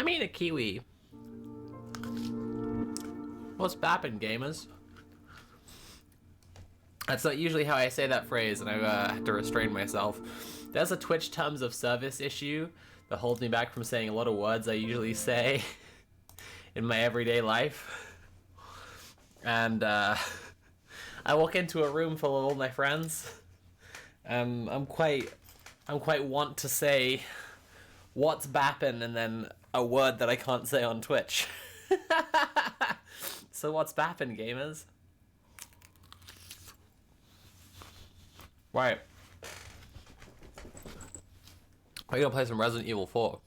I'm eating a kiwi. What's bappin', gamers? That's not usually how I say that phrase, and I have to restrain myself. There's a Twitch terms of service issue that holds me back from saying a lot of words I usually say in my everyday life. And I walk into a room full of all my friends. I'm quite want to say what's bappin' and then a word that I can't say on Twitch. So what's bappin', gamers? Right. We're gonna play some Resident Evil 4.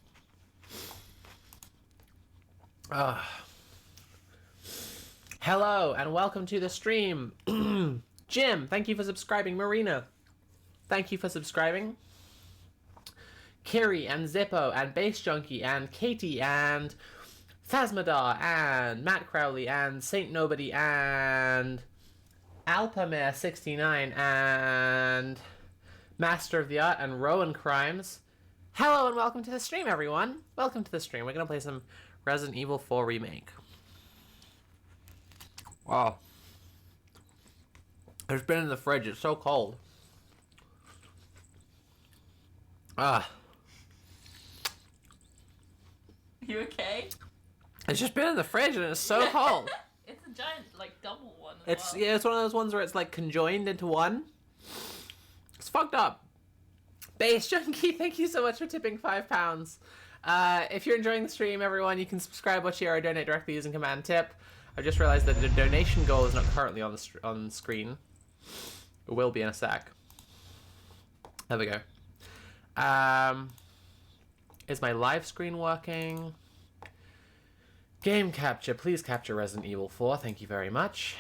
Hello and welcome to the stream. Jim, thank you for subscribing. Marina, thank you for subscribing. Kiri and Zippo and Bass Junkie and Katie and Phasmadar and Matt Crowley and Saint Nobody and Alpamare69 and Master of the Art and Rowan Crimes. Hello and welcome to the stream, everyone. Welcome to the stream. We're going to play some Resident Evil 4 Remake. Wow. It's been in the fridge. It's so cold. You okay? It's just been in the fridge and it's so cold. It's a giant, double one. Yeah, it's one of those ones where it's conjoined into one. It's fucked up. Bass Junkie, thank you so much for tipping £5. If you're enjoying the stream, everyone, you can subscribe, watch here, or donate directly using Command Tip. I just realized that the donation goal is not currently on the screen. It will be in a sec. There we go. Is my live screen working? Game capture. Please capture Resident Evil 4. Thank you very much.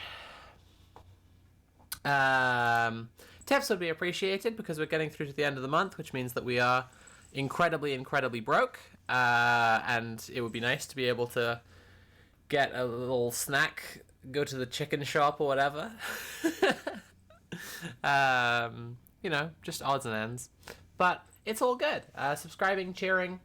Tips would be appreciated because we're getting through to the end of the month, which means that we are incredibly, incredibly broke. And it would be nice to be able to get a little snack, go to the chicken shop or whatever. You know, just odds and ends. But it's all good. Subscribing, cheering,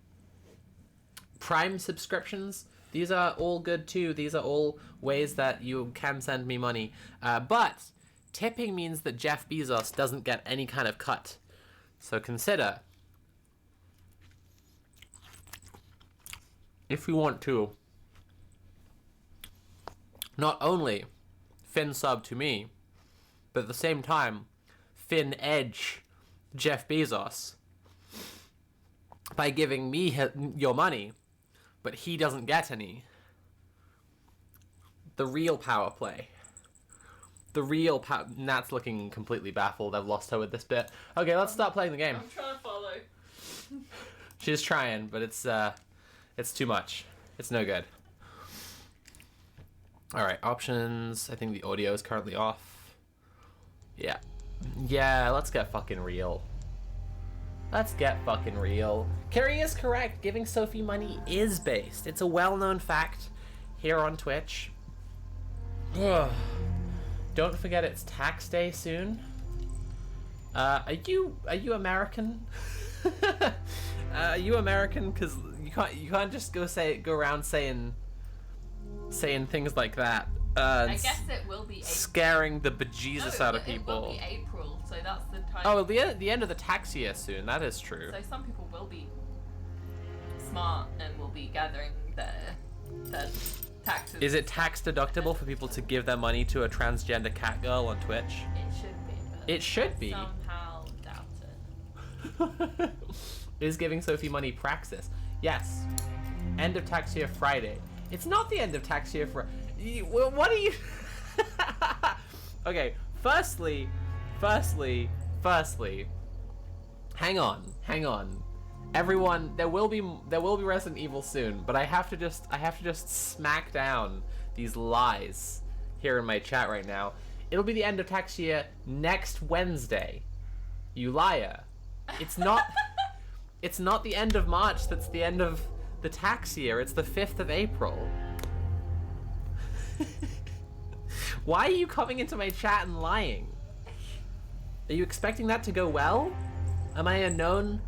Prime subscriptions. These are all good too. These are all ways that you can send me money. But tipping means that Jeff Bezos doesn't get any kind of cut. So consider, if you want to, not only fin sub to me, but at the same time, fin edge Jeff Bezos by giving me your money, but he doesn't get any. The real power play. The real power... Nat's looking completely baffled. I've lost her with this bit. Okay, let's start playing the game. I'm trying to follow. She's trying, but it's too much. It's no good. Alright, options. I think the audio is currently off. Yeah. Yeah, let's get fucking real. Let's get fucking real. Carrie is correct. Giving Sophie money is based. It's a well-known fact here on Twitch. Ugh. Don't forget it's tax day soon. Are you American? Are you American? Because you can't just go around saying things like that. I guess it will be April. Scaring the bejesus out of people. It will be April, so that's the time. Oh, the end of the tax year soon. That is true. So some people will be smart and will be gathering their taxes. Is it tax deductible for people to give their money to a transgender cat girl on Twitch? It should be. But it should be. Somehow doubt it. Is giving Sophie money praxis? Yes. End of tax year Friday. It's not the end of tax year for. What are you? Okay. Firstly. Hang on. Everyone, there will be Resident Evil soon, but I have to just smack down these lies here in my chat right now. It'll be the end of tax year next Wednesday. You liar. It's not. It's not the end of March. That's the end of the tax year. It's the 5th of April. Why are you coming into my chat and lying? Are you expecting that to go well? Am I a known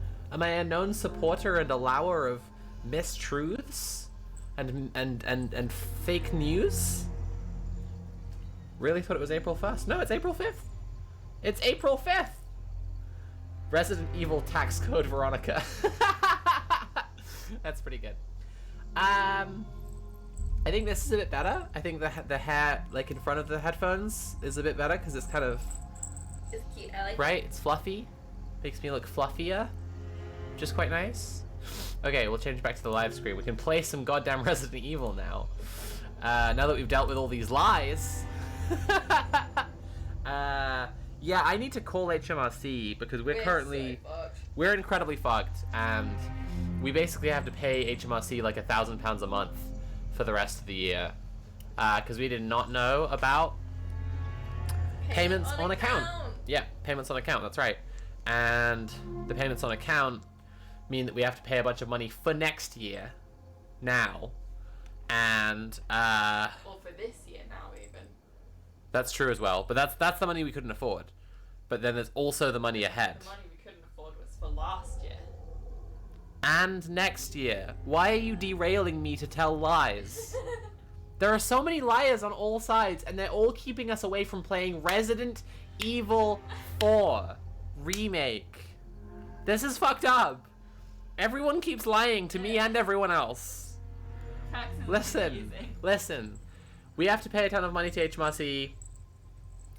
supporter and allower mistruths and fake news. Really thought it was April 1st. No, it's April 5th. It's April 5th. Resident Evil tax code Veronica. That's pretty good. I think this is a bit better. I think the hair, like in front of the headphones, is a bit better because it's kind of... It's cute, I like right? It's fluffy. Makes me look fluffier. Which is quite nice. Okay, we'll change back to the live screen. We can play some goddamn Resident Evil now. Now that we've dealt with all these lies. Yeah, I need to call HMRC because we're currently... We're incredibly fucked, and we basically have to pay HMRC like £1,000 a month for the rest of the year. Because we did not know about payments on account. Yeah, payments on account, that's right. And the payments on account mean that we have to pay a bunch of money for next year. Now. And, Or for this year now, even. That's true as well, but that's the money we couldn't afford. But then there's also the money ahead. The money we couldn't afford was for last year. And next year. Why are you derailing me to tell lies? There are so many liars on all sides, and they're all keeping us away from playing Resident Evil 4 Remake. This is fucked up. Everyone keeps lying to me and everyone else. Listen. We have to pay a ton of money to HMRC.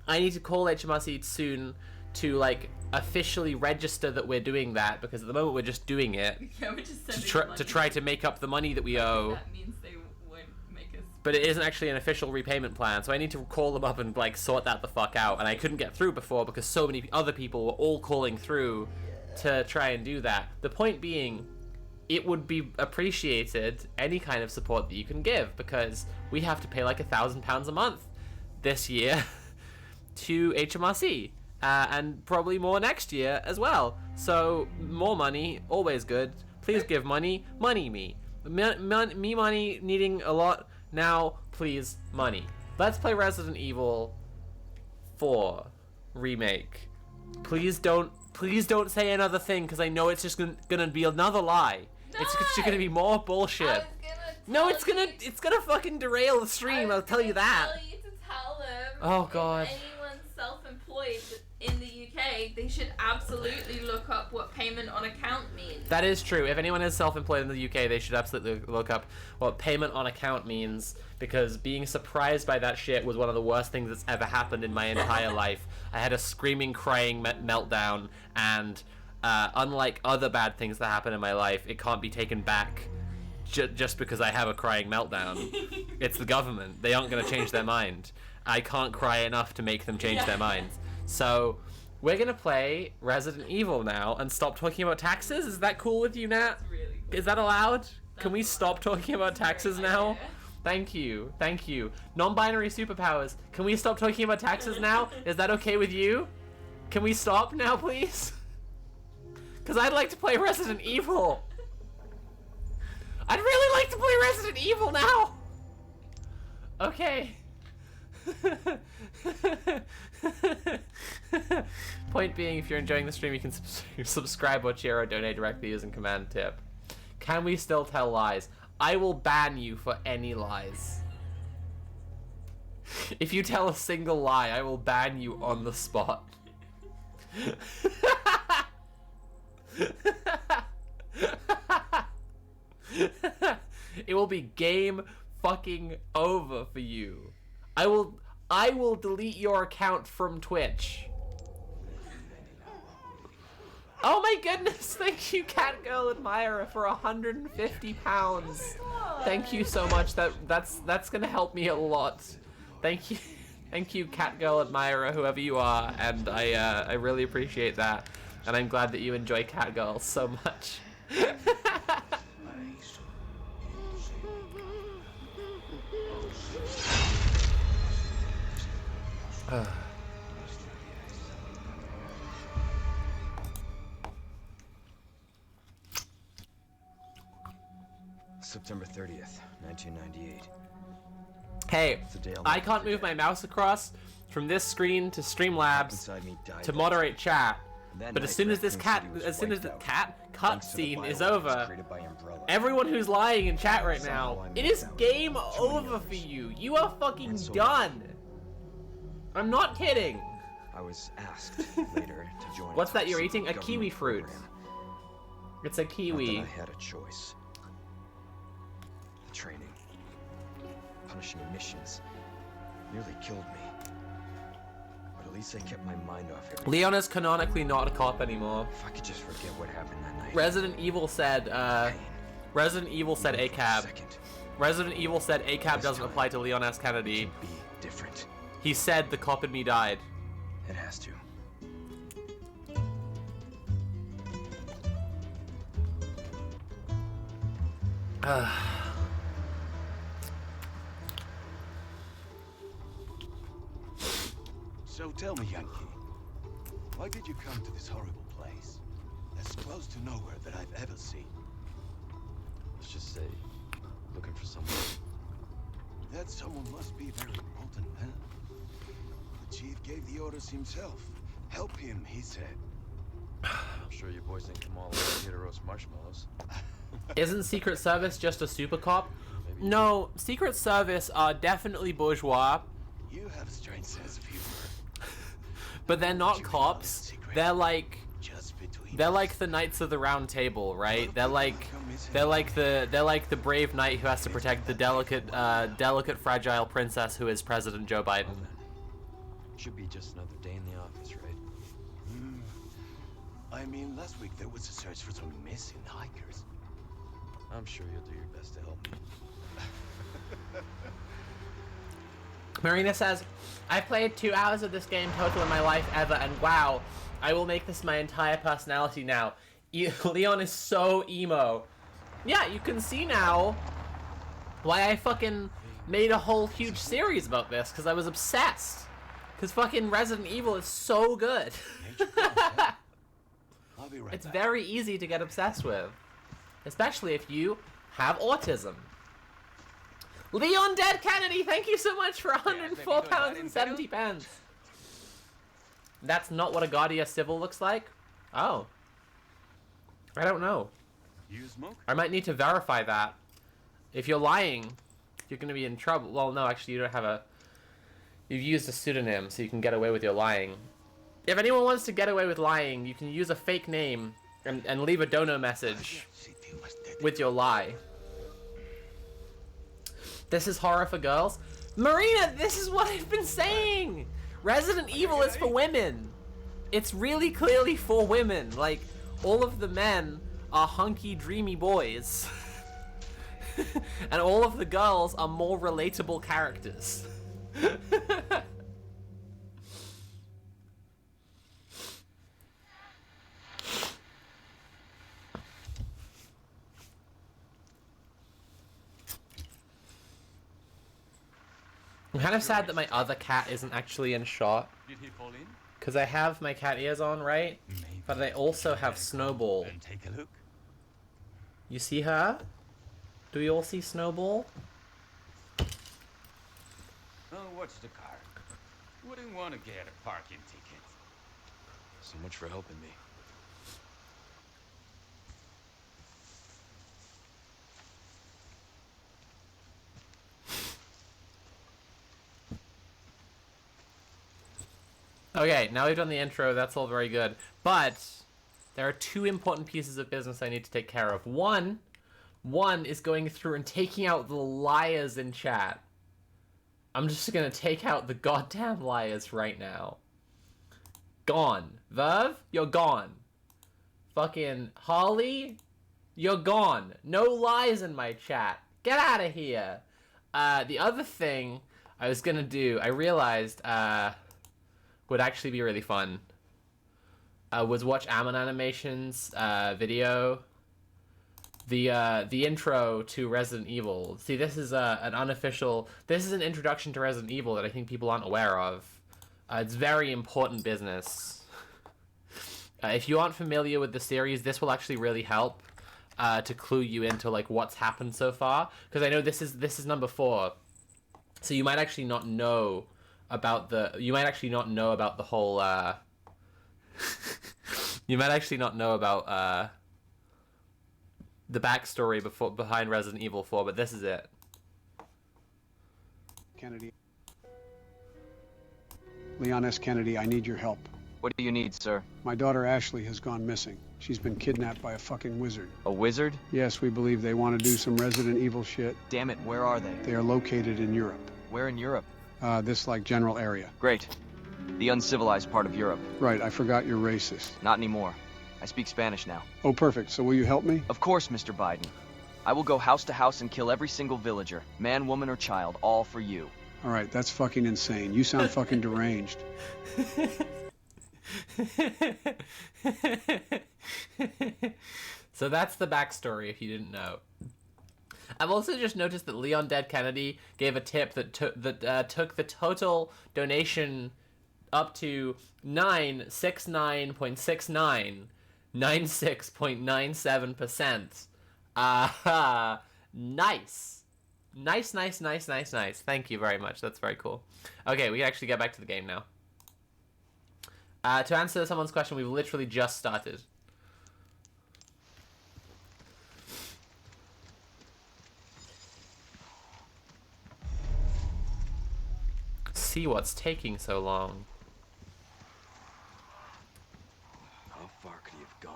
I need to call HMRC soon to, like, officially register that we're doing that, because at the moment we're just doing it Yeah, we're just to try to make up the money that we owe. That means they won't make us... But it isn't actually an official repayment plan, so I need to call them up and, like, sort that the fuck out. And I couldn't get through before because so many other people were all calling through to try and do that. The point being, it would be appreciated, any kind of support that you can give, because we have to pay like £1,000 a month this year to HMRC, and probably more next year as well. So more money, always good. Please give money me. Me money needing a lot now. Please money. Let's play Resident Evil 4 Remake. Please don't say another thing, because I know it's just gonna be another lie. No! It's just gonna be more bullshit. It's gonna fucking derail the stream. I'll tell you that. Tell you to tell them. Oh god. If anyone's self-employed in the UK, they should absolutely look up what payment on account means. That is true. If anyone is self-employed in the UK, they should absolutely look up what payment on account means, because being surprised by that shit was one of the worst things that's ever happened in my entire life. I had a screaming, crying meltdown, and unlike other bad things that happen in my life, it can't be taken back just because I have a crying meltdown. It's the government. They aren't going to change their mind. I can't cry enough to make them change their minds. So we're going to play Resident Evil now and stop talking about taxes. Is that cool with you, Nat? That's really cool. Is that allowed? Can we stop talking about taxes now? Thank you. Non-binary superpowers. Can we stop talking about taxes now? Is that okay with you? Can we stop now, please? Because I'd like to play Resident Evil. I'd really like to play Resident Evil now. Okay. Point being, if you're enjoying the stream, you can subscribe, watch, share, or donate directly using command tip. Can we still tell lies? I will ban you for any lies. If you tell a single lie, I will ban you on the spot. It will be game fucking over for you. I will delete your account from Twitch. Oh my goodness, thank you, Catgirl Admirer, for £150. Thank you so much. That's gonna help me a lot. Thank you, Catgirl Admirer, whoever you are, and I really appreciate that. And I'm glad that you enjoy Catgirl so much. September 30th, 1998. Hey, I can't move my mouse across from this screen to Streamlabs to moderate chat But as soon as this cat, cutscene is over, everyone who's lying in chat right now, it is game over for you. You are fucking done. I'm not kidding. I was asked later to join. What's that you're eating? A kiwi fruit. It's a kiwi. Not that I had a choice. The training, punishing missions, nearly killed me. But at least I kept my mind off everything. Leon is canonically not a cop anymore. If I could just forget what happened that night. Resident Evil said ACAB. Resident Evil said ACAB doesn't apply to Leon S. Kennedy. It can be different. He said the cop in me died. It has to. So tell me, Yankee, why did you come to this horrible place? As close to nowhere that I've ever seen. Let's just say, looking for someone. That someone must be very important, huh? The chief gave the orders himself. Help him, he said. I'm sure you boys didn't come all the way here to roast marshmallows. Isn't Secret Service just a super cop? No, Secret Service are definitely bourgeois, You have a strange sense of humor. but they're not cops. They're like Just between the Knights of the Round Table, right? They're like the brave knight who has to protect the delicate fragile princess who is President Joe Biden. Should be just another day in the office, right? I mean, last week there was a search for some missing hikers. I'm sure you'll do your best to help me. Marina says, I've played 2 hours of this game total in my life ever, and wow, I will make this my entire personality now. Leon is so emo. Yeah, you can see now why I fucking made a whole huge series about this, because I was obsessed. Because fucking Resident Evil is so good. I'll be right It's back. very easy to get obsessed with. Especially if you have autism. Leon Dead Kennedy, thank you so much for 104 pounds and 70 pence. That's not what a Guardia Civil looks like? Oh. I don't know. You smoke? I might need to verify that. If you're lying, you're gonna be in trouble. Well, no, actually you don't have a... You've used a pseudonym, so you can get away with your lying. If anyone wants to get away with lying, you can use a fake name and leave a dono message with your lie. This is horror for girls. Marina, this is what I've been saying! Resident Evil is for women. It's really clearly for women. Like, all of the men are hunky, dreamy boys. And all of the girls are more relatable characters. I'm kind of sad that my other cat isn't actually in shot. Did he fall in? Because I have my cat ears on, right? Maybe. But I also have Snowball. Then take a look. You see her? Do we all see Snowball? Oh, what's the car? Wouldn't want to get a parking ticket. So much for helping me. Okay, now we've done the intro, that's all very good. But there are 2 important pieces of business I need to take care of. One is going through and taking out the liars in chat. I'm just gonna take out the goddamn liars right now. Gone. Verve, you're gone. Fucking Harley, you're gone. No lies in my chat. Get out of here. The other thing I was gonna do, I realized, would actually be really fun, was watch Ammon Animation's video. The intro to Resident Evil. See, this is this is an introduction to Resident Evil that I think people aren't aware of. It's very important business. If you aren't familiar with the series, this will actually really help to clue you into like what's happened so far. Because I know this is number 4, so you might actually not know about the whole You might actually not know about the backstory behind Resident Evil 4, but this is it. Kennedy. Leon S. Kennedy, I need your help. What do you need, sir? My daughter Ashley has gone missing. She's been kidnapped by a fucking wizard. A wizard? Yes, we believe they want to do some Resident Evil shit. Damn it, where are they? They are located in Europe. Where in Europe? This, like, general area. Great. The uncivilized part of Europe. Right, I forgot you're racist. Not anymore. I speak Spanish now. Oh, perfect. So will you help me? Of course, Mr. Biden. I will go house to house and kill every single villager, man, woman, or child, all for you. All right, that's fucking insane. You sound fucking deranged. So that's the backstory, if you didn't know. I've also just noticed that Leon Dead Kennedy gave a tip that took the total donation up to 969.69, 96.97%. Nice. Nice. Thank you very much. That's very cool. Okay, we can actually get back to the game now. To answer someone's question, we've literally just started. See what's taking so long. How far could he have gone?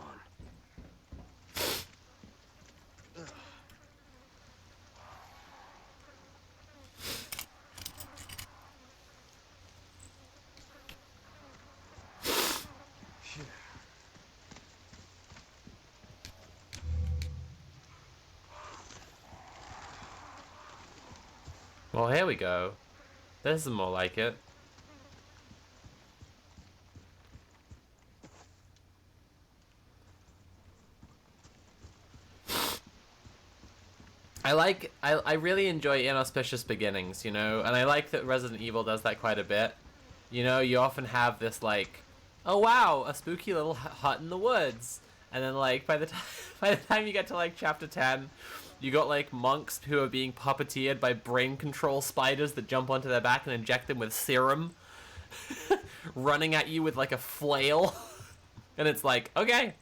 Well, here we go. This is more like it. I really enjoy inauspicious beginnings, you know, and I like that Resident Evil does that quite a bit. You know, you often have this like, oh wow, a spooky little hut in the woods, and then like by the time you get to like chapter 10, you got like monks who are being puppeteered by brain control spiders that jump onto their back and inject them with serum, running at you with like a flail, and it's like, okay,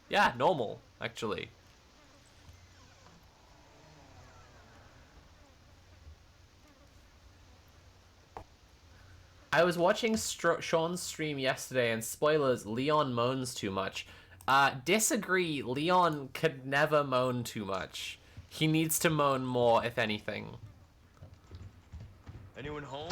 yeah, normal actually. I was watching Sean's stream yesterday, and spoilers, Leon moans too much. Disagree, Leon could never moan too much. He needs to moan more, if anything. Anyone home?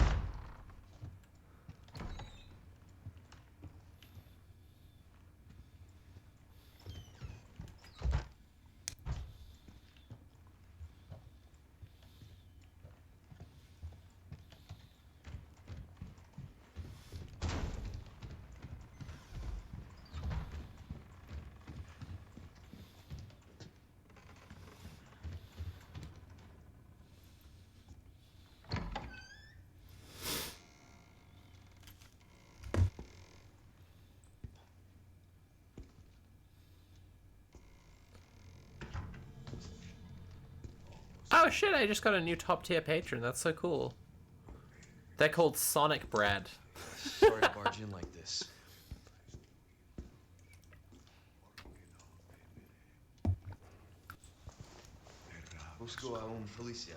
Oh shit, I just got a new top tier patron. That's so cool. They're called Sonic Bread. Sorry to barge in like this. Busco a policía.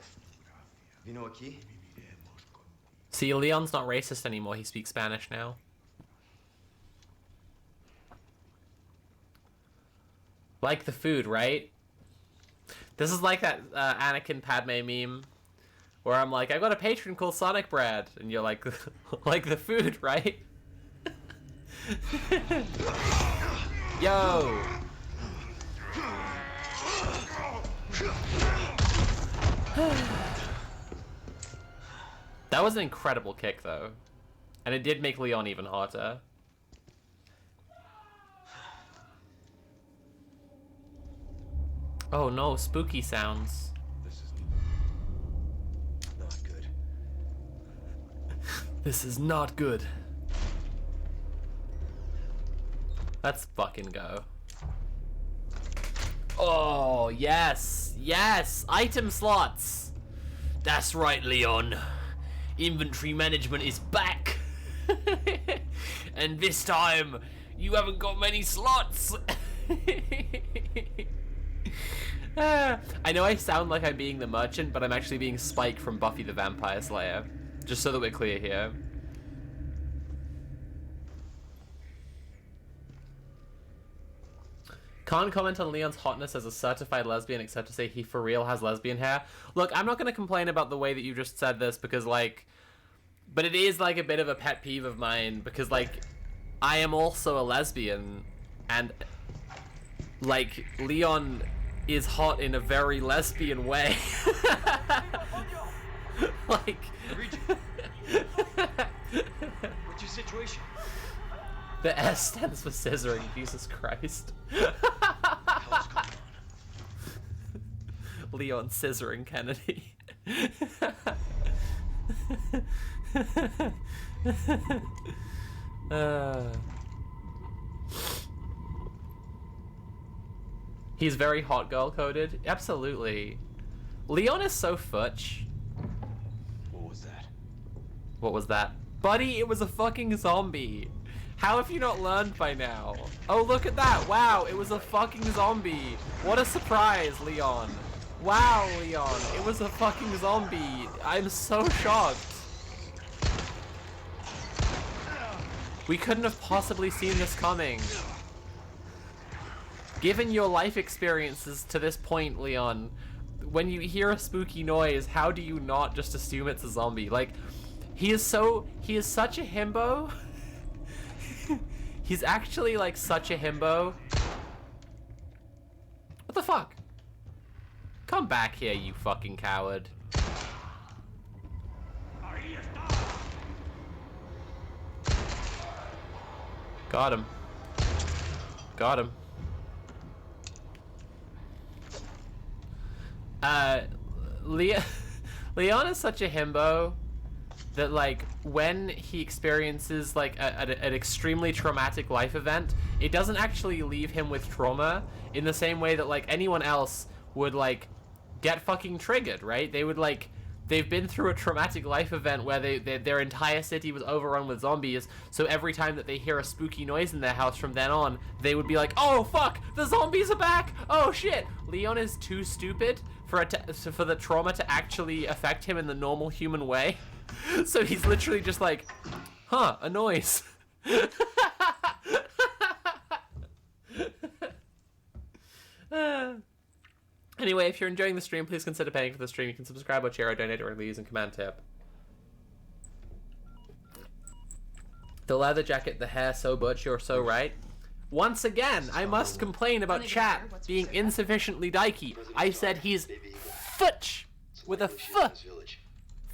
Vino aquí? See, Leon's not racist anymore. He speaks Spanish now. Like the food, right? This is like that Anakin Padme meme where I'm like, I've got a patron called Sonic Bread, and you're like, like the food, right? Yo! That was an incredible kick, though. And it did make Leon even hotter. Oh no, spooky sounds. This is not good. This is not good. Let's fucking go. Oh, yes. Yes. Item slots. That's right, Leon. Inventory management is back. And this time, You haven't got many slots. I know I sound like I'm being the merchant, but I'm actually being Spike from Buffy the Vampire Slayer. Just so that we're clear here. Can't comment on Leon's hotness as a certified lesbian except to say he for real has lesbian hair. Look, I'm not going to complain about the way that you just said this because, like... But it is, like, a bit of a pet peeve of mine because, like, I am also a lesbian and, like, Leon is hot in a very lesbian way. Like... What's your situation? The S stands for scissoring, Jesus Christ. Hell's going on? Leon scissoring Kennedy. He's very hot girl coded. Absolutely. Leon is so futch. What was that? What was that? Buddy, it was a fucking zombie. How have you not learned by now? Oh, look at that. Wow, it was a fucking zombie. What a surprise, Leon. Wow, Leon, it was a fucking zombie. I'm so shocked. We couldn't have possibly seen this coming. Given your life experiences to this point, Leon, when you hear a spooky noise, how do you not just assume it's a zombie? Like, he is such a himbo. He's actually, like, such a himbo. What the fuck? Come back here, you fucking coward. Got him. Got him. Leon is such a himbo that, like, when he experiences, like, an extremely traumatic life event, it doesn't actually leave him with trauma in the same way that, like, anyone else would, like, get fucking triggered, right? They would, like, they've been through a traumatic life event where their entire city was overrun with zombies, so every time that they hear a spooky noise in their house from then on, they would be like, oh, fuck, the zombies are back! Oh, shit! Leon is too stupid for the trauma to actually affect him in the normal human way. So he's literally just like, huh, a noise. Anyway, if you're enjoying the stream, please consider paying for the stream. You can subscribe or share or donate or using command tip. The leather jacket, the hair, so butch, you're so right. Once again, I must complain about chat being insufficiently dykey. I said he's futch with a f.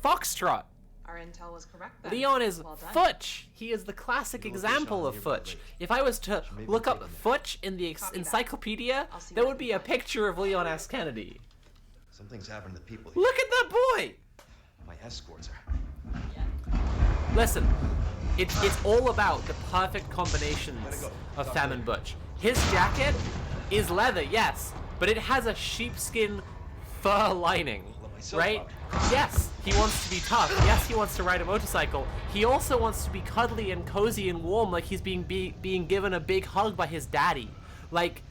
Foxtrot. Our intel was correct then. Leon is Well done. futch. He is the classic example of futch. If I was to look up futch in the encyclopedia, there would be a picture of Leon S. Kennedy. Something's happened to the people here. Look at that boy! My escorts are. Listen, it's all about the perfect combinations of femme and butch. His jacket is leather, yes, but it has a sheepskin fur lining, right? Yes, he wants to be tough. Yes, he wants to ride a motorcycle. He also wants to be cuddly and cozy and warm, like he's being given a big hug by his daddy. Like...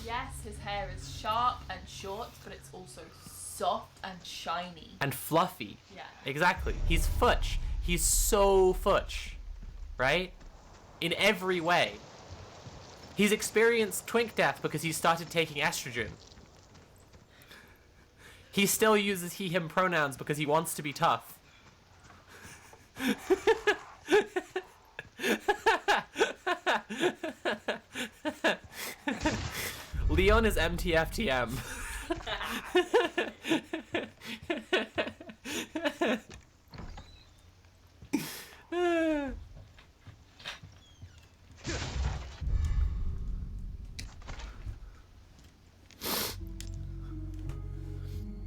Yes, his hair is sharp and short, but it's also soft and shiny. And fluffy. Yeah. Exactly. He's futch. He's so futch. Right? In every way. He's experienced twink death because he started taking estrogen. He still uses he, him pronouns because he wants to be tough. Leon is MTFTM.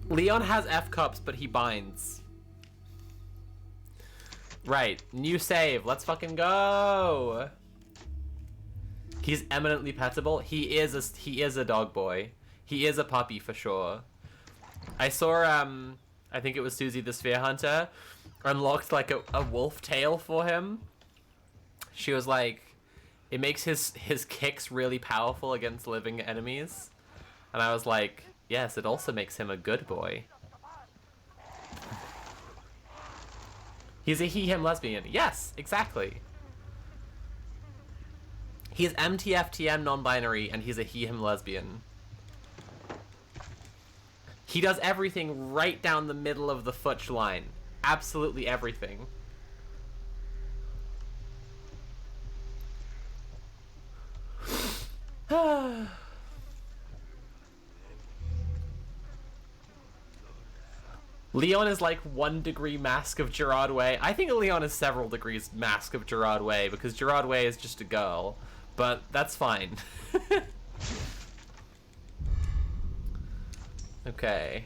Leon has F cups, but he binds. Right, new save. Let's fucking go. He's eminently petable. He is a dog boy. He is a puppy for sure. I saw I think it was Susie the Sphere Hunter. unlocked like a wolf tail for him. She was like, it makes his kicks really powerful against living enemies. And I was like, yes, it also makes him a good boy. He's a he-him lesbian. Yes, exactly. He's MTFTM non-binary, and he's a he-him lesbian. He does everything right down the middle of the futch line. Absolutely everything. Leon is like 1 degree mask of Gerard Way. I think Leon is several degrees mask of Gerard Way, because Gerard Way is just a girl. But that's fine. Okay.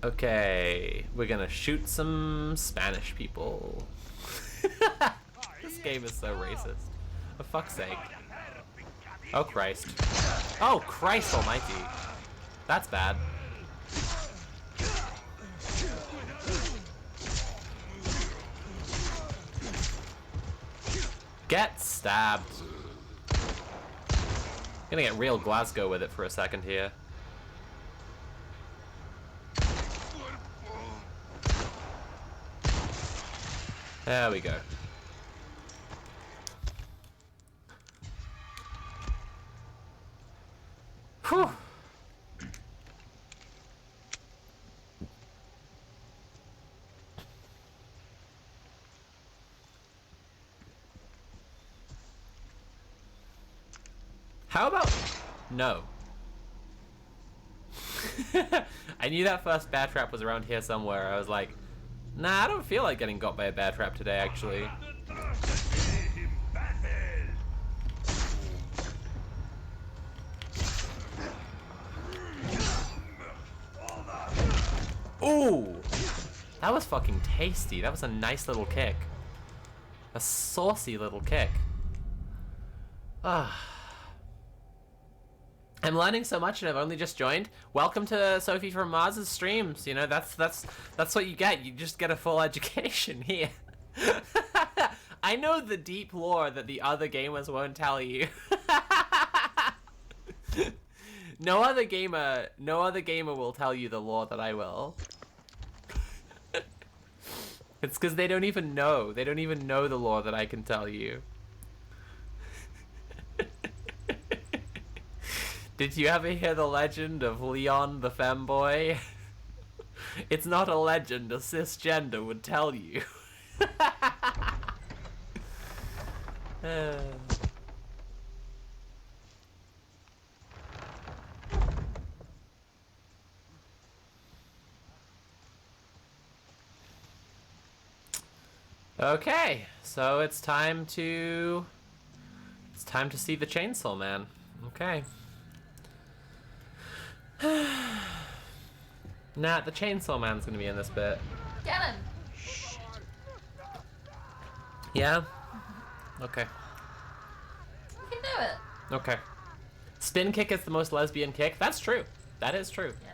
Okay. We're gonna shoot some Spanish people. This game is so racist. For fuck's sake. Oh, Christ. Oh, Christ almighty. That's bad. Get stabbed. Gonna get real Glasgow with it for a second here. There we go. Whew. How about no? I knew that first bear trap was around here somewhere. I was like, nah, I don't feel like getting got by a bear trap today, actually. Ooh! That was fucking tasty. That was a nice little kick. A saucy little kick. Ah. I'm learning so much and I've only just joined. Welcome to Sophie from Mars's streams. You know, that's what you get. You just get a full education here. I know the deep lore that the other gamers won't tell you. No other gamer will tell you the lore that I will. It's because they don't even know. They don't even know the lore that I can tell you. Did you ever hear the legend of Leon the femboy? It's not a legend, a cisgender would tell you. Okay, so it's time to see the Chainsaw Man. Okay. Nah, the Chainsaw Man's gonna be in this bit. Get him! Yeah? Okay. You can do it! Okay. Spin kick is the most lesbian kick. That's true. That is true. Yeah.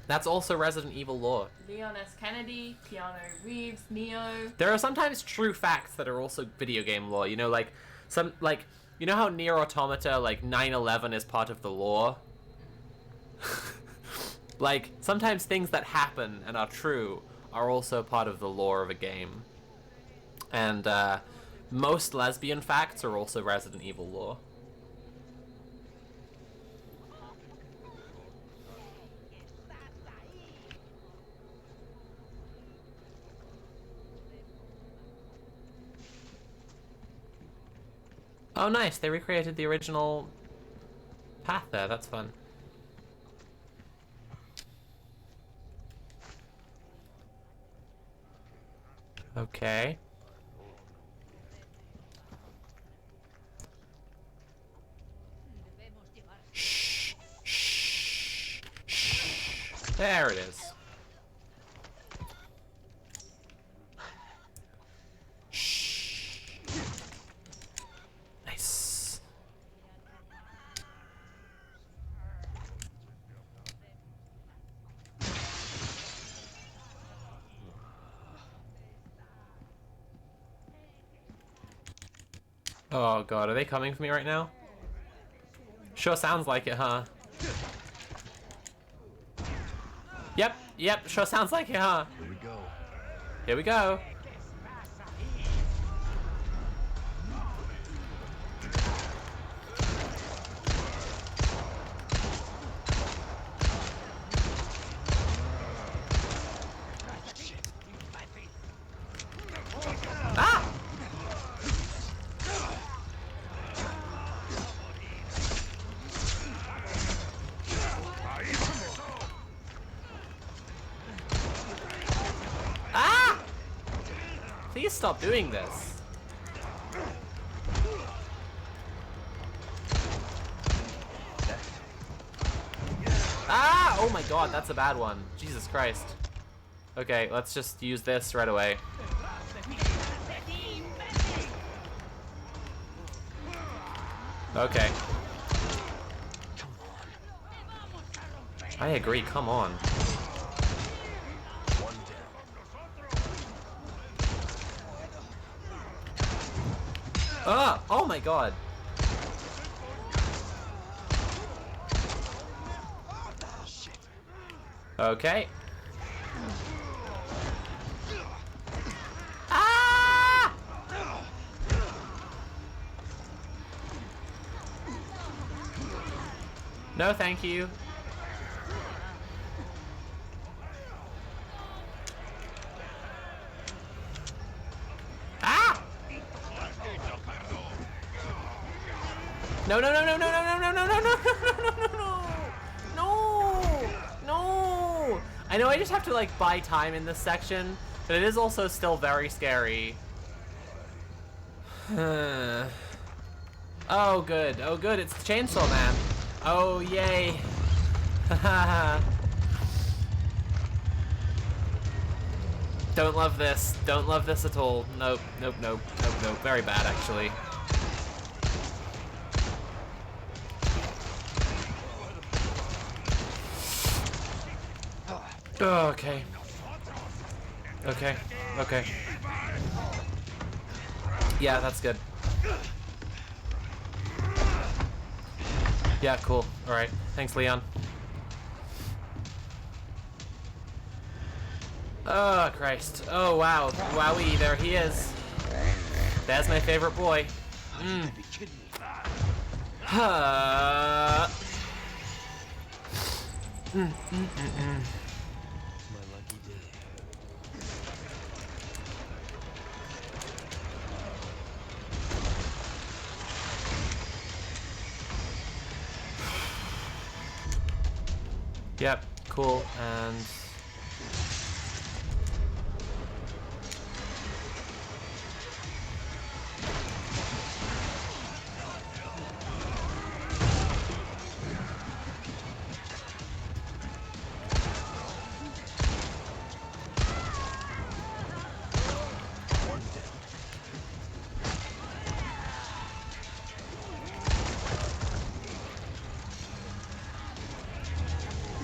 That's also Resident Evil lore. Leon S. Kennedy, Keanu Reeves, Neo. There are sometimes true facts that are also video game lore. You know, like, you know how Nier Automata, like, 9/11 is part of the lore? Like, sometimes things that happen and are true are also part of the lore of a game. And, most lesbian facts are also Resident Evil lore. Oh, nice. They recreated the original path there. That's fun. Okay. Shh. Shh. Shh. There it is. Nice. Oh god, are they coming for me right now? Sure sounds like it, huh? Yep, sure sounds like it, huh? Here we go. Here we go. Ah! Ah! Please stop doing this. Ah! Oh my god, that's a bad one. Jesus Christ. Okay, let's just use this right away. Okay. I agree, come on. One down. Ah! Oh my god. Okay. Ah! No, thank you. Ah! No, no, no, no, no, no, no, no, no, no, no, no, no. I know I just have to like buy time in this section, but it is also still very scary. Oh good, it's the Chainsaw Man. Oh yay. Don't love this at all. Nope, very bad actually. Oh, okay. Yeah, that's good. Yeah, cool. Alright. Thanks, Leon. Oh, Christ. Oh, wow. Wowie, there he is. That's my favorite boy. Mm. My lucky day. Yep, cool, and...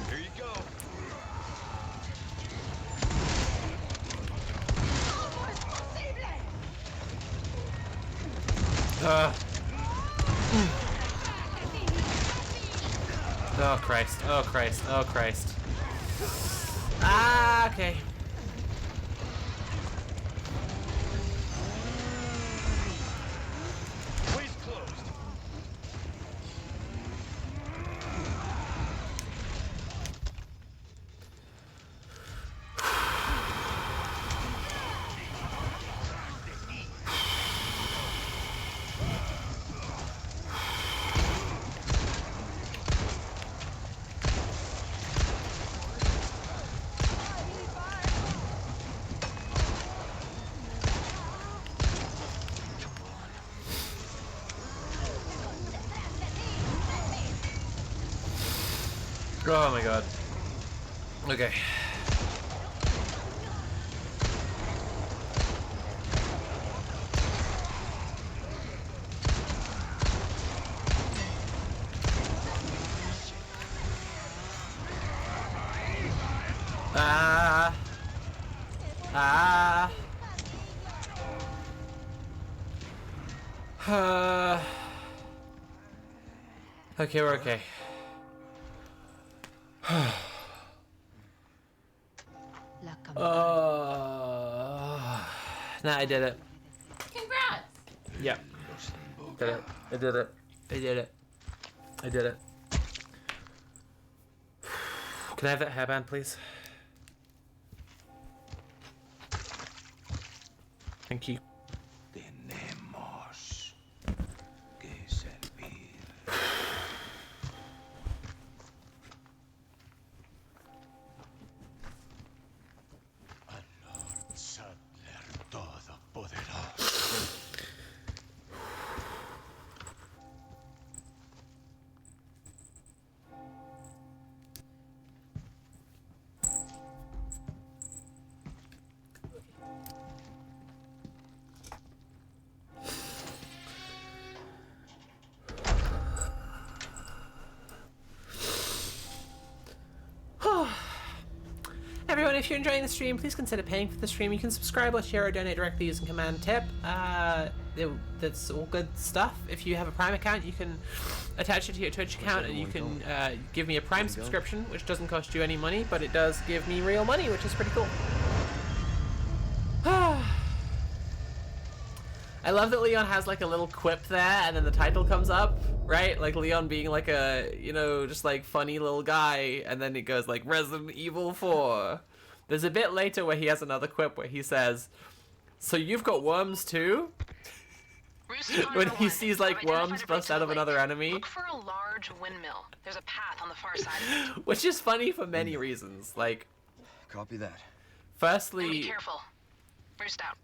Here you go. Oh Christ, oh Christ, oh Christ. Ah, okay. Ways closed. Oh my god. Okay. Ah. Ah. Okay, we're okay. Nah, I did it. Congrats! Yep. Did it. I did it. I did it. I did it. Can I have that hairband, please? Thank you. Tenemos que servir. Al Lord Sattler Todopoderoso. Everyone, if you're enjoying the stream, please consider paying for the stream. You can subscribe or share or donate directly using Command Tip. That's all good stuff. If you have a Prime account, you can attach it to your Twitch account and you can give me a Prime subscription, which doesn't cost you any money, but it does give me real money, which is pretty cool. I love that Leon has like a little quip there and then the title comes up, right? Like Leon being like a, you know, just like funny little guy, and then it goes like Resident Evil 4. There's a bit later where he has another quip where he says, "So you've got worms too?" When he sees like worms bust out of another enemy. Look for a large windmill. There's a path on the far side of it. Which is funny for many reasons. Like, Copy that. firstly, And be careful. Roost out.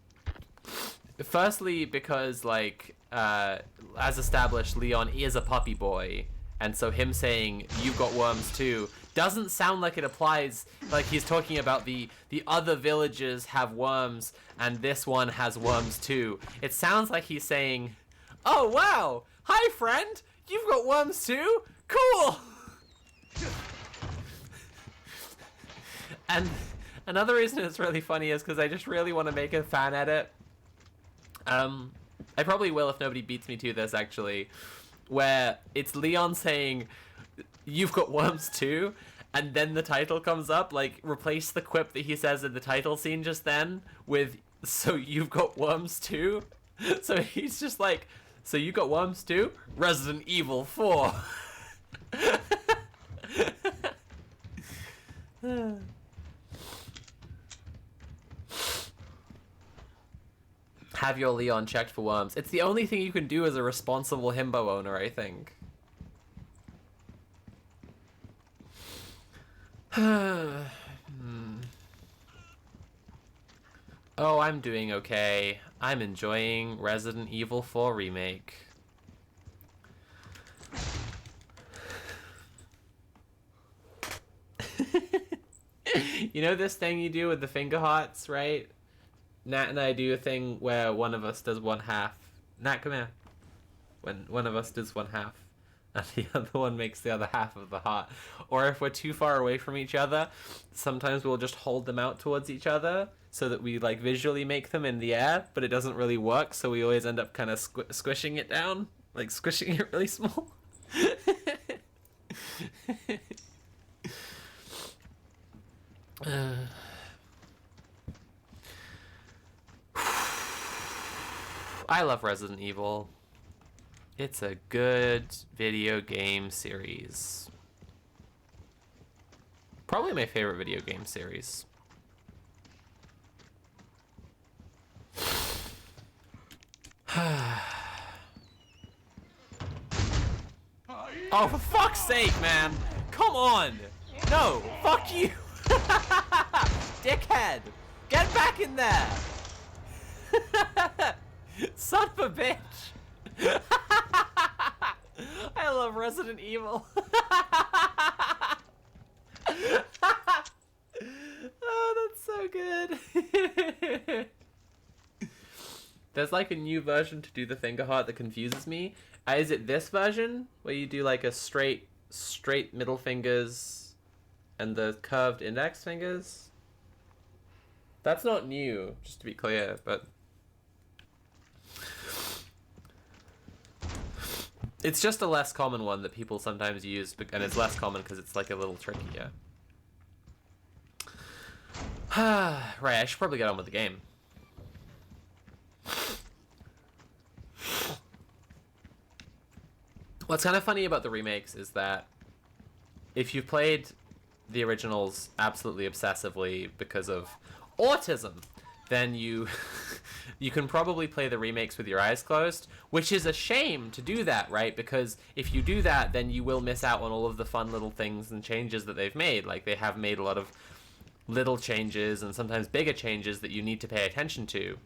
Firstly, because like as established, Leon is a puppy boy, and so him saying "you've got worms too" doesn't sound like it applies. Like he's talking about the other villages have worms and this one has worms too. It sounds like he's saying, "Oh wow, hi friend, you've got worms too? Cool." And another reason it's really funny is because I just really want to make a fan edit. I probably will if nobody beats me to this, actually, where it's Leon saying, "You've got worms too," and then the title comes up. Like, replace the quip that he says in the title scene just then with, "So you've got worms too?" So he's just like, "So you got worms too? Resident Evil 4. Have your Leon checked for worms. It's the only thing you can do as a responsible himbo owner, I think. Oh, I'm doing okay. I'm enjoying Resident Evil 4 Remake. You know this thing you do with the finger hearts, right? Nat and I do a thing where one of us does one half. Nat, come here. When one of us does one half, and the other one makes the other half of the heart. Or if we're too far away from each other, sometimes we'll just hold them out towards each other so that we like visually make them in the air, but it doesn't really work, so we always end up kind of squishing it down, like squishing it really small. I love Resident Evil. It's a good video game series. Probably my favorite video game series. Oh, for fuck's sake, man! Come on! No! Fuck you! Dickhead! Get back in there! Son of a bitch! I love Resident Evil. Oh, that's so good. There's like a new version to do the finger heart that confuses me. Is it this version where you do like a straight middle fingers and the curved index fingers? That's not new, just to be clear, but It's just a less common one that people sometimes use, and it's less common because it's like a little trickier. Right, I should probably get on with the game. What's kind of funny about the remakes is that if you've played the originals absolutely obsessively because of autism, then you you can probably play the remakes with your eyes closed, which is a shame to do that, right? Because if you do that, then you will miss out on all of the fun little things and changes that they've made. Like, they have made a lot of little changes and sometimes bigger changes that you need to pay attention to.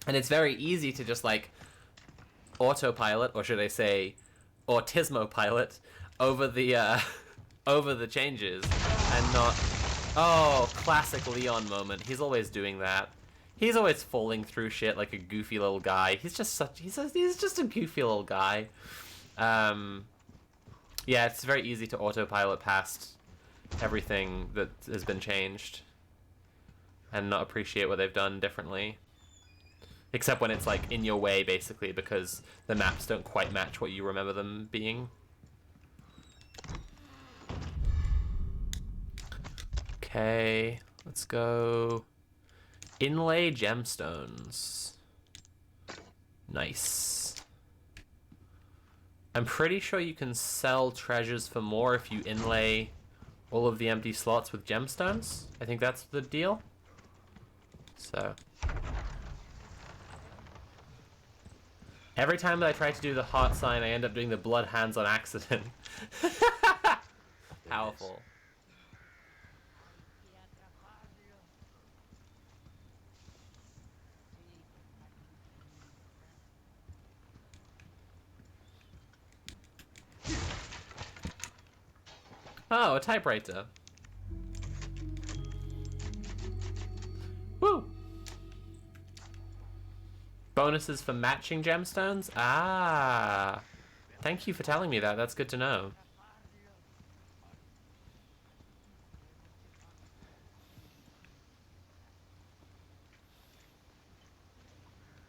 And it's very easy to just, like, autopilot, or should I say autismo pilot, over the over the changes and not... Oh, classic Leon moment. He's always doing that. He's always falling through shit like a goofy little guy. He's just a goofy little guy. Yeah, it's very easy to autopilot past everything that has been changed and not appreciate what they've done differently. Except when it's like in your way, basically, because the maps don't quite match what you remember them being. Okay, let's go inlay gemstones. Nice. I'm pretty sure you can sell treasures for more if you inlay all of the empty slots with gemstones. I think that's the deal. So every time that I try to do the heart sign, I end up doing the blood hands on accident. Powerful. Oh, a typewriter. Woo! Bonuses for matching gemstones? Ah! Thank you for telling me that. That's good to know.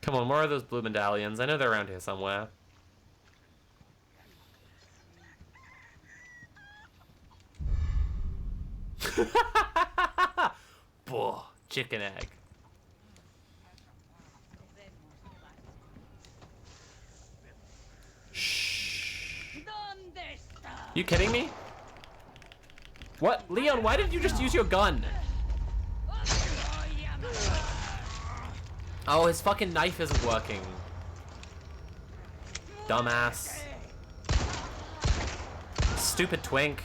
Come on, more of those blue medallions. I know they're around here somewhere. Boah, chicken egg. Shh. You kidding me? What? Leon, why did you just use your gun? Oh, his fucking knife isn't working. Dumbass. Stupid twink.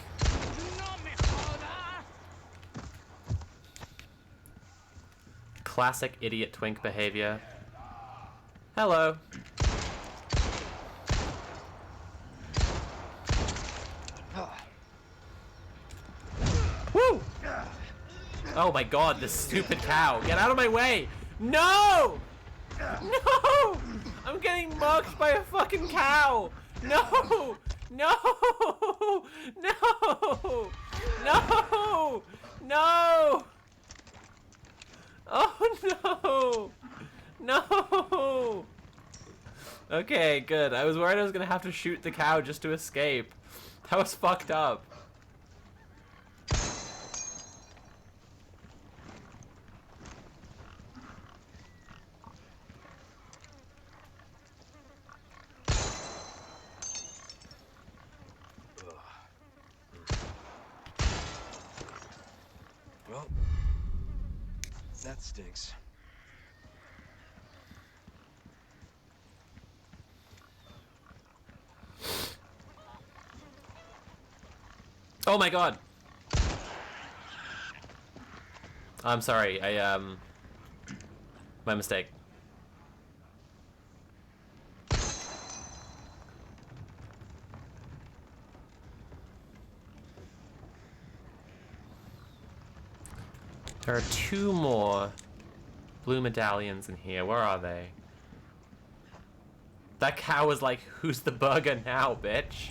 Classic idiot twink behavior. Hello. Woo! Oh my god, this stupid cow. Get out of my way! No! No! I'm getting marked by a fucking cow! No! No! No! No! No! Oh no! No! Okay, good. I was worried I was gonna have to shoot the cow just to escape. That was fucked up. Well, that stinks. Oh my god! I'm sorry, my mistake. There are 2 more blue medallions in here. Where are they? That cow was like, who's the burger now, bitch?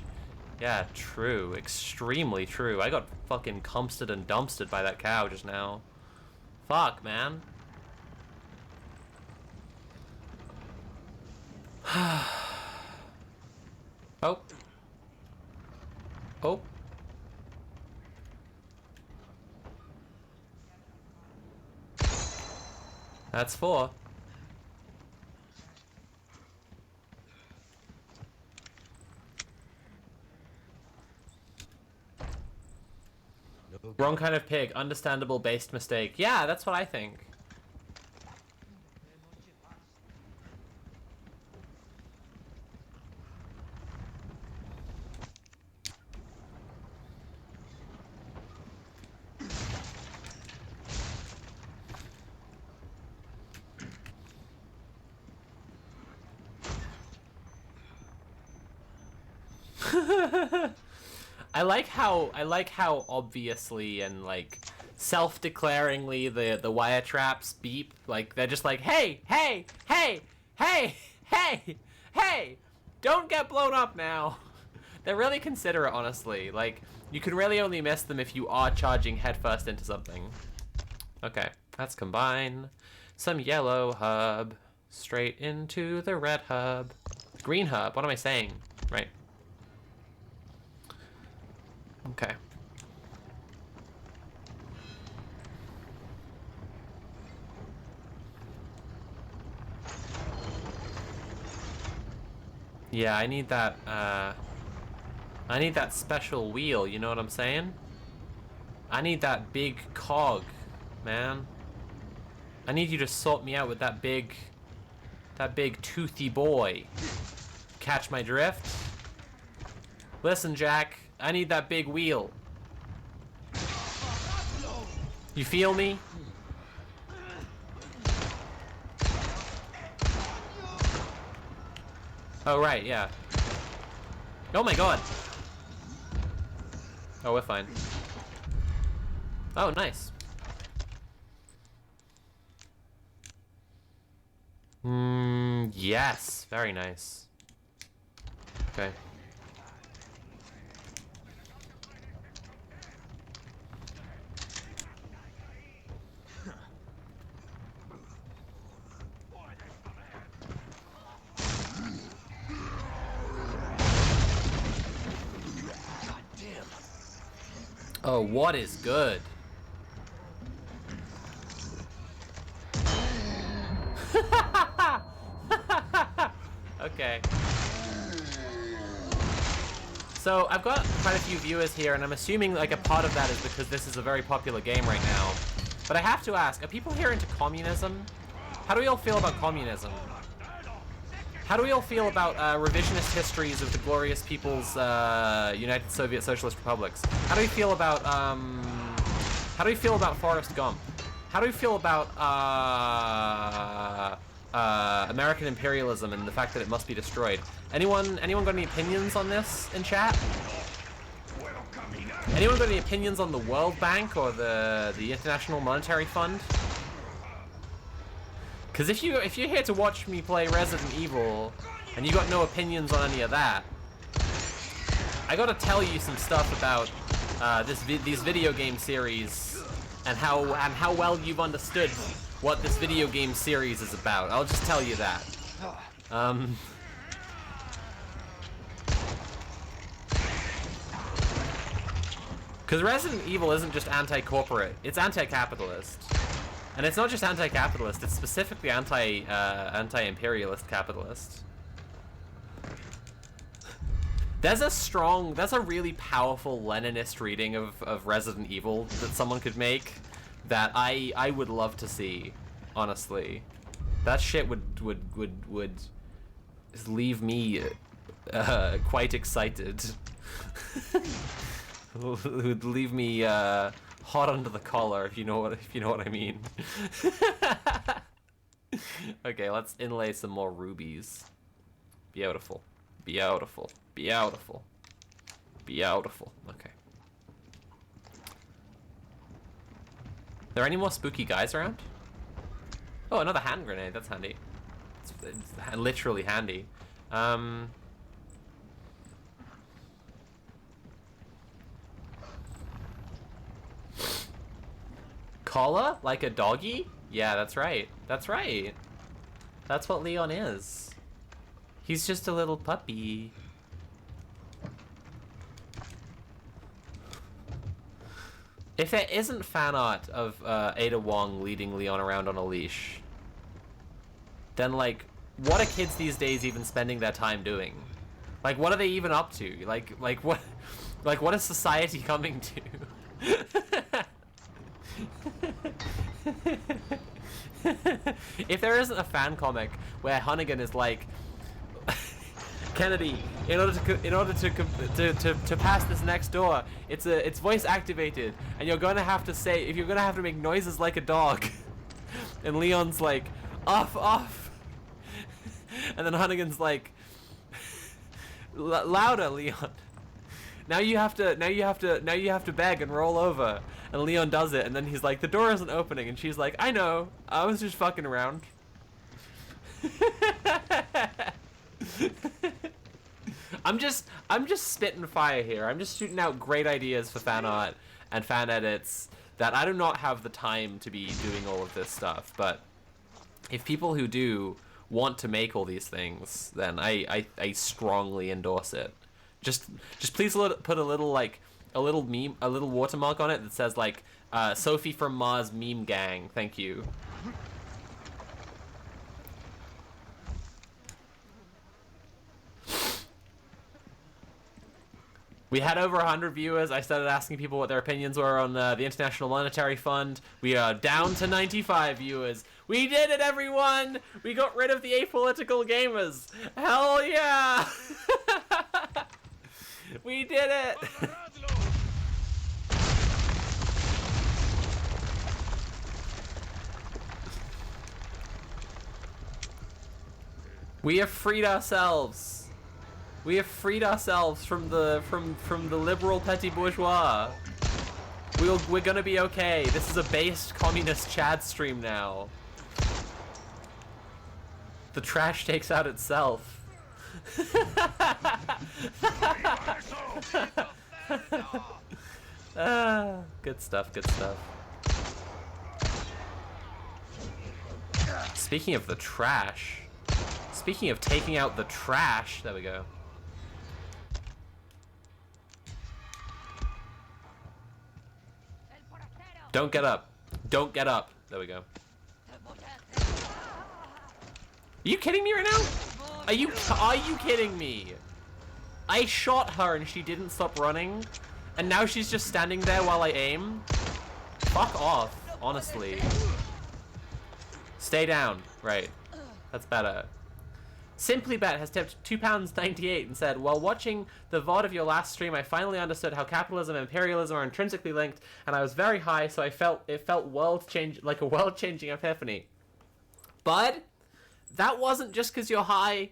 Yeah, true. Extremely true. I got fucking Comsted and dumpstered by that cow just now. Fuck, man. Oh. Oh. That's 4. No Wrong kind of pig. Understandable based mistake. Yeah, that's what I think. I like how obviously and like self-declaringly the wire traps beep. Like they're just like, hey, hey, hey, hey, hey, hey, don't get blown up now. They're really considerate, honestly. Like you can really only miss them if you are charging headfirst into something. Okay, let's combine some yellow hub straight into the red hub. Green hub, what am I saying? Right. Okay. Yeah, I need that special wheel, you know what I'm saying? I need that big cog, man. I need you to sort me out with that big toothy boy. Catch my drift? Listen, Jack, I need that big wheel. You feel me? Oh, right, yeah. Oh my god. Oh, we're fine. Oh, nice. Yes. Very nice. Okay. Oh, what is good? Okay. So, I've got quite a few viewers here, and I'm assuming like a part of that is because this is a very popular game right now. But I have to ask, are people here into communism? How do we all feel about communism? How do we all feel about revisionist histories of the glorious people's United Soviet Socialist Republics? How do we feel about Forrest Gump? How do we feel about American imperialism and the fact that it must be destroyed? Anyone got any opinions on this in chat? Anyone got any opinions on the World Bank or the International Monetary Fund? Because if you're here to watch me play Resident Evil and you got no opinions on any of that, I gotta tell you some stuff about these video game series and how well you've understood what this video game series is about. I'll just tell you that. Because Resident Evil isn't just anti-corporate, it's anti-capitalist. And it's not just anti-capitalist, it's specifically anti-imperialist capitalist. There's a really powerful Leninist reading of Resident Evil that someone could make that I would love to see, honestly. That shit would leave me quite excited. Would leave me hot under the collar, if you know what I mean. Okay, let's inlay some more rubies. Beautiful, beautiful, beautiful, beautiful. Okay. There any more spooky guys around? Oh, another hand grenade. That's handy. It's literally handy. Collar? Like a doggy? Yeah, that's right. That's right. That's what Leon is. He's just a little puppy. If there isn't fan art of Ada Wong leading Leon around on a leash, then like, what are kids these days even spending their time doing? Like, what are they even up to? Like what is society coming to? If there isn't a fan comic where Hunnigan is like, Kennedy, in order to pass this next door, it's voice activated, and you're gonna have to make noises like a dog, and Leon's like, off, and then Hunnigan's like, louder, Leon. Now you have to beg and roll over, and Leon does it, and then he's like, the door isn't opening, and she's like, I know, I was just fucking around. I'm just spitting fire here. I'm just shooting out great ideas for fan art and fan edits that I do not have the time to be doing all of this stuff. But if people who do want to make all these things, then I strongly endorse it. Just please put a little meme, a little watermark on it that says like Sophie from Mars meme gang. Thank you. We had over 100 viewers. I started asking people what their opinions were on the International Monetary Fund. We are down to 95 viewers. We did it, everyone! We got rid of the apolitical gamers. Hell yeah! We did it! We have freed ourselves. We have freed ourselves from the liberal petty bourgeois. We're gonna be okay. This is a based communist Chad stream now. The trash takes out itself. Good stuff, good stuff. Speaking of the trash, speaking of taking out the trash, there we go. Don't get up. Don't get up. There we go. Are you kidding me right now? Are you kidding me? I shot her and she didn't stop running, and now she's just standing there while I aim? Fuck off, honestly. Stay down. Right. That's better. SimplyBet has tipped £2.98 and said, while watching the VOD of your last stream, I finally understood how capitalism and imperialism are intrinsically linked, and I was very high, so it felt like a world-changing epiphany. Bud, that wasn't just because you're high.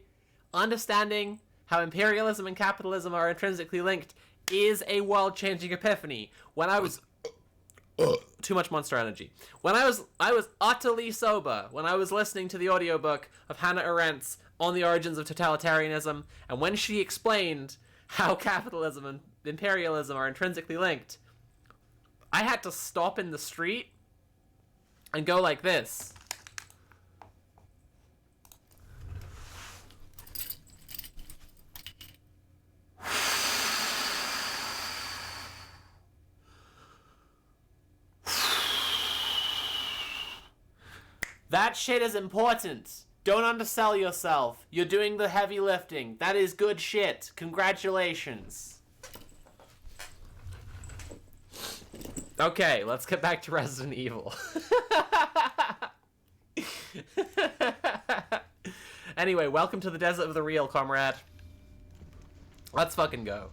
Understanding how imperialism and capitalism are intrinsically linked is a world-changing epiphany. When I was... too much Monster Energy. When I was utterly sober, when I was listening to the audiobook of Hannah Arendt's On the Origins of Totalitarianism, and when she explained how capitalism and imperialism are intrinsically linked, I had to stop in the street and go like this. That shit is important. Don't undersell yourself. You're doing the heavy lifting. That is good shit. Congratulations. Okay, let's get back to Resident Evil. Anyway, welcome to the desert of the real, comrade. Let's fucking go.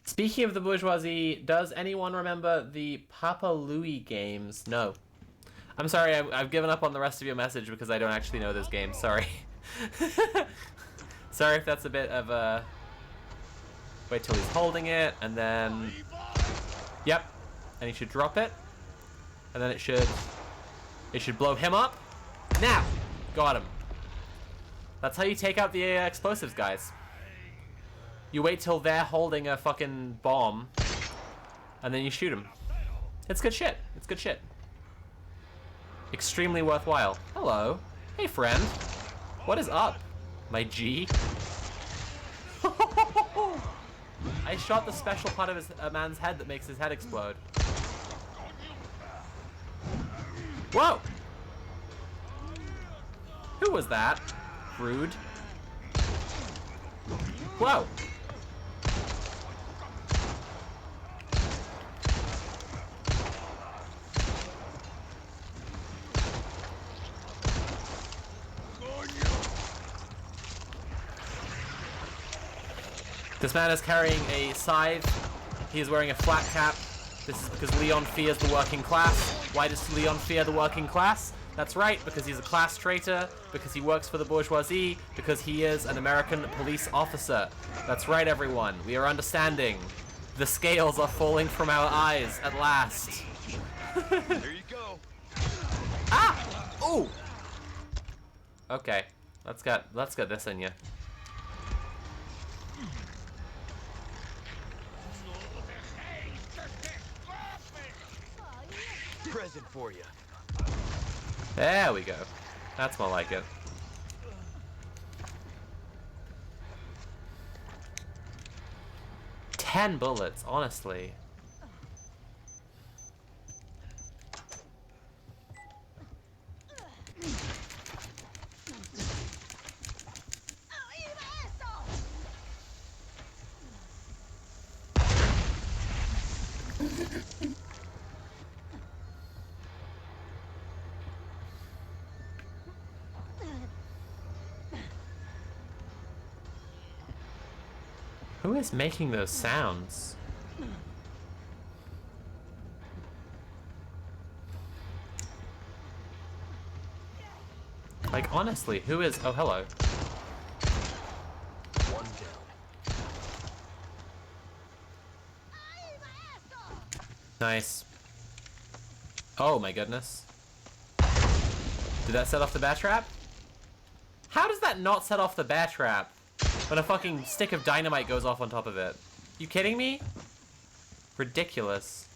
Speaking of the bourgeoisie, does anyone remember the Papa Louie games? No. I'm sorry, I've given up on the rest of your message because I don't actually know those games. Sorry. Sorry if that's a bit of a... Wait till he's holding it, and then... Yep. And he should drop it. And then it should blow him up. Now! Got him. That's how you take out the explosives, guys. You wait till they're holding a fucking bomb, and then you shoot them. It's good shit. It's good shit. Extremely worthwhile. Hello. Hey, friend. What is up, my G? I shot the special part of a man's head that makes his head explode. Whoa! Who was that? Rude. Whoa! This man is carrying a scythe. He is wearing a flat cap. This is because Leon fears the working class. Why does Leon fear the working class? That's right, because he's a class traitor, because he works for the bourgeoisie, because he is an American police officer. That's right, everyone. We are understanding. The scales are falling from our eyes at last. There you go. Ah! Ooh! Okay. Let's get this in you. Present for you. There we go. That's more like it. Ten bullets, honestly. Who is making those sounds? Like, honestly, who is... Oh, hello. One down. Nice. Oh, my goodness. Did that set off the bear trap? How does that not set off the bear trap when a fucking stick of dynamite goes off on top of it? You kidding me? Ridiculous.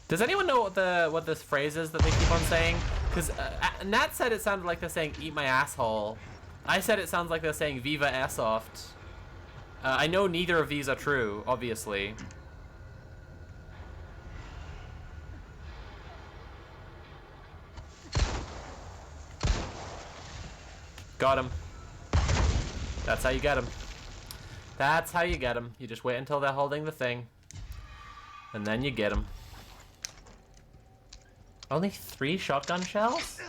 Does anyone know what this phrase is that they keep on saying? Because Nat said it sounded like they're saying "eat my asshole." I said it sounds like they're saying "Viva Airsoft." I know neither of these are true, obviously. Got him. That's how you get him. That's how you get them. You just wait until they're holding the thing, and then you get them. Only 3 shotgun shells?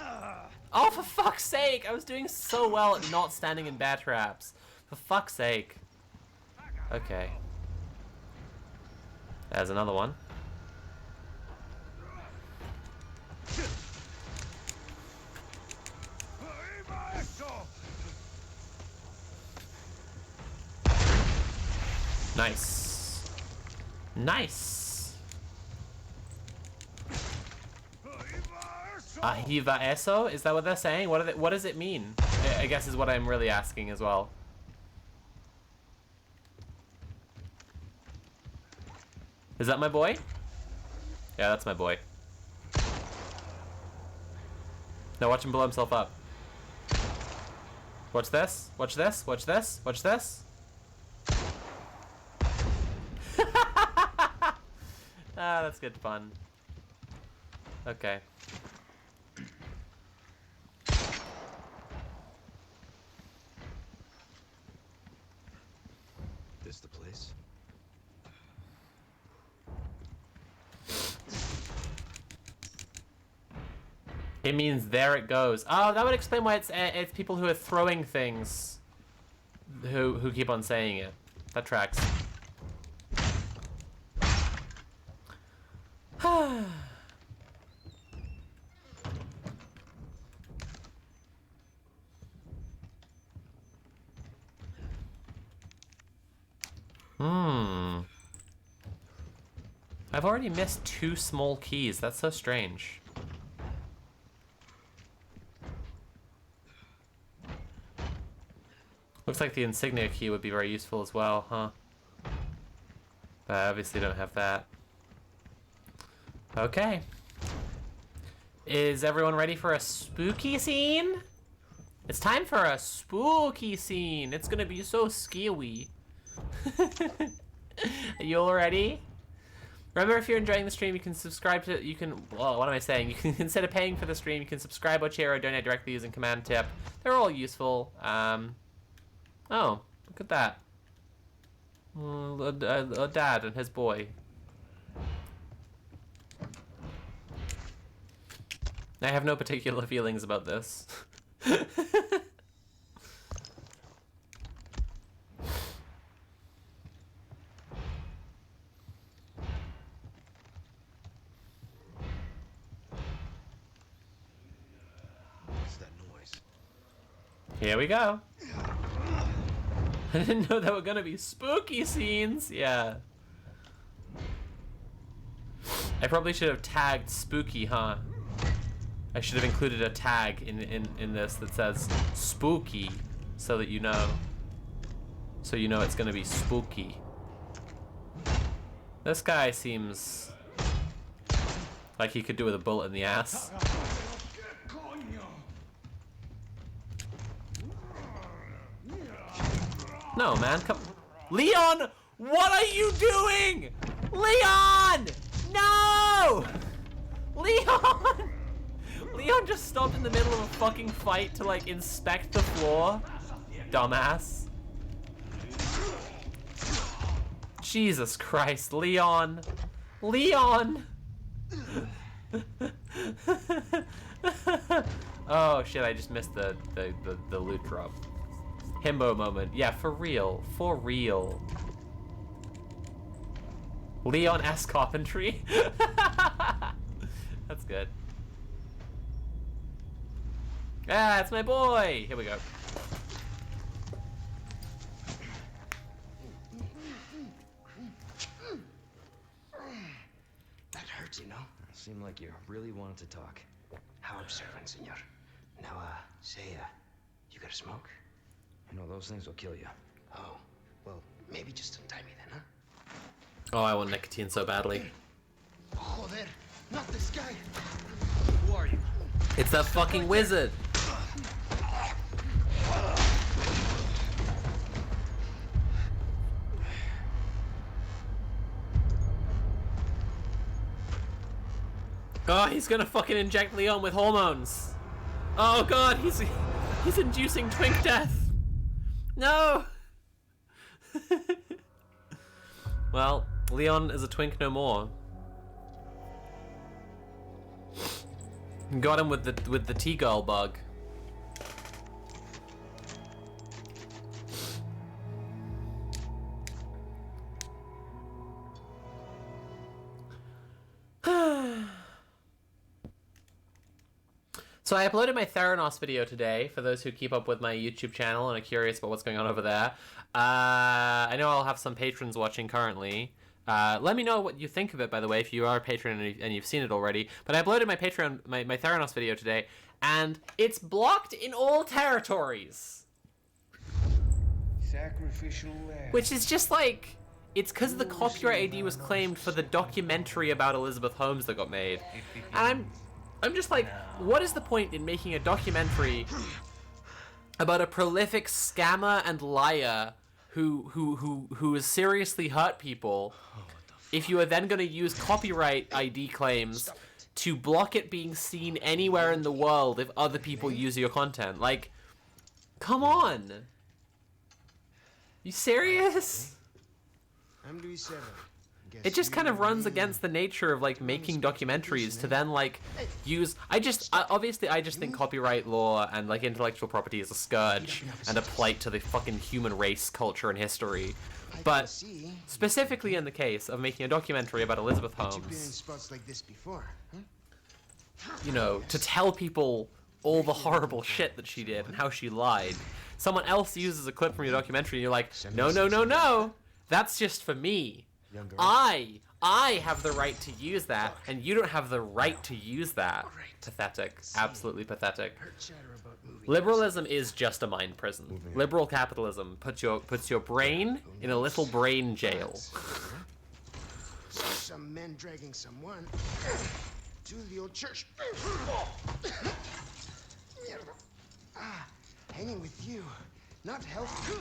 Oh, for fuck's sake! I was doing so well at not standing in bear traps. For fuck's sake. Okay. There's another one. Nice. Nice. Ahiva eso? Is that what they're saying? What does it mean? I guess is what I'm really asking as well. Is that my boy? Yeah, that's my boy. Now watch him blow himself up. Watch this. Watch this. Watch this. Watch this. Ah, that's good fun. Okay. This the place? It means there it goes. Oh, that would explain why it's people who are throwing things who keep on saying it. That tracks. I've already missed 2 small keys. That's so strange. Looks like the insignia key would be very useful as well, huh? But I obviously don't have that. Okay. Is everyone ready for a spooky scene? It's time for a spooky scene. It's gonna be so scary. Are you all ready? Remember, if you're enjoying the stream, you can subscribe to, well, what am I saying? You can, instead of paying for the stream, you can subscribe or share or donate directly using command tip. They're all useful. Oh, look at that. A dad and his boy. I have no particular feelings about this. What's that noise? Here we go. I didn't know there were gonna be spooky scenes. Yeah. I probably should have tagged spooky, huh? I should have included a tag in this that says spooky, so that you know. So you know it's gonna be spooky. This guy seems like he could do with a bullet in the ass. No, man, come. Leon, what are you doing? Leon! No! Leon! Leon just stopped in the middle of a fucking fight to, like, inspect the floor. Dumbass. Jesus Christ, Leon. Leon! Oh shit, I just missed the loot drop. Himbo moment. Yeah, for real. For real. Leon S. Carpentry. That's good. Ah, it's my boy! Here we go. That hurts, you know? Seemed like you really wanted to talk. How observant, senor. Now, say, you got a smoke? You know, those things will kill you. Oh, well, maybe just untie me then, huh? Oh, I want nicotine so badly. Joder, not this guy. Who are you? It's that fucking wizard. Oh, he's gonna fucking inject Leon with hormones. Oh god, he's inducing twink death. No. Well, Leon is a twink no more. Got him with the T-girl bug. So I uploaded my Theranos video today, for those who keep up with my YouTube channel and are curious about what's going on over there. I know I'll have some patrons watching currently. Let me know what you think of it, by the way, if you are a patron and you've seen it already. But I uploaded my Theranos video today, and it's blocked in all territories. Sacrificial lamb. Which is just like... It's because the copyright ID was claimed for the documentary about Elizabeth Holmes that got made. And I'm just like, what is the point in making a documentary about a prolific scammer and liar who has seriously hurt people if you are then going to use copyright ID claims to block it being seen anywhere in the world if other people use your content? Like, come on. You serious? It just kind of runs against the nature of, like, making documentaries to then, like, use... I just think copyright law and, like, intellectual property is a scourge and a plight to the fucking human race, culture, and history. But specifically in the case of making a documentary about Elizabeth Holmes, you know, to tell people all the horrible shit that she did and how she lied. Someone else uses a clip from your documentary and you're like, no, no, no, no! That's just for me. Younger. I have the right to use that, and you don't have the right to use that. Pathetic. Absolutely pathetic. Liberalism is just a mind prison. Liberal capitalism puts your brain in a little brain jail. Some men dragging someone to the old church. Hanging with you, not healthy.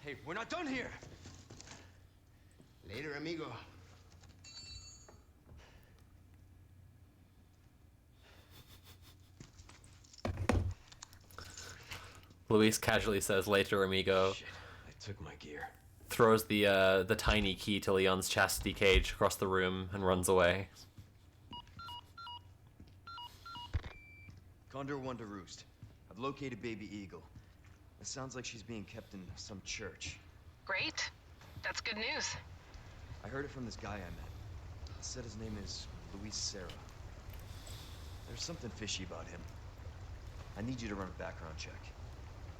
Hey, we're not done here. Later, amigo. Luis casually says, "Later, amigo." Shit, I took my gear. Throws the tiny key to Leon's chastity cage across the room and runs away. Condor 1 to Roost. I've located Baby Eagle. It sounds like she's being kept in some church. Great. That's good news. I heard it from this guy I met. He said his name is Luis Serra. There's something fishy about him. I need you to run a background check.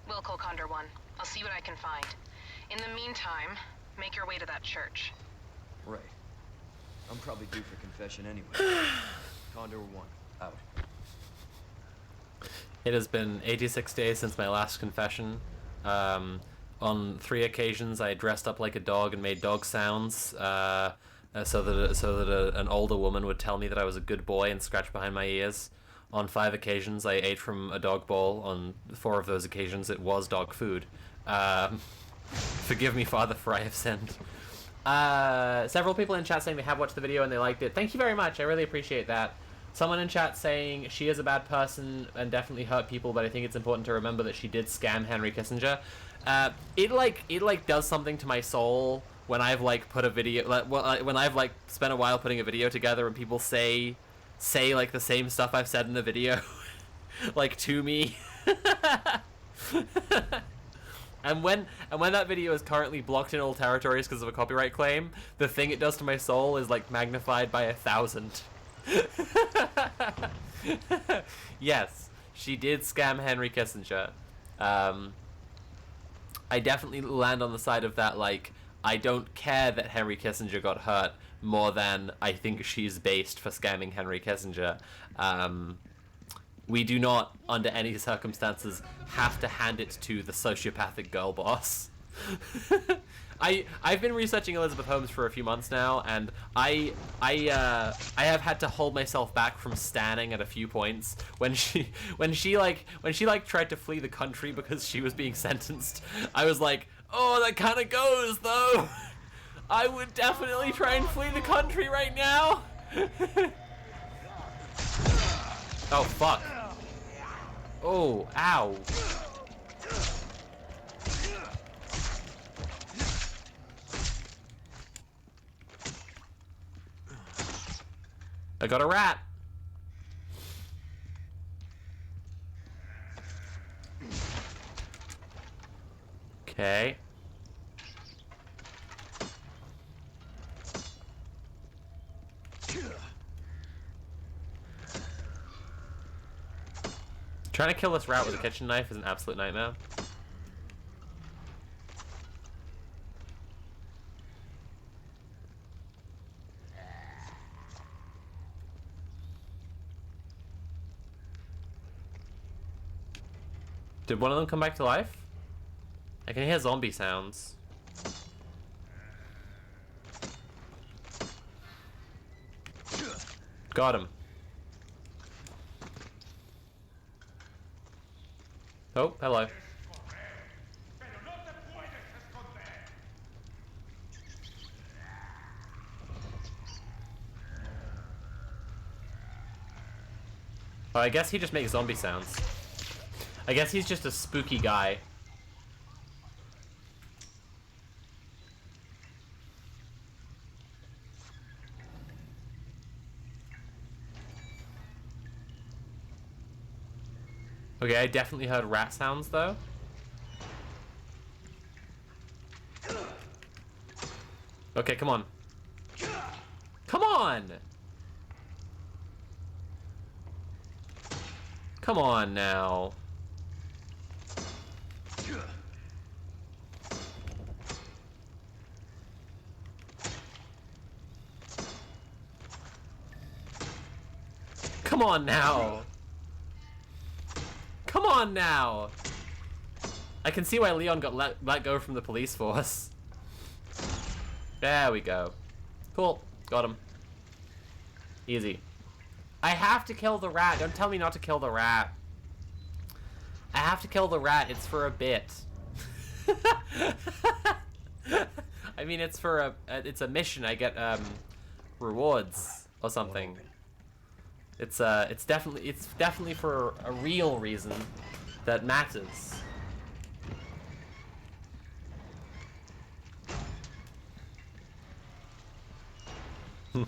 We'll call Condor 1. I'll see what I can find. In the meantime, make your way to that church. Right. I'm probably due for confession anyway. Condor 1, out. It has been 86 days since my last confession. On 3 occasions, I dressed up like a dog and made dog sounds, so that an older woman would tell me that I was a good boy and scratch behind my ears. On 5 occasions, I ate from a dog bowl. On 4 of those occasions, it was dog food. Forgive me, Father, for I have sinned. Several people in chat saying they have watched the video and they liked it. Thank you very much. I really appreciate that. Someone in chat saying she is a bad person and definitely hurt people, but I think it's important to remember that she did scam Henry Kissinger. It does something to my soul when I've like put a video, when I've like spent a while putting a video together and people say like the same stuff I've said in the video, like to me. And when that video is currently blocked in all territories because of a copyright claim, the thing it does to my soul is like magnified by 1,000. Yes, she did scam Henry Kissinger. I definitely land on the side of that, like, I don't care that Henry Kissinger got hurt more than I think she's based for scamming Henry Kissinger. We do not, under any circumstances, have to hand it to the sociopathic girl boss. I've been researching Elizabeth Holmes for a few months now, and I have had to hold myself back from standing at a few points when she tried to flee the country because she was being sentenced. I was like, oh, that kind of goes though. I would definitely try and flee the country right now. Oh fuck. Oh, ow. I got a rat. Okay. Trying to kill this rat with a kitchen knife is an absolute nightmare. Did one of them come back to life? I can hear zombie sounds. Got him. Oh, hello. Oh, I guess he just makes zombie sounds. I guess he's just a spooky guy. Okay, I definitely heard rat sounds though. Okay, come on. Come on! Come on now. Come on now. Come on now. I can see why Leon got let go from the police force. There we go. Cool. Got him. Easy. I have to kill the rat. Don't tell me not to kill the rat. I have to kill the rat. It's for a bit. I mean, it's for it's a mission. I get rewards or something. It's definitely for a real reason that matters.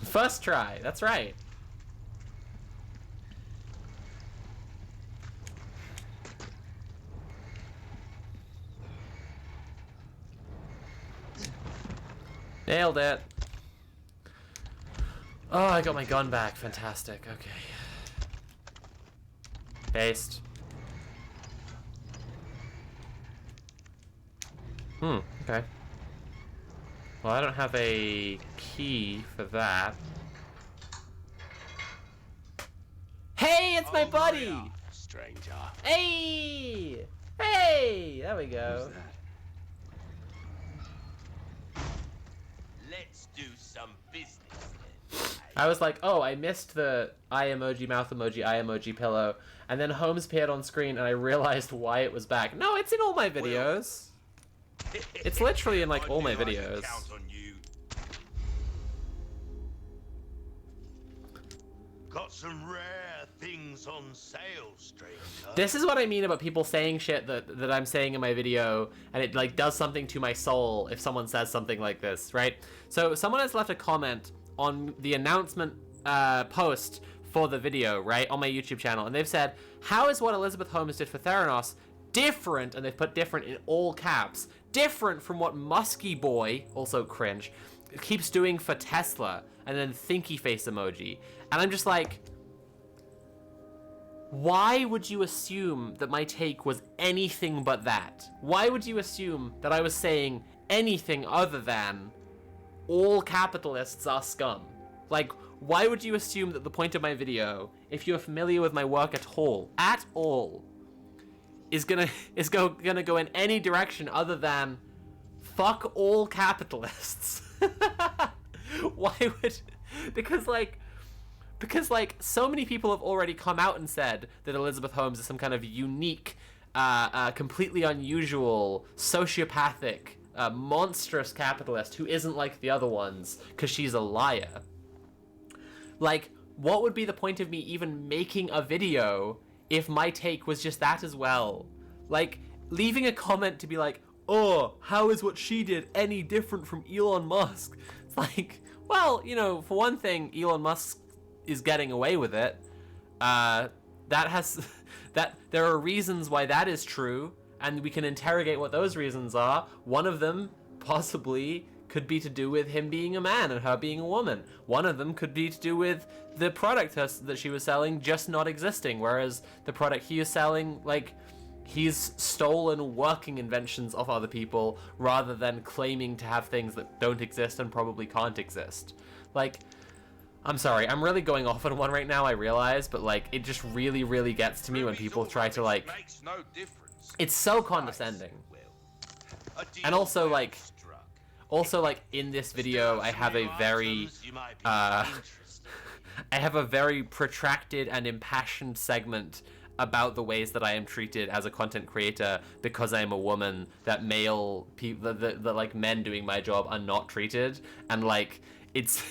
First try. That's right. Nailed it. Oh, I got my gun back. Fantastic. Okay. Paste. Okay. Well, I don't have a key for that. Hey, it's my buddy! Stranger. Hey! Hey! There we go. Let's do some business then. I was like, oh, I missed the eye emoji, mouth emoji, eye emoji, pillow. And then Holmes appeared on screen and I realized why it was back. No, it's in all my videos. It's literally in like all my videos. Got some rare things on sale, stranger. This is what I mean about people saying shit that I'm saying in my video, and it like does something to my soul if someone says something like this, right? So someone has left a comment on the announcement post for the video, right, on my YouTube channel, and they've said, how is what Elizabeth Holmes did for Theranos different, and they've put different in all caps, different from what Musky Boy, also cringe, keeps doing for Tesla, and then thinky face emoji. And I'm just like, why would you assume that my take was anything but that? Why would you assume that I was saying anything other than all capitalists are scum? Like, why would you assume that the point of my video, if you're familiar with my work at all, is gonna go in any direction other than fuck all capitalists? Why would... Because so many people have already come out and said that Elizabeth Holmes is some kind of unique, completely unusual, sociopathic, monstrous capitalist who isn't like the other ones because she's a liar. Like, what would be the point of me even making a video if my take was just that as well? Like, leaving a comment to be like, oh, how is what she did any different from Elon Musk? It's like, well, you know, for one thing, Elon Musk is getting away with it. There are reasons why that is true, and we can interrogate what those reasons are. One of them possibly could be to do with him being a man and her being a woman. One of them could be to do with the product that she was selling just not existing, whereas the product he is selling, like, he's stolen working inventions of other people rather than claiming to have things that don't exist and probably can't exist. Like, I'm sorry, I'm really going off on one right now, I realize, but like, it just really, really gets to me when people try to like, it's so condescending. And also like in this video, I have a very protracted and impassioned segment about the ways that I am treated as a content creator because I am a woman, that male people, that like men doing my job are not treated, and like it's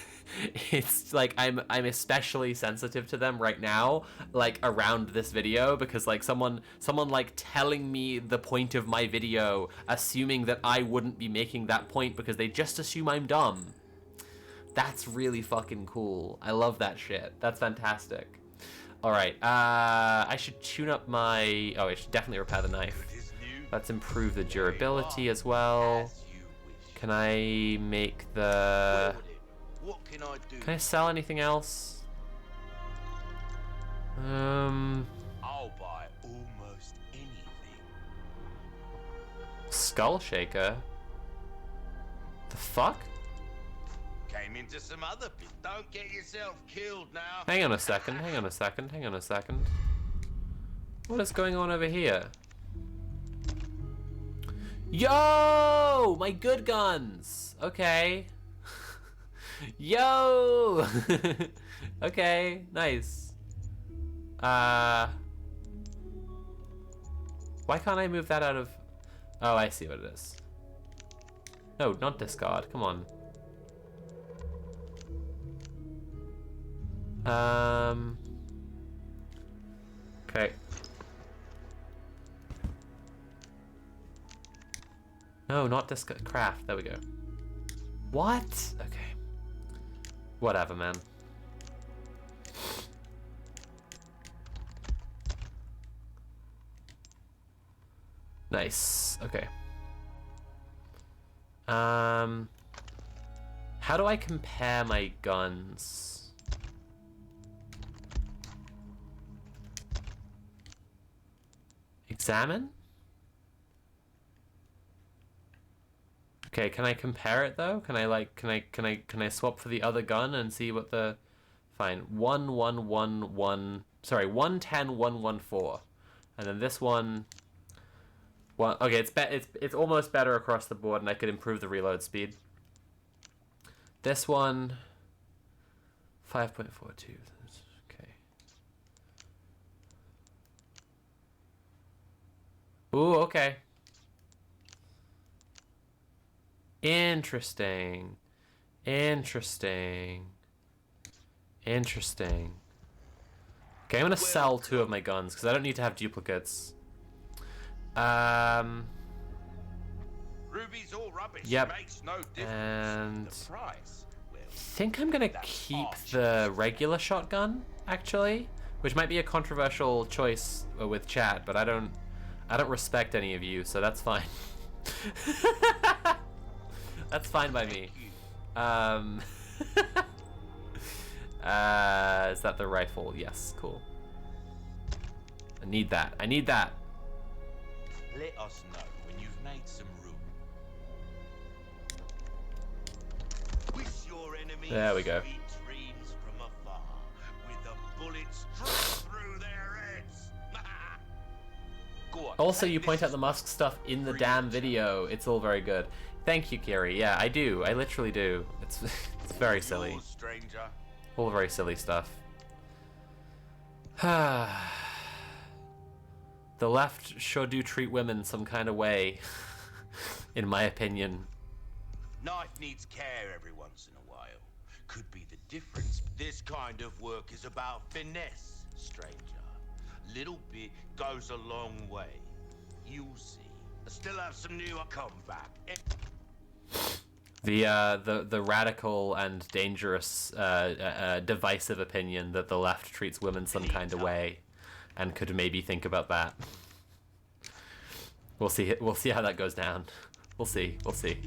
like I'm especially sensitive to them right now, like around this video, because like someone like telling me the point of my video, assuming that I wouldn't be making that point because they just assume I'm dumb. That's really fucking cool. I love that shit. That's fantastic. Alright, I should tune up my... Oh, I should definitely repair the knife. Let's improve the durability as well. Can I make the... What can I do? Can I sell anything else? I'll buy almost anything. Skull Shaker? The fuck? Came into some other bit. Don't get yourself killed now. Hang on a second, hang on a second, hang on a second. What is going on over here? Yo! My good guns! Okay. Yo! Okay, nice. Why can't I move that out of... Oh, I see what it is. No, not discard, come on. Okay. No, not discard. Craft. There we go. What? Okay. Whatever, man. Nice. Okay. How do I compare my guns? Examine? Okay, can I compare it though? Can I like can I swap for the other gun and see what the fine 1111 sorry 110114 and then this one okay it's almost better across the board and I could improve the reload speed. This one 5.42. Okay. Ooh, okay. Interesting. Interesting. Interesting. Okay, I'm gonna sell 2 of my guns because I don't need to have duplicates. Ruby's all rubbish. Yep. Makes no difference. And The price. Well, I think I'm gonna keep the regular shotgun actually, which might be a controversial choice with chat, but I don't respect any of you, so that's fine. That's fine by me. Is that the rifle? Yes, cool. I need that. I need that. let us know when you've made some room. Wish your enemies There we go. sweet dreams from afar, with the bullets straight through their heads. Go on. Also, you take point this out the Musk stuff in the free damn chat. video. It's all very good. Thank you, Kiri. Yeah, I do. I literally do. It's it's very silly. Yours, stranger. All very silly stuff. The left sure do treat women some kind of way, in my opinion. Knife needs care every once in a while. Could be the difference. This kind of work is about finesse, stranger. Little bit goes a long way. You'll see. I still have some new comeback. The radical and dangerous divisive opinion that the left treats women some kind of way, and could maybe think about that. We'll see. We'll see how that goes down. We'll see. We'll see.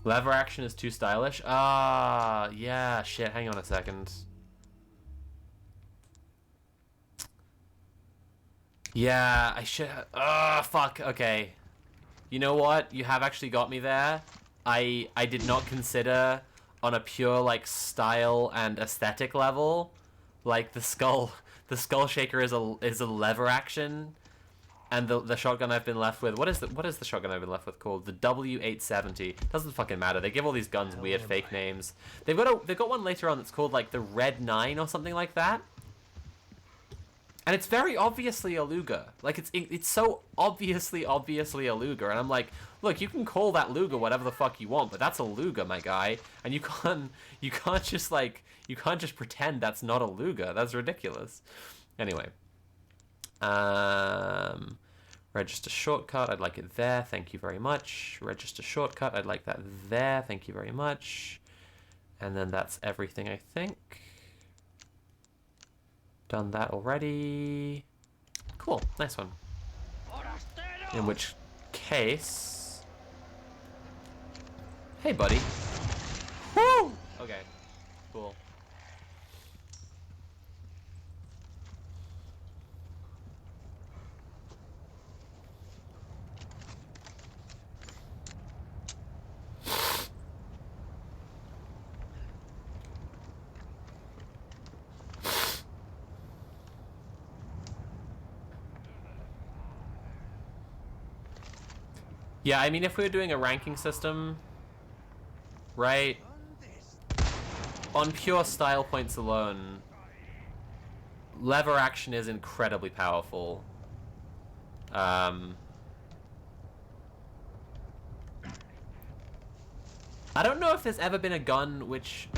Lever action is too stylish. Ah, yeah. Shit. Hang on a second. Yeah, I should. Fuck. Okay. You know what? You have actually got me there. I did not consider on a pure like style and aesthetic level, like the skull shaker is a lever action, and the shotgun I've been left with. What is the shotgun I've been left with called? The W870. Doesn't fucking matter. They give all these guns weird fake names. They've got one later on that's called like the Red 9 or something like that. And it's very obviously a Luger. Like, it's so obviously a Luger. And I'm like, look, you can call that Luger whatever the fuck you want, but that's a Luger, my guy. And you can't just pretend that's not a Luger. That's ridiculous. Anyway. Register shortcut, I'd like it there. Thank you very much. Register shortcut, I'd like that there. Thank you very much. And then that's everything, I think. Done that already. Cool, nice one. In which case... Hey, buddy. Woo! Okay, cool. Yeah, I mean, if we were doing a ranking system, right, on pure style points alone, lever action is incredibly powerful. I don't know if there's ever been a gun which,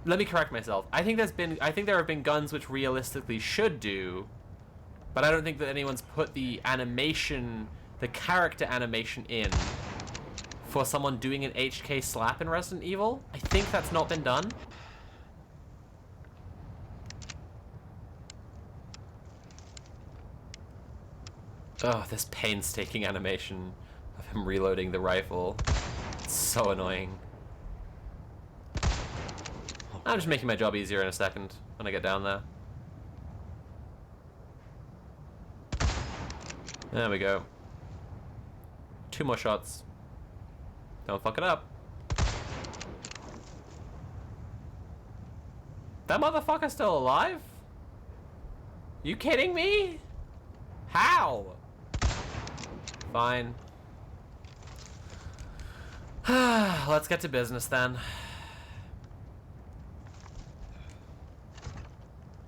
let me correct myself. I think there have been guns which realistically should do, but I don't think that anyone's put the animation, the character animation in for someone doing an HK slap in Resident Evil. I think that's not been done. Oh, this painstaking animation of him reloading the rifle. It's so annoying. I'm just making my job easier in a second when I get down there. There we go. 2 more shots. Don't fuck it up. That motherfucker's still alive? You kidding me? How? Fine. Let's get to business then.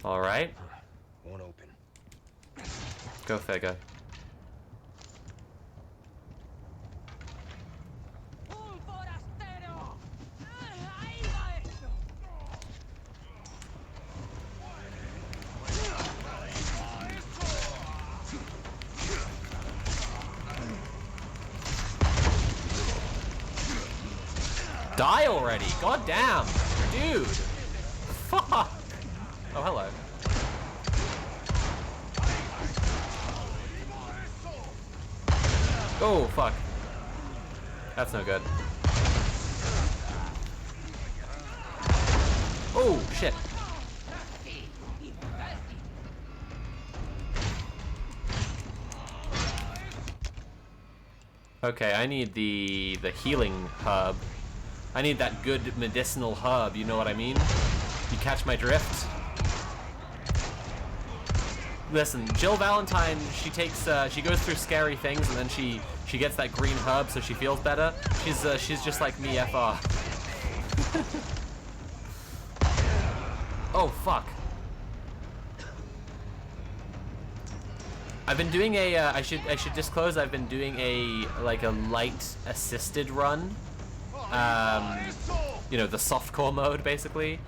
Alright. Won't open. Go figure. Die already! God damn! Dude! Fuck! Oh, hello. Oh, fuck. That's no good. Oh, shit. Okay, I need the healing herb. I need that good medicinal herb, you know what I mean? You catch my drift? Listen, Jill Valentine, she goes through scary things and then she gets that green herb so she feels better. She's just like me, FR. Oh, fuck. I've been doing a, I should disclose I've been doing a light assisted run. You know, the softcore mode, basically.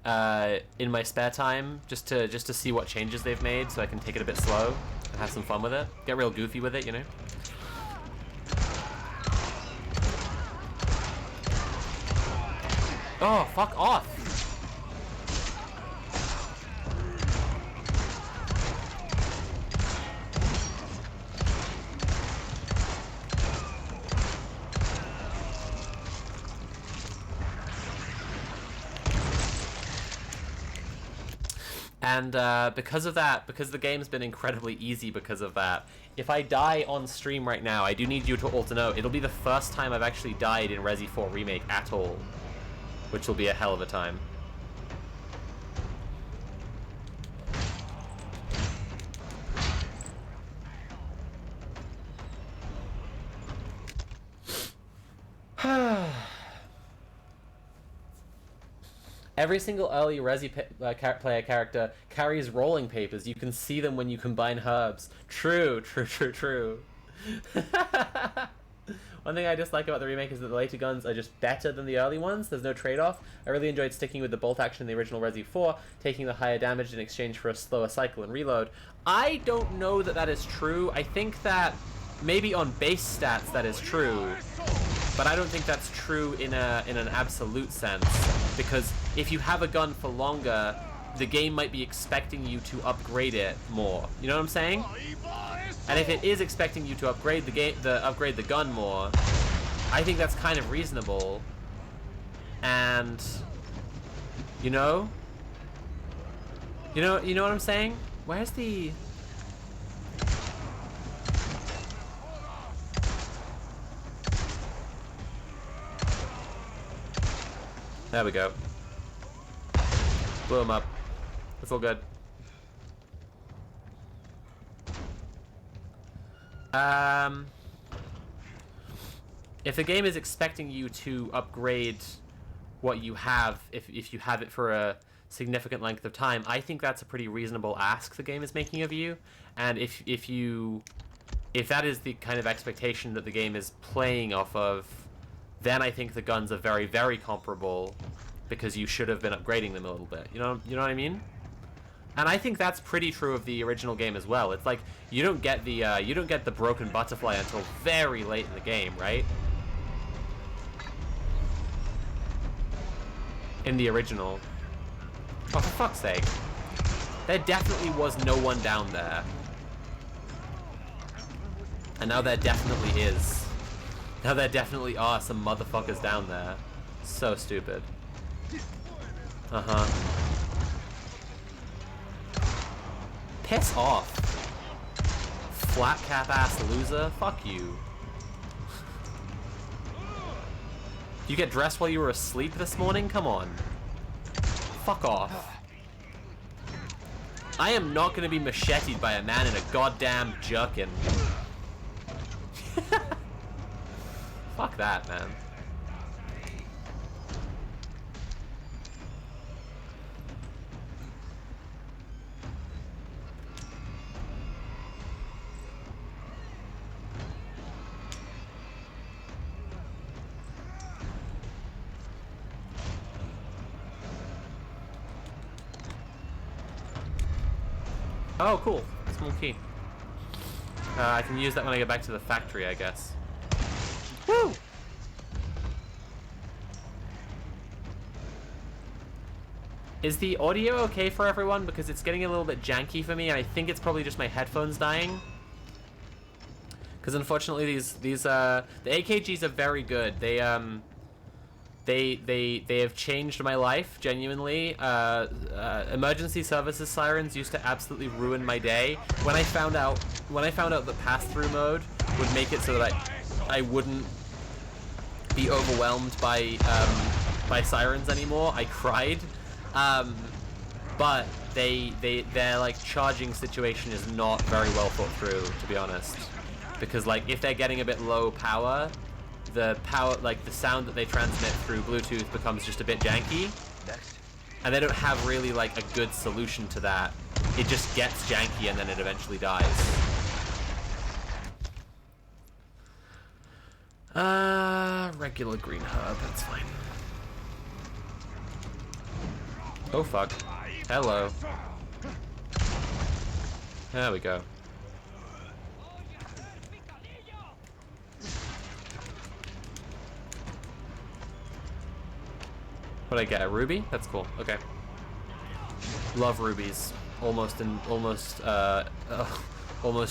In my spare time, just to see what changes they've made, so I can take it a bit slow and have some fun with it. Get real goofy with it, you know. Oh, fuck off! And because of that, because the game's been incredibly easy because of that, if I die on stream right now, I do need you to all to know, it'll be the first time I've actually died in Resi 4 Remake at all. Which will be a hell of a time. Every single early Resi player character carries rolling papers. You can see them when you combine herbs. True, true, true, true. One thing I dislike about the remake is that the later guns are just better than the early ones. There's no trade-off. I really enjoyed sticking with the bolt action in the original Resi 4, taking the higher damage in exchange for a slower cycle and reload. I don't know that that is true. I think that maybe on base stats that is true. but I don't think that's true in an absolute sense, because if you have a gun for longer, the game might be expecting you to upgrade it more. You know what I'm saying? And if it is expecting you to upgrade the gun more, I think that's kind of reasonable. And you know what I'm saying? Where's the... There we go. Blew him up. It's all good. If the game is expecting you to upgrade what you have, if you have it for a significant length of time, I think that's a pretty reasonable ask the game is making of you. And if that is the kind of expectation that the game is playing off of, then I think the guns are very, very comparable, because you should have been upgrading them a little bit. You know what I mean? And I think that's pretty true of the original game as well. It's like you don't get the broken butterfly until very late in the game, right? In the original. Oh, for fuck's sake. There definitely was no one down there. And now there definitely is. Now there definitely are some motherfuckers down there. So stupid. Uh-huh. Piss off. Flat cap ass loser. Fuck you. You get dressed while you were asleep this morning? Come on. Fuck off. I am not gonna be macheted by a man in a goddamn jerkin. Fuck that, man. Oh, cool. Small key. I can use that when I get back to the factory, I guess. Woo! Is the audio okay for everyone? Because it's getting a little bit janky for me, and I think it's probably just my headphones dying. Because unfortunately, the AKGs are very good. They have changed my life genuinely. Emergency services sirens used to absolutely ruin my day. When I found out that pass-through mode would make it so that I wouldn't be overwhelmed by sirens anymore, I cried. But their like charging situation is not very well thought through, to be honest. Because like if they're getting a bit low power, the sound that they transmit through Bluetooth becomes just a bit janky. And they don't have really like a good solution to that. It just gets janky and then it eventually dies. Regular green herb, that's fine. Oh fuck. Hello. There we go. What'd I get? A ruby? That's cool. Okay. Love rubies. Almost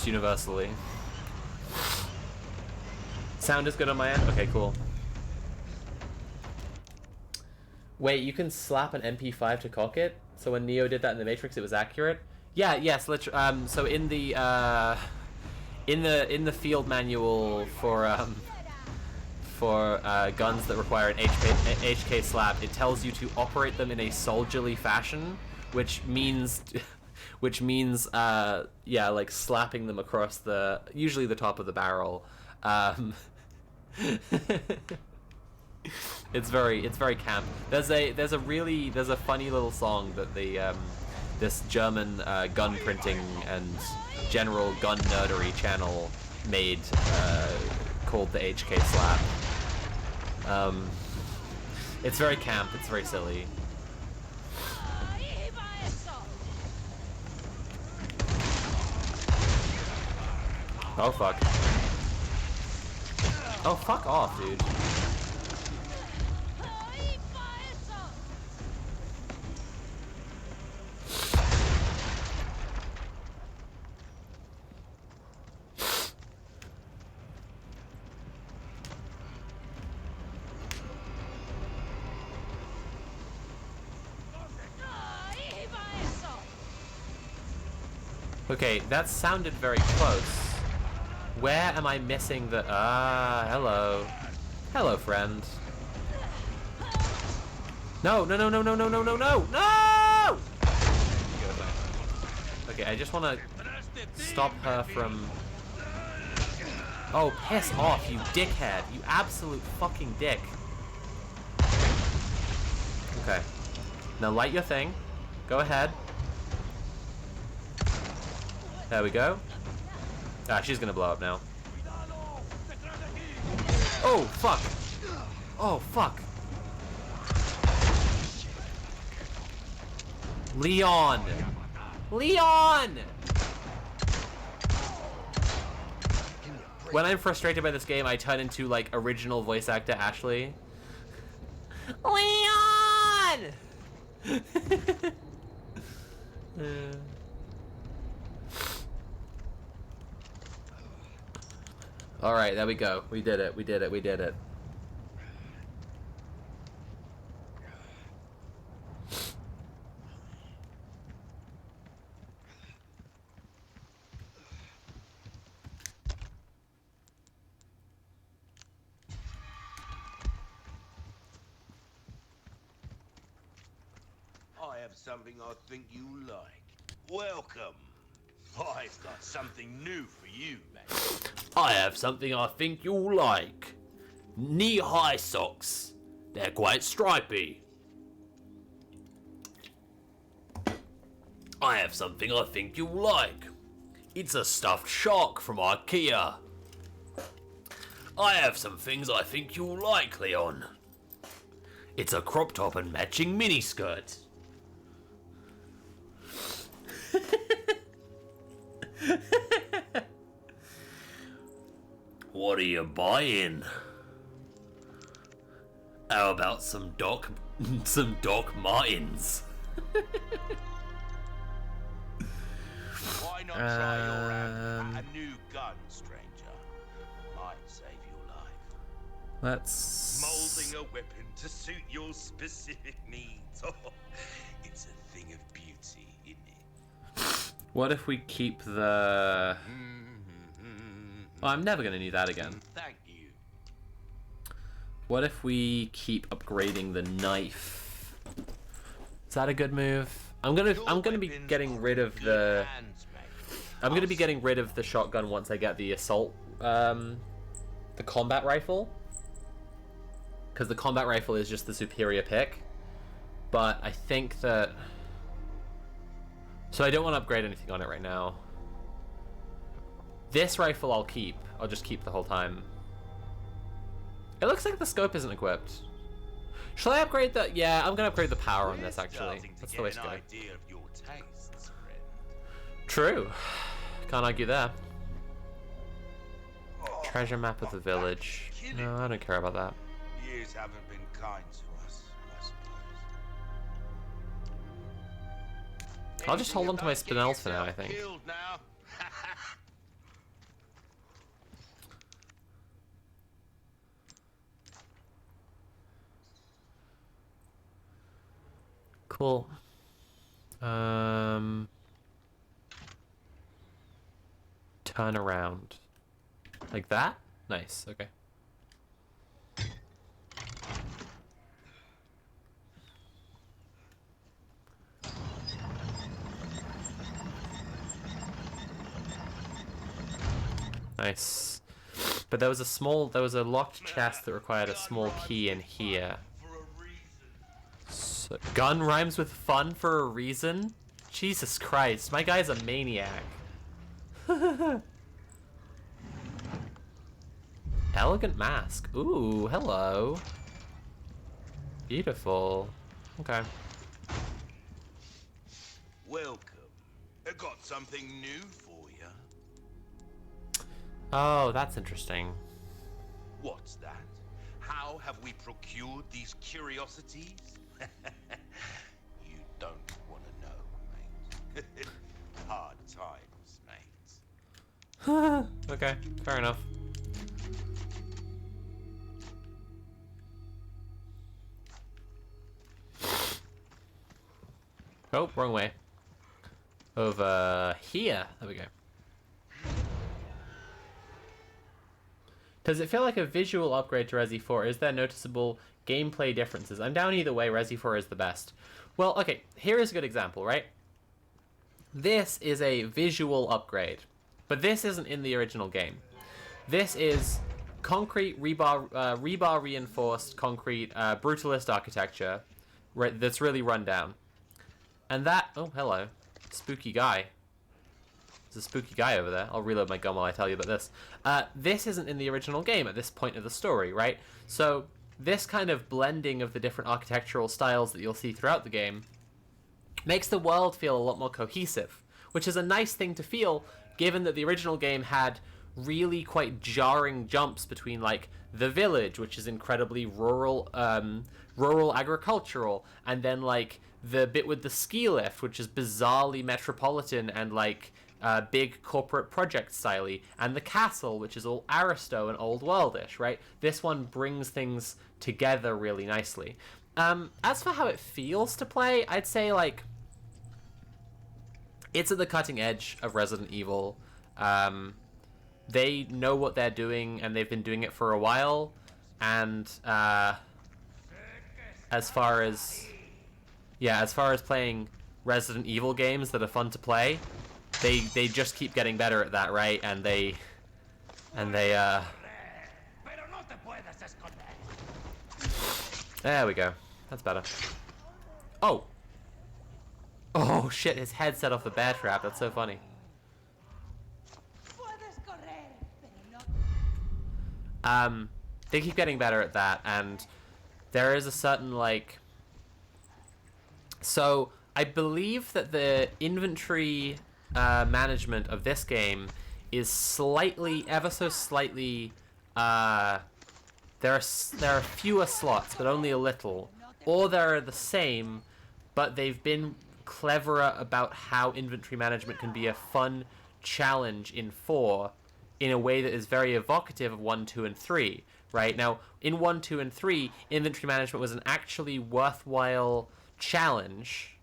universally. Sound is good on my end? Okay, cool. Wait, you can slap an MP5 to cock it? So when Neo did that in the Matrix, it was accurate? Yeah, yes, so in the field manual for guns that require an HK slap, it tells you to operate them in a soldierly fashion, which means yeah, like slapping them across usually the top of the barrel. It's very camp. There's a funny little song that this German gun printing and general gun nerdery channel made called the HK slap. It's very camp. It's very silly. Oh fuck. Oh, fuck off, dude. Okay, that sounded very close. Where am I missing the... Ah, hello. Hello, friend. No, no, no, no, no, no, no, no, no, no! Okay, I just want to stop her from... Oh, piss off, you dickhead. You absolute fucking dick. Okay. Now light your thing. Go ahead. There we go. Ah, she's gonna blow up now. Oh, fuck. Oh, fuck. Leon! Leon! When I'm frustrated by this game, I turn into, like, original voice actor Ashley. Leon! Alright, there we go. We did it, we did it, we did it. I have something I think you like. Welcome. I've got something new for you, mate. I have something I think you'll like. Knee-high socks. They're quite stripy. I have something I think you'll like. It's a stuffed shark from IKEA. I have some things I think you'll like, Leon. It's a crop top and matching miniskirt. What are you buying? How about some Doc Martens? Why not try your hand at a new gun, stranger? Might save your life. Let's... Molding a weapon to suit your specific needs. Oh, it's a thing of beauty, isn't it? What if we keep the... Oh, I'm never gonna need that again. Thank you. What if we keep upgrading the knife? Is that a good move? I'm gonna be getting rid of the... I'm gonna be getting rid of the shotgun once I get the assault, the combat rifle. Because the combat rifle is just the superior pick. But I think that... So I don't want to upgrade anything on it right now. This rifle I'll keep. I'll just keep the whole time. It looks like the scope isn't equipped. Shall I upgrade the... Yeah, I'm gonna upgrade the power on this, actually. That's the way to go. Idea of your tastes, friend. True. Can't argue there. Treasure map of the village. No, I don't care about that. Years haven't been kind to us, I suppose. I'll just hold on to my spinels for now, I think. Killed now. Cool. Turn around. Like that? Nice, okay. Nice. But there was a locked chest that required a small key in here. So, gun rhymes with fun for a reason? Jesus Christ, my guy's a maniac. Elegant mask. Ooh, hello. Beautiful. Okay. Welcome. I got something new for you. Oh, that's interesting. What's that? How have we procured these curiosities? You don't want to know, mate. Hard times, mate. Okay, fair enough. Oh, wrong way. Over here. There we go. Does it feel like a visual upgrade to Resi 4? Is there noticeable gameplay differences? I'm down either way. Resi 4 is the best. Well, okay, here is a good example, right? This is a visual upgrade, but this isn't in the original game. This is concrete rebar reinforced concrete brutalist architecture that's really run down. And that... Oh, hello. Spooky guy. There's a spooky guy over there. I'll reload my gun while I tell you about this. This isn't in the original game at this point of the story, right? So this kind of blending of the different architectural styles that you'll see throughout the game makes the world feel a lot more cohesive, which is a nice thing to feel, given that the original game had really quite jarring jumps between, like, the village, which is incredibly rural agricultural, and then, like, the bit with the ski lift, which is bizarrely metropolitan and, like, big corporate project style-y, and the castle, which is all Aristo and old worldish, right? This one brings things together really nicely. As for how it feels to play, I'd say, like, it's at the cutting edge of Resident Evil. They know what they're doing, and they've been doing it for a while, and as far as playing Resident Evil games that are fun to play, they just keep getting better at that, right? And they there we go. That's better. Oh! Oh shit, his head set off the bear trap. That's so funny. They keep getting better at that, and there is a certain, like... So, I believe that the inventory management of this game is slightly, ever so slightly, there are fewer slots, but only a little. Or they're the same, but they've been cleverer about how inventory management can be a fun challenge in 4 in a way that is very evocative of 1, 2, and 3, right? Now, in 1, 2, and 3, inventory management was an actually worthwhile challenge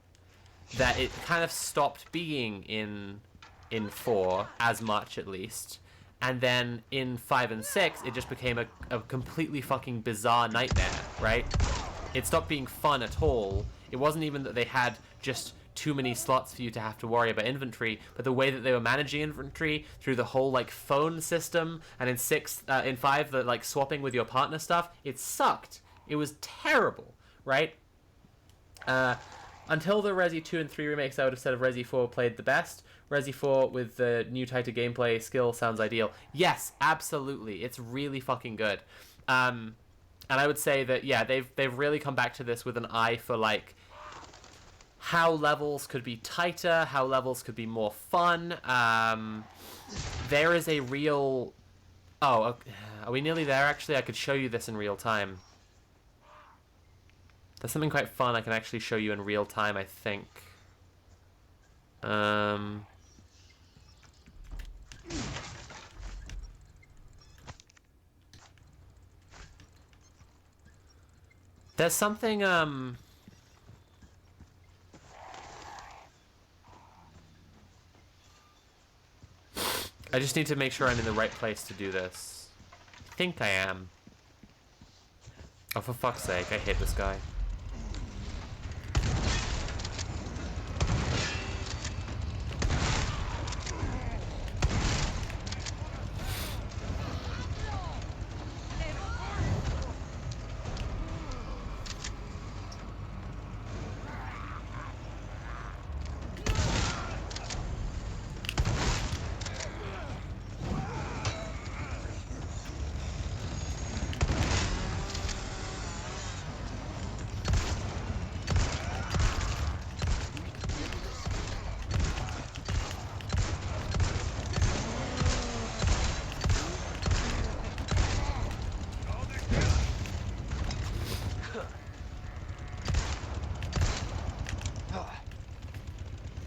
that it kind of stopped being in 4, as much at least. And then in 5 and 6, it just became a completely fucking bizarre nightmare, right? It stopped being fun at all. It wasn't even that they had just too many slots for you to have to worry about inventory, but the way that they were managing inventory through the whole, like, phone system, and in 5, the, like, swapping with your partner stuff, it sucked. It was terrible, right? Until the Resi 2 and 3 remakes, I would have said of Resi 4 played the best. Resi 4 with the new tighter gameplay skill sounds ideal. Yes, absolutely. It's really fucking good. And I would say that, yeah, they've really come back to this with an eye for, like, how levels could be tighter, how levels could be more fun. There is a real... Oh, are we nearly there, actually? I could show you this in real time. There's something quite fun I can actually show you in real time, I think. There's something, I just need to make sure I'm in the right place to do this. I think I am. Oh, for fuck's sake, I hate this guy.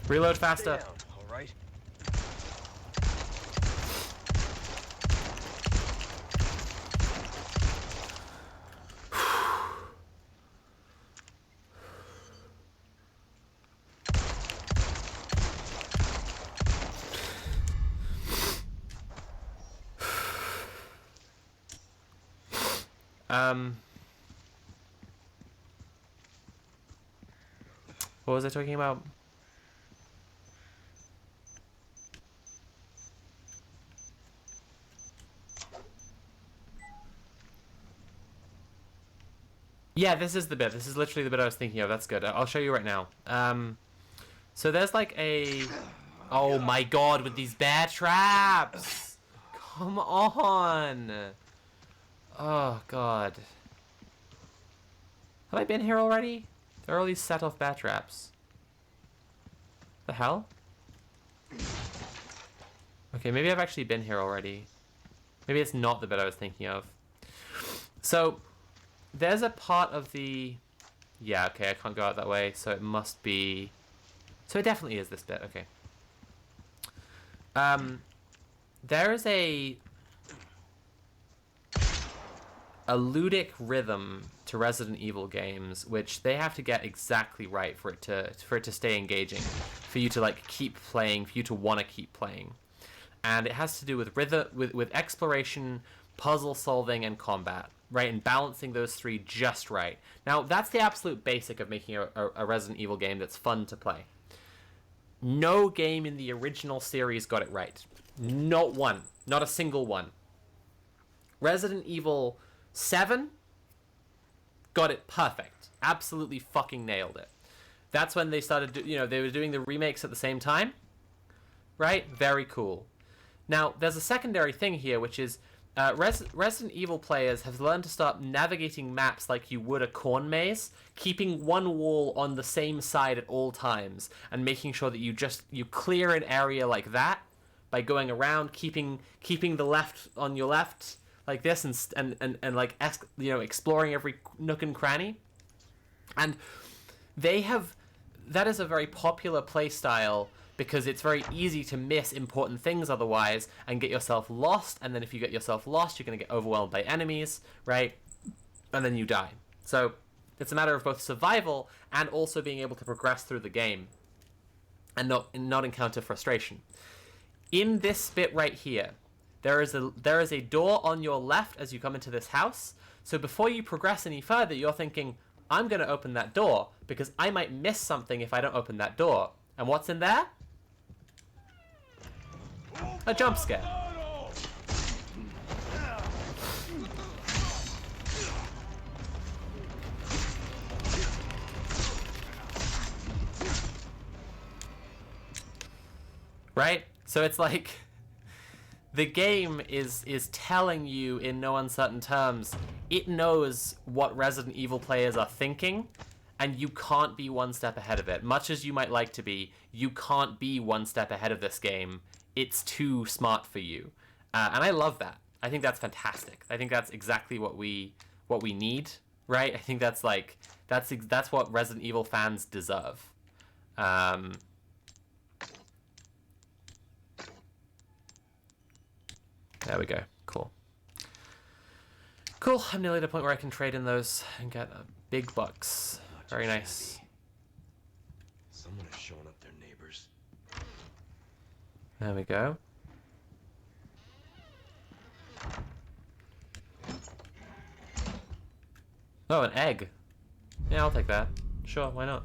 Reload faster. Stay down, all right? What was I talking about? Yeah, this is the bit. This is literally the bit I was thinking of. That's good. I'll show you right now. So there's like a... Oh my god, with these bear traps! Come on! Oh god. Have I been here already? There are all these set off bear traps. The hell? Okay, maybe I've actually been here already. Maybe it's not the bit I was thinking of. So, there's a part of the... Yeah, okay, I can't go out that way, so it must be... So it definitely is this bit, okay. There is a ludic rhythm to Resident Evil games, which they have to get exactly right for it to stay engaging, for you to like keep playing, for you to want to keep playing, and it has to do with rhythm, with exploration, puzzle solving, and combat, right, and balancing those three just right. Now that's the absolute basic of making a Resident Evil game that's fun to play. No game in the original series got it right. Not one. Not a single one. Resident Evil 7 got it perfect. Absolutely fucking nailed it. That's when they started, they were doing the remakes at the same time. Right? Very cool. Now, there's a secondary thing here, which is Resident Evil players have learned to start navigating maps like you would a corn maze, keeping one wall on the same side at all times, and making sure that you clear an area like that by going around, keeping the left on your left like this, and like exploring every nook and cranny. And that is a very popular play style, because it's very easy to miss important things otherwise and get yourself lost, and then if you get yourself lost, you're going to get overwhelmed by enemies, right? And then you die. So it's a matter of both survival and also being able to progress through the game and not encounter frustration. In this bit right here, there is a door on your left as you come into this house. So before you progress any further, you're thinking, I'm going to open that door because I might miss something if I don't open that door. And what's in there? A jump scare. Right? So it's like the game is telling you in no uncertain terms, it knows what Resident Evil players are thinking, and you can't be one step ahead of it. Much as you might like to be, you can't be one step ahead of this game. It's too smart for you. And I love that. I think that's fantastic. I think that's exactly what we need, right? I think that's what Resident Evil fans deserve. There we go. Cool. Cool. I'm nearly at a point where I can trade in those and get big bucks. Very nice. Someone has shown up their neighbors. There we go. Oh, an egg. Yeah, I'll take that. Sure, why not?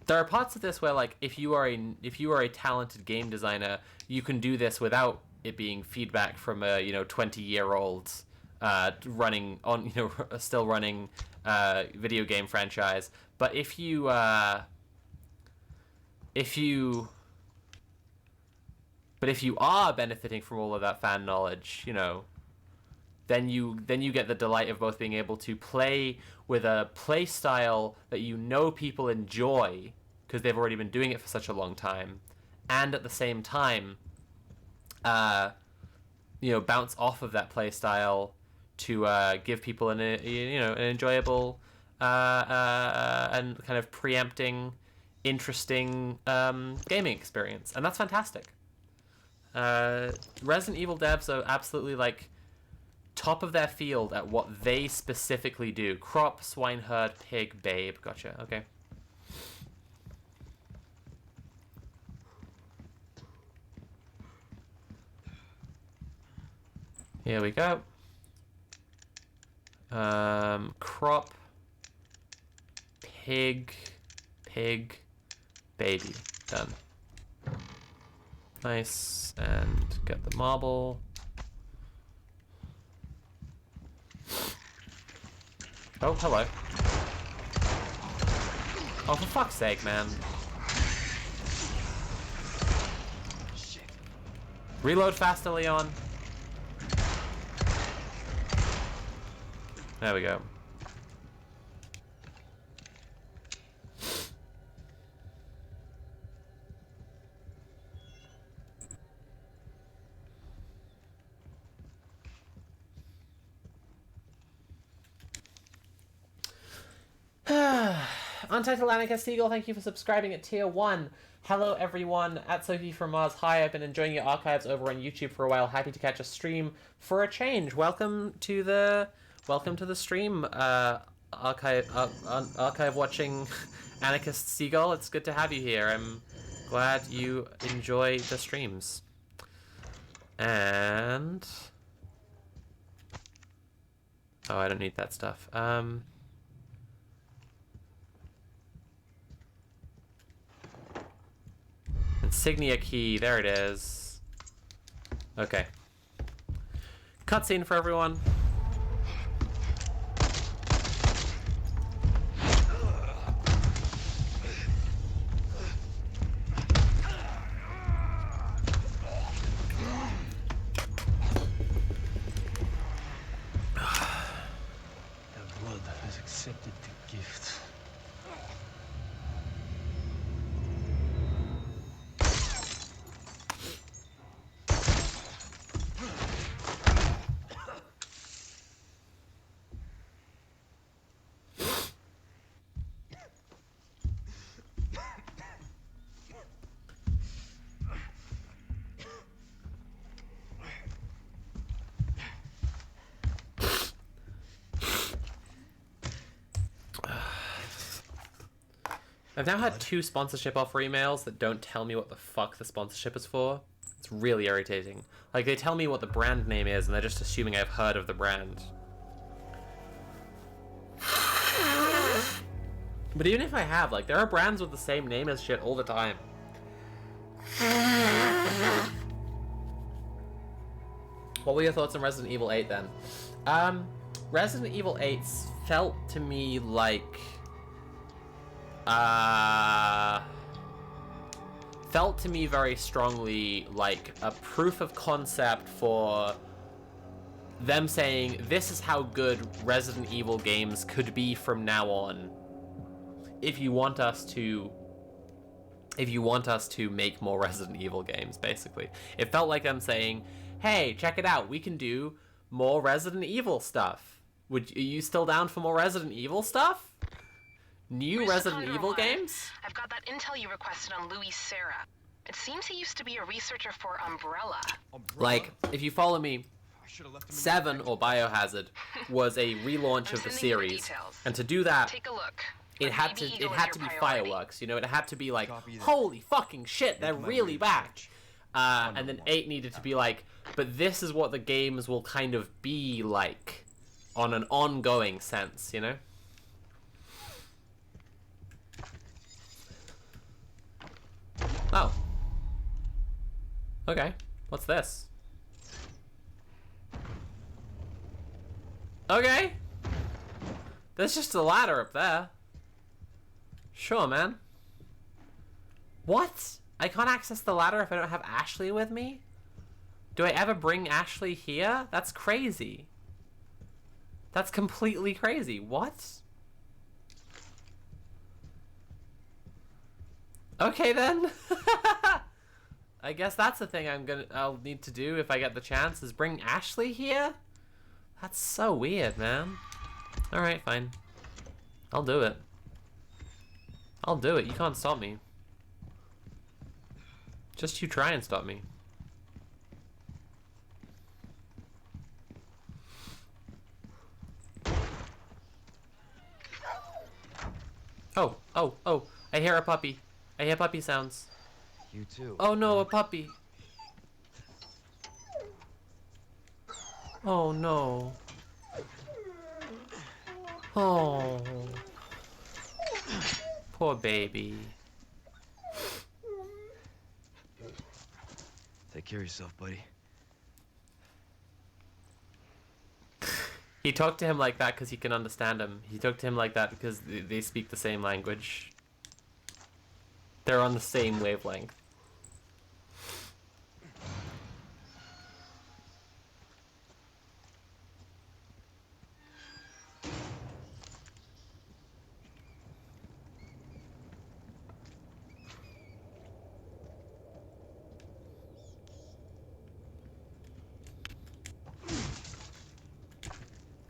There are parts of this where, like, if you are a talented game designer, you can do this without it being feedback from a 20-year-old still running video game franchise. But if you are benefiting from all of that fan knowledge, then you get the delight of both being able to play with a play style that people enjoy because they've already been doing it for such a long time, and at the same time bounce off of that play style to give people an enjoyable and kind of preempting, interesting gaming experience, and that's fantastic. Resident Evil devs are absolutely like top of their field at what they specifically do. Crop, swineherd, pig, babe. Gotcha. Okay. Here we go. Crop, pig, baby. Done. Nice. And get the marble. Oh, hello. Oh, for fuck's sake, man. Shit. Reload faster, Leon. There we go. Untitled Annika Siegel, thank you for subscribing at tier 1. Hello everyone, at Sophie from Mars. Hi, I've been enjoying your archives over on YouTube for a while. Happy to catch a stream for a change. Welcome to the stream, archive watching Annika Siegel. It's good to have you here. I'm glad you enjoy the streams. And oh, I don't need that stuff. Insignia key, there it is. Okay. Cutscene for everyone. The blood has accepted the gift. I've now had 2 sponsorship offer emails that don't tell me what the fuck the sponsorship is for. It's really irritating. Like, they tell me what the brand name is, and they're just assuming I've heard of the brand. But even if I have, like, there are brands with the same name as shit all the time. What were your thoughts on Resident Evil 8 then? Resident Evil 8 felt to me like... felt to me very strongly like a proof of concept for them saying this is how good Resident Evil games could be from now on. If you want us to make more Resident Evil games, basically. It felt like them saying, hey, check it out, we can do more Resident Evil stuff. Are you still down for more Resident Evil stuff? New Resident Evil games? I've got that intel you requested on Louis Serra. It seems he used to be a researcher for Umbrella. Like, if you follow me, 7 or Biohazard was a relaunch of the series, and to do that, take a look. it had to be fireworks. You know, it had to be like, holy fucking shit, they're really back. And then 8 needed to be like, but this is what the games will kind of be like, on an ongoing sense, you know. Oh. Okay. What's this? Okay. There's just a ladder up there. Sure, man. What? I can't access the ladder if I don't have Ashley with me? Do I ever bring Ashley here? That's crazy. That's completely crazy. What? Okay then. I guess that's the thing I'll need to do if I get the chance, is bring Ashley here? That's so weird, man. Alright, fine. I'll do it. I'll do it. You can't stop me. Just you try and stop me. Oh, oh, oh. I hear a puppy. I hear puppy sounds. You too. Oh no, a puppy. Oh no. Oh. Poor baby. Take care of yourself, buddy. He talked to him like that because he can understand him. He talked to him like that because they speak the same language. They're on the same wavelength.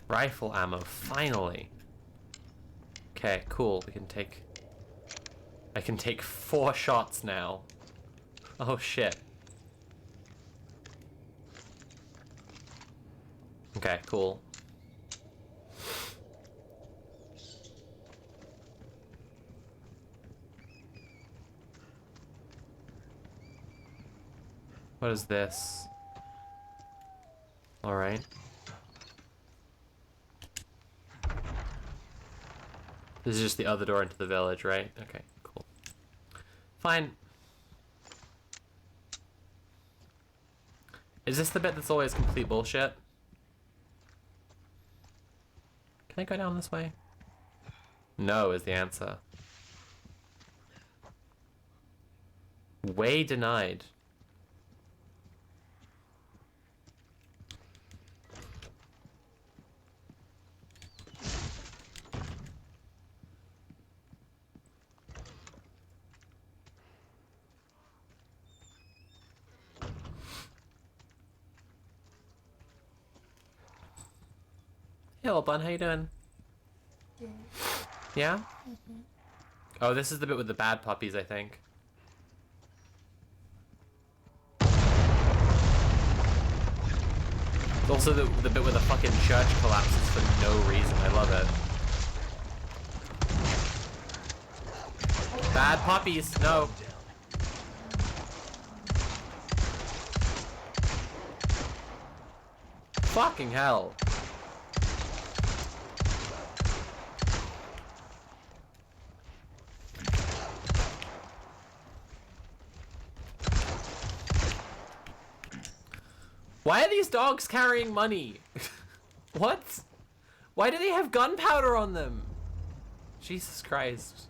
Rifle ammo, finally. Okay, cool. We can take... I can take 4 shots now. Oh shit. Okay, cool. What is this? Alright. This is just the other door into the village, right? Okay, cool. Fine. Is this the bit that's always complete bullshit? Can I go down this way? No is the answer. Way denied. Hey, old bun, how you doing? Good. Yeah? Oh, this is the bit with the bad puppies, I think. It's also the bit where the fucking church collapses for no reason. I love it. Bad puppies, no. Fucking hell. Why are these dogs carrying money? What? Why do they have gunpowder on them? Jesus Christ.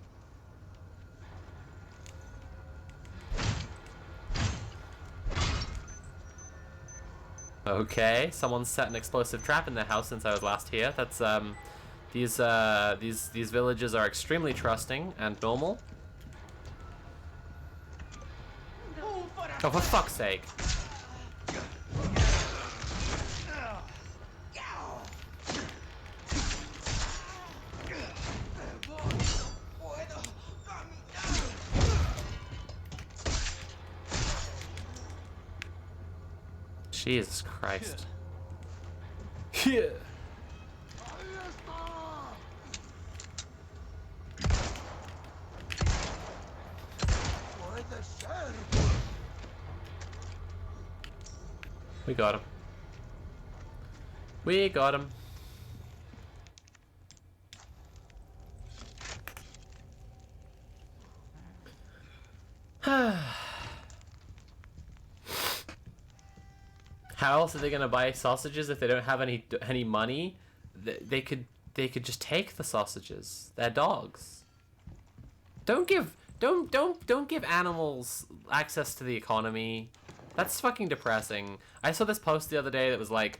Okay, someone's set an explosive trap in their house since I was last here. That's these villages are extremely trusting and normal. Oh, for fuck's sake. Jesus Christ. Yeah. We got him. We got him. How else are they gonna buy sausages if they don't have any money? They could just take the sausages. They're dogs. Don't give animals access to the economy. That's fucking depressing. I saw this post the other day that was like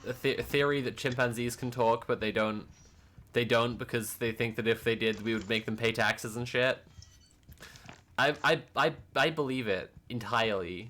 a theory that chimpanzees can talk, but they don't because they think that if they did, we would make them pay taxes and shit. I believe it entirely.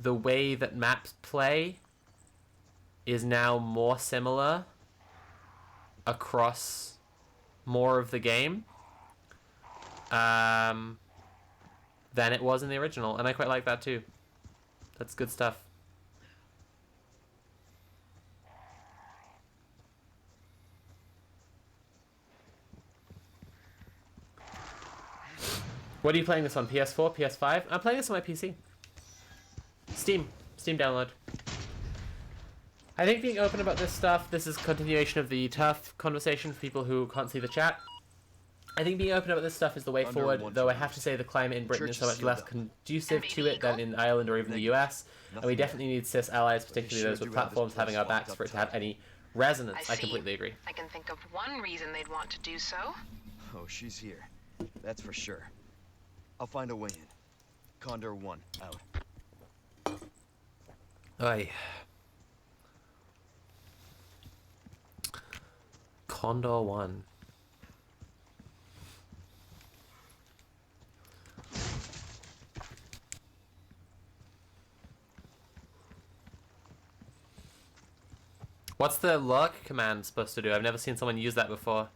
the way that maps play is now more similar across more of the game than it was in the original, and I quite like that too. That's good stuff. What are you playing this on? PS4, PS5? I'm playing this on my PC. Steam download. I think being open about this stuff, this is a continuation of the tough conversation for people who can't see the chat. I think being open about this stuff is the way forward, though I have to say the climate in Britain is so much less conducive to it than in Ireland or even the US, and we definitely need cis allies, particularly those with platforms having our backs for it to have any resonance. I completely agree. I can think of one reason they'd want to do so. Oh, she's here. That's for sure. I'll find a way in. Condor 1, out. Aye. Condor 1. What's the lurk command supposed to do? I've never seen someone use that before.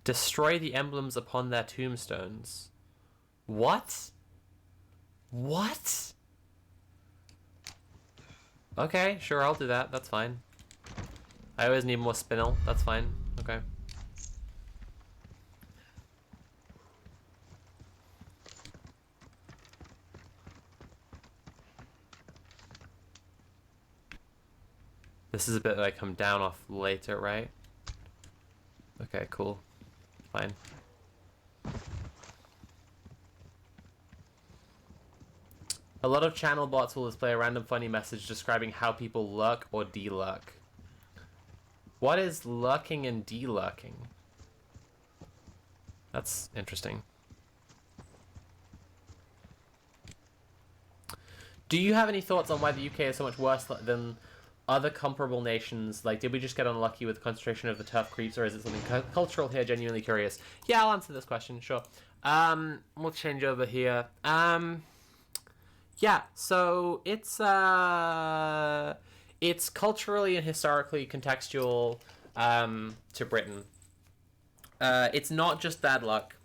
Destroy the emblems upon their tombstones. What? What? Okay, sure, I'll do that. That's fine. I always need more spinel. That's fine. Okay. This is a bit that I come down off later, right? Okay, cool. Fine. A lot of channel bots will display a random funny message describing how people lurk or de-lurk. What is lurking and de-lurking? That's interesting. Do you have any thoughts on why the UK is so much worse than other comparable nations? Like, did we just get unlucky with the concentration of the tough creeps, or is it something cultural here? Genuinely curious. Yeah, I'll answer this question, sure. We'll change over here. Yeah, so it's culturally and historically contextual to Britain. It's not just bad luck.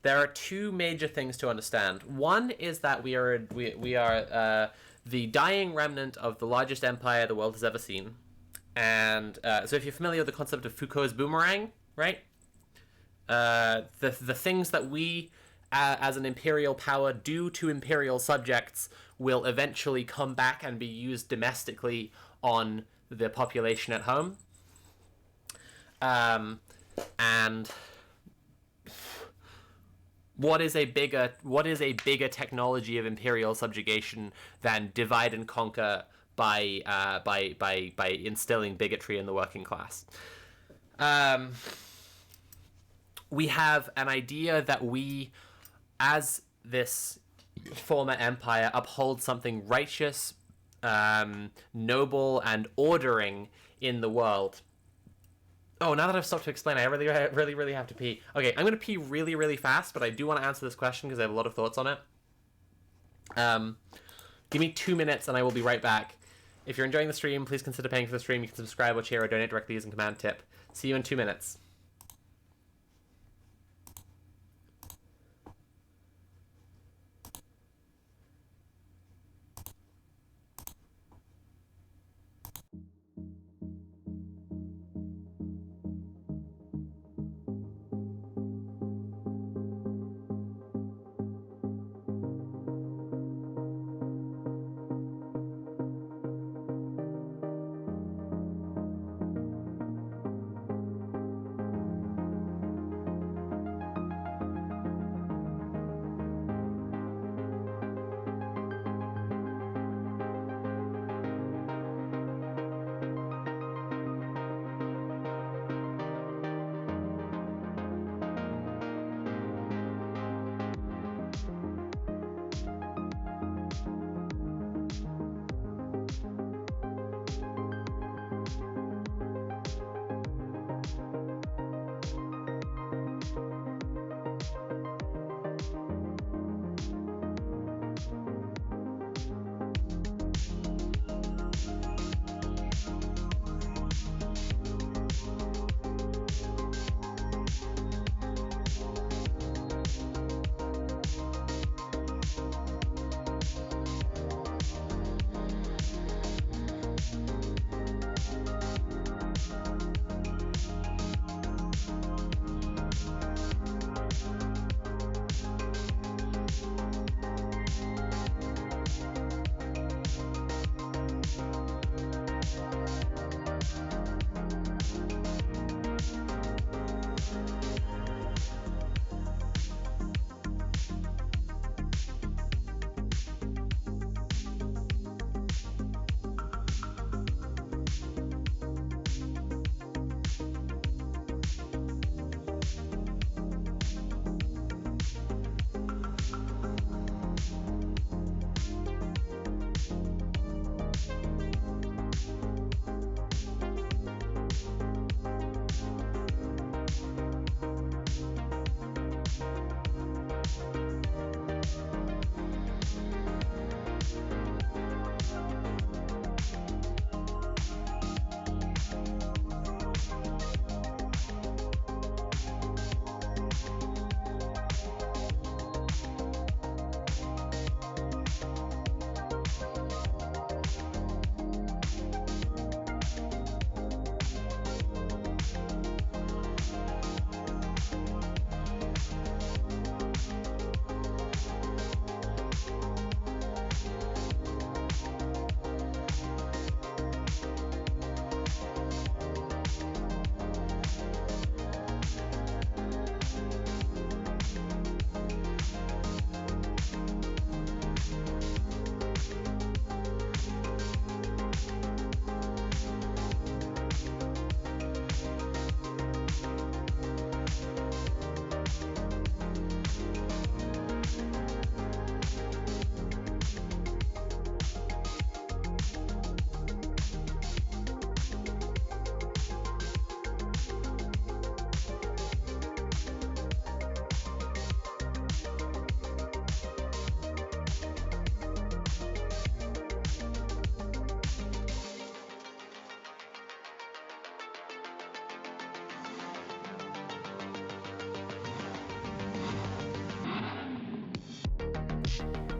There are two major things to understand. One is that we are the dying remnant of the largest empire the world has ever seen. And so if you're familiar with the concept of Foucault's boomerang, right? The things that we, as an imperial power, do to imperial subjects will eventually come back and be used domestically on the population at home. And what is a bigger technology of imperial subjugation than divide and conquer by instilling bigotry in the working class? We have an idea that we, as this former empire, uphold something righteous, noble, and ordering in the world. Oh, now that I've stopped to explain, I really have to pee. Okay, I'm going to pee really fast, but I do want to answer this question because I have a lot of thoughts on it. Give me 2 minutes and I will be right back. If you're enjoying the stream, please consider paying for the stream. You can subscribe or share or donate directly using command tip. See you in 2 minutes.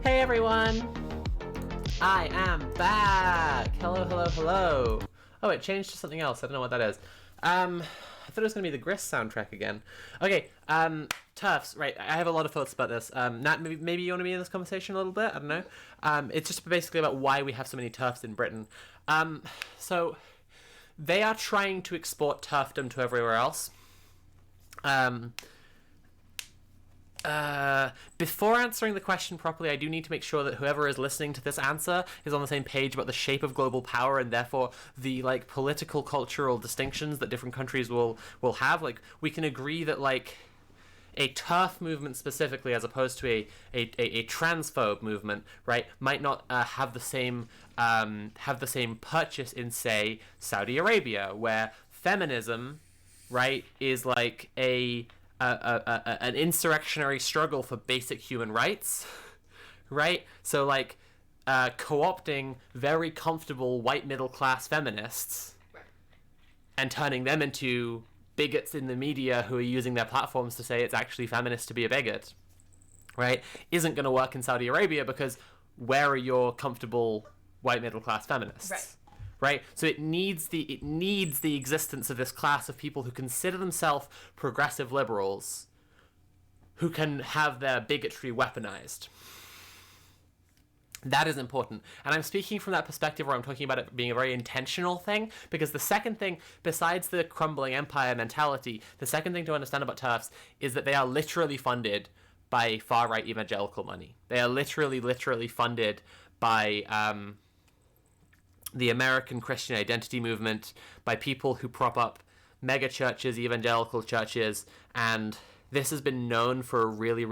Hey everyone! I am back! Hello, hello, hello! Oh, it changed to something else. I don't know what that is. I thought it was going to be the Grist soundtrack again. Okay, TERFs, right. I have a lot of thoughts about this. Nat, maybe you want to be in this conversation a little bit? I don't know. It's just basically about why we have so many TERFs in Britain. So, they are trying to export TERFdom to everywhere else. Before answering the question properly, I do need to make sure that whoever is listening to this answer is on the same page about the shape of global power and therefore the like political cultural distinctions that different countries will have. Like, we can agree that like a TERF movement specifically, as opposed to a transphobe movement, right, might not have the same purchase in, say, Saudi Arabia, where feminism, right, is like an insurrectionary struggle for basic human rights, right? So like co-opting very comfortable white middle class feminists and turning them into bigots in the media who are using their platforms to say it's actually feminist to be a bigot, right, isn't going to work in Saudi Arabia, because where are your comfortable white middle class feminists? Right? So it needs the existence of this class of people who consider themselves progressive liberals, who can have their bigotry weaponized. That is important. And I'm speaking from that perspective where I'm talking about it being a very intentional thing, because the second thing, besides the crumbling empire mentality, the second thing to understand about TERFs is that they are literally funded by far-right evangelical money. They are literally funded by the American Christian identity movement, by people who prop up mega churches, evangelical churches, and this has been known for a really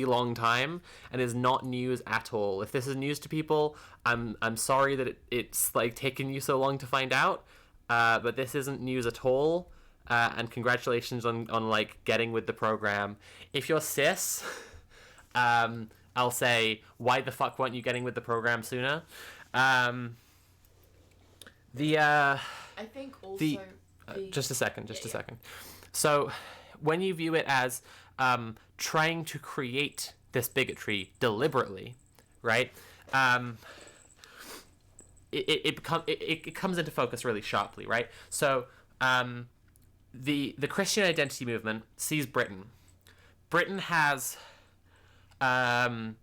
long time and is not news at all. If this is news to people, I'm sorry that it's like taken you so long to find out, but this isn't news at all. And congratulations on like getting with the program. If you're cis, I'll say, why the fuck weren't you getting with the program sooner? I think also just a second. So when you view it as trying to create this bigotry deliberately, right? It comes into focus really sharply, right? So the Christian identity movement sees Britain. Britain has a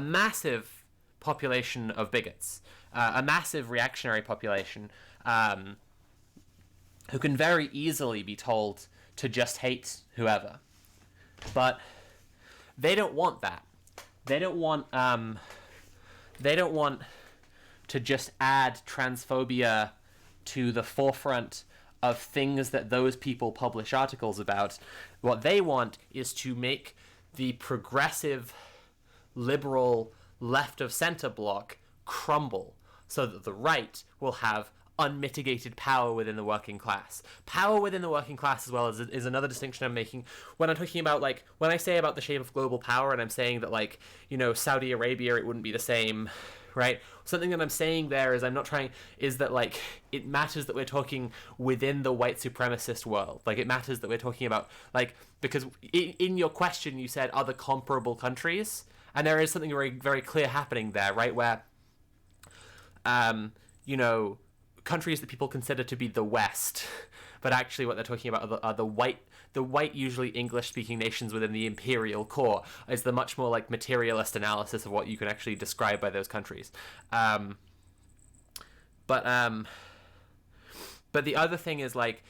massive population of bigots, a massive reactionary population, who can very easily be told to just hate whoever. But they don't want that. They don't want to just add transphobia to the forefront of things that those people publish articles about. What they want is to make the progressive, liberal, left of center bloc crumble, so that the right will have unmitigated power within the working class. Power within the working class as well is another distinction I'm making when I'm talking about, like, when I say about the shape of global power, and I'm saying that, like, you know, Saudi Arabia, it wouldn't be the same, right? Something that I'm saying there is that, like, it matters that we're talking within the white supremacist world. Like, it matters that we're talking about, like, because in your question you said other comparable countries, and there is something very, very clear happening there, right? Where, you know, countries that people consider to be the West, but actually what they're talking about are the white, usually English-speaking nations within the Imperial core, is the much more like materialist analysis of what you can actually describe by those countries. But the other thing is, like,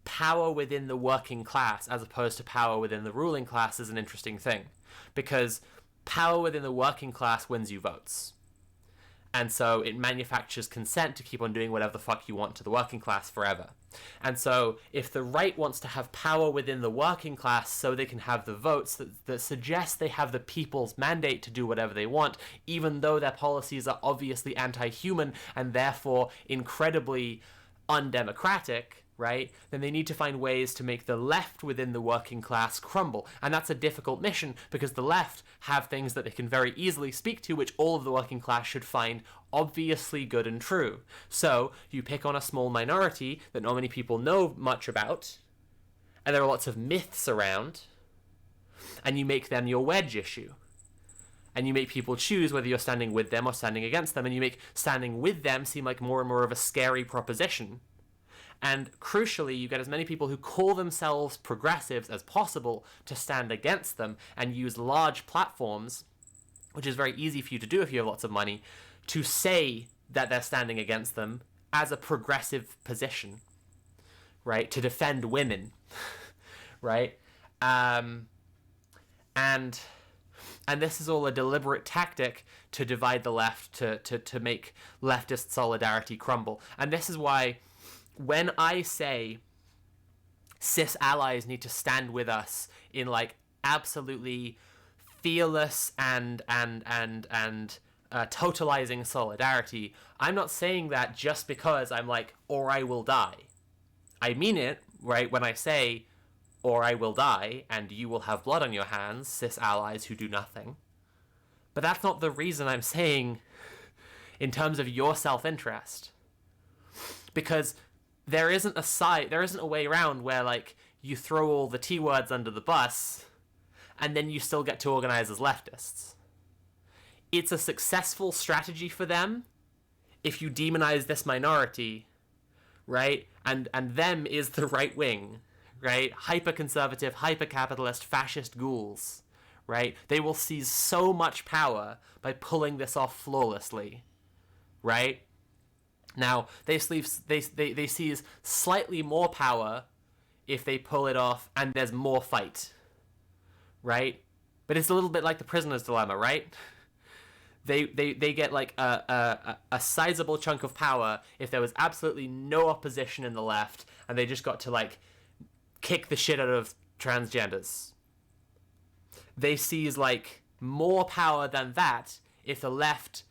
power within the working class as opposed to power within the ruling class is an interesting thing, because power within the working class wins you votes. And so it manufactures consent to keep on doing whatever the fuck you want to the working class forever. And so if the right wants to have power within the working class so they can have the votes that suggest they have the people's mandate to do whatever they want, even though their policies are obviously anti-human and therefore incredibly undemocratic, right, then they need to find ways to make the left within the working class crumble. And that's a difficult mission, because the left have things that they can very easily speak to, which all of the working class should find obviously good and true. So you pick on a small minority that not many people know much about, and there are lots of myths around, and you make them your wedge issue. And you make people choose whether you're standing with them or standing against them, and you make standing with them seem like more and more of a scary proposition. And crucially, you get as many people who call themselves progressives as possible to stand against them and use large platforms, which is very easy for you to do if you have lots of money, to say that they're standing against them as a progressive position, right? To defend women, right? And this is all a deliberate tactic to divide the left, to make leftist solidarity crumble. And this is why when I say cis allies need to stand with us in like absolutely fearless and totalizing solidarity, I'm not saying that just because I'm like, or I will die. I mean it, right, when I say, or I will die, and you will have blood on your hands, cis allies who do nothing. But that's not the reason I'm saying in terms of your self-interest. Because there isn't a way around where, like, you throw all the T-words under the bus, and then you still get to organize as leftists. It's a successful strategy for them if you demonize this minority, right? And them is the right wing, right? Hyper-conservative, hyper-capitalist, fascist ghouls, right? They will seize so much power by pulling this off flawlessly, right? Now, they seize slightly more power if they pull it off and there's more fight, right? But it's a little bit like the prisoner's dilemma, right? They get like a sizable chunk of power if there was absolutely no opposition in the left and they just got to like kick the shit out of transgenders. They seize like more power than that if the left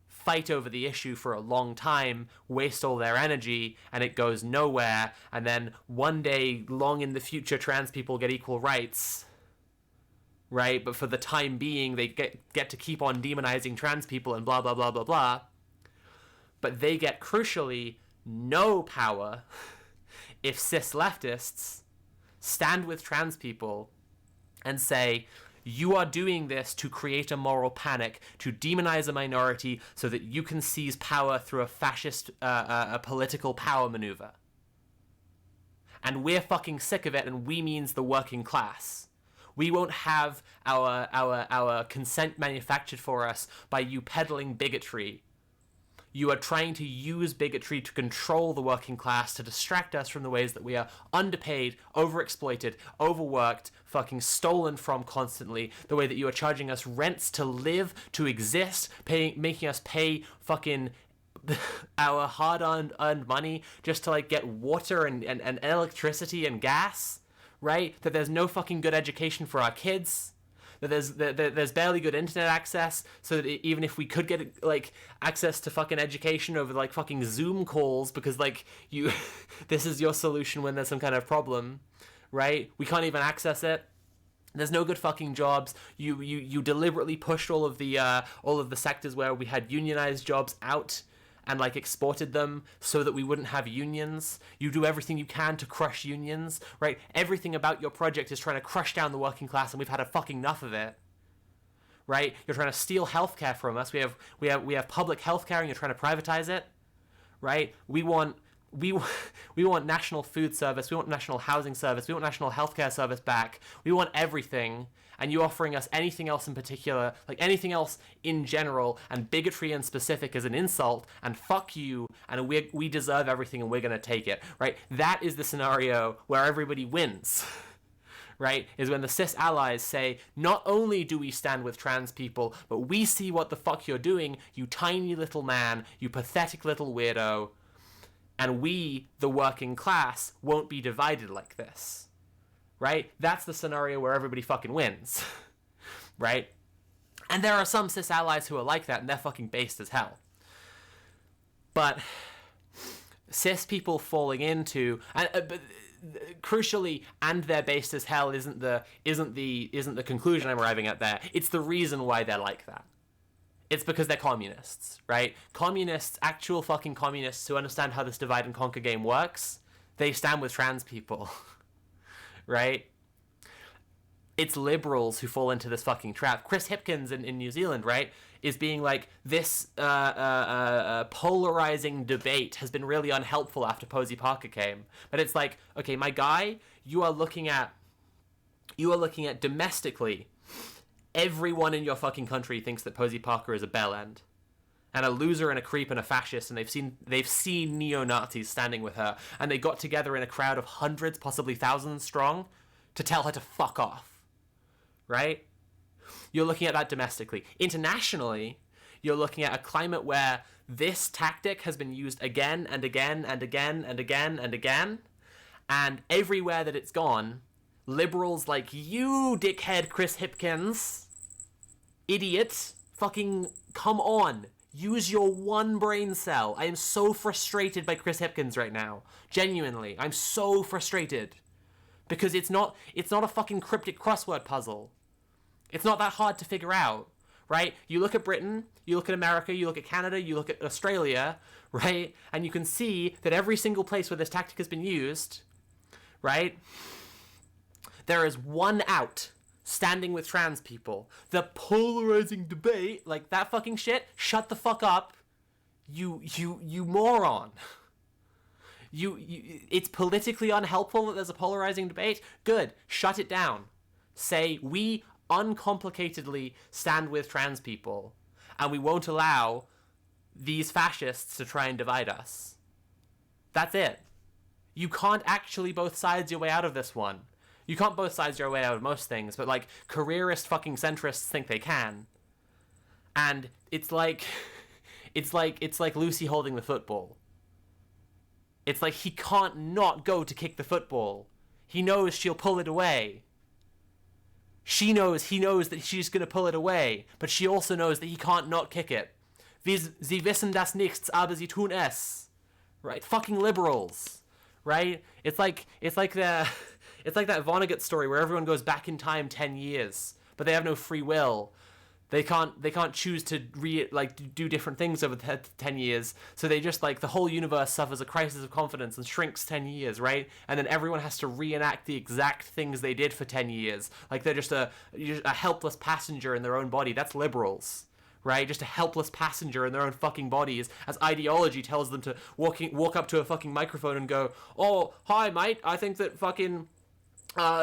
fight over the issue for a long time, waste all their energy, and it goes nowhere, and then one day, long in the future, trans people get equal rights, right? But for the time being, they get to keep on demonizing trans people and blah, blah, blah, blah, blah. But they get, crucially, no power if cis leftists stand with trans people and say, you are doing this to create a moral panic, to demonize a minority so that you can seize power through a fascist a political power maneuver. And we're fucking sick of it, and we means the working class. We won't have our consent manufactured for us by you peddling bigotry. You are trying to use bigotry to control the working class, to distract us from the ways that we are underpaid, overexploited, overworked, fucking stolen from constantly, the way that you are charging us rents to live, to exist, making us pay fucking our hard-earned money just to like get water and electricity and gas, right? That there's no fucking good education for our kids. That there's barely good internet access, so that even if we could get like access to fucking education over like fucking Zoom calls, because like you, this is your solution when there's some kind of problem, right? We can't even access it. There's no good fucking jobs. You deliberately pushed all of the sectors where we had unionized jobs out and like exported them so that we wouldn't have unions. You do everything you can to crush unions, right? Everything about your project is trying to crush down the working class, and we've had a fucking enough of it, right? You're trying to steal healthcare from us. We have public healthcare, and you're trying to privatize it, right? We want national food service. We want national housing service. We want national healthcare service back. We want everything. And you offering us anything else in particular, like anything else in general, and bigotry in specific is an insult, and fuck you, and we deserve everything and we're going to take it, right? That is the scenario where everybody wins, right? Is when the cis allies say, not only do we stand with trans people, but we see what the fuck you're doing, you tiny little man, you pathetic little weirdo, and we, the working class, won't be divided like this. Right? That's the scenario where everybody fucking wins. Right? And there are some cis allies who are like that, and they're fucking based as hell. But cis people falling into, but crucially, and they're based as hell isn't the conclusion I'm arriving at there. It's the reason why they're like that. It's because they're communists, right? Communists, actual fucking communists who understand how this divide and conquer game works, they stand with trans people. Right? it's liberals who fall into this fucking trap. Chris Hipkins in New Zealand, right, is being like, this polarizing debate has been really unhelpful after Posey Parker came. But it's like, okay, my guy, you are looking at domestically, everyone in your fucking country thinks that Posey Parker is a bellend and a loser and a creep and a fascist, and they've seen neo-Nazis standing with her, and they got together in a crowd of hundreds, possibly thousands strong, to tell her to fuck off, right? You're looking at that domestically. Internationally, you're looking at a climate where this tactic has been used again and again and again and again and again, and everywhere that it's gone, liberals like you, dickhead Chris Hipkins, idiot, fucking come on. Use your one brain cell. I am so frustrated by Chris Hipkins right now. Genuinely. I'm so frustrated. Because it's not a fucking cryptic crossword puzzle. It's not that hard to figure out, right? You look at Britain, you look at America, you look at Canada, you look at Australia, right? And you can see that every single place where this tactic has been used, right? There is one out. Standing with trans people. The polarizing debate, like that fucking shit, shut the fuck up. You moron. It's politically unhelpful that there's a polarizing debate. Good. Shut it down. Say, we uncomplicatedly stand with trans people, and we won't allow these fascists to try and divide us. That's it. You can't actually both sides your way out of this one. You can't both sides your way out of most things, but, like, careerist fucking centrists think they can. And it's like Lucy holding the football. It's like he can't not go to kick the football. He knows she'll pull it away. He knows that she's gonna pull it away, but she also knows that he can't not kick it. Sie wissen das nichts, aber sie tun es. Right? Fucking liberals. Right? It's like that Vonnegut story where everyone goes back in time 10 years, but they have no free will. They can't choose to do different things over 10 years, so they just, like, the whole universe suffers a crisis of confidence and shrinks 10 years, right? And then everyone has to reenact the exact things they did for 10 years. Like, they're just a helpless passenger in their own body. That's liberals, right? Just a helpless passenger in their own fucking bodies, as ideology tells them to walk up to a fucking microphone and go, "Oh, hi, mate, I think that fucking...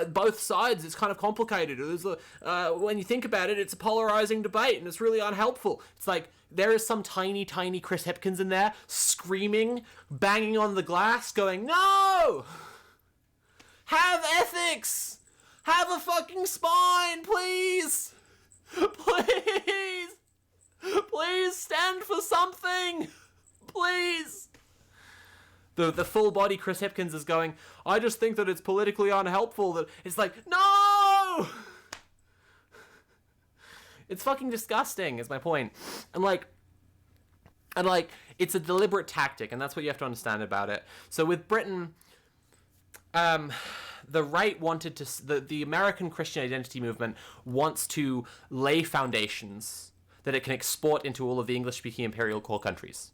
both sides, it's kind of complicated. When you think about it, it's a polarizing debate and it's really unhelpful." It's like, there is some tiny Chris Hipkins in there screaming, banging on the glass, going, "No! Have ethics! Have a fucking spine, please! Please! Please stand for something! Please!" The full body Chris Hipkins is going, "I just think that it's politically unhelpful that..." It's like, no! It's fucking disgusting, is my point. And it's a deliberate tactic, and that's what you have to understand about it. So with Britain, the right wanted to... The American Christian identity movement wants to lay foundations that it can export into all of the English-speaking imperial core countries,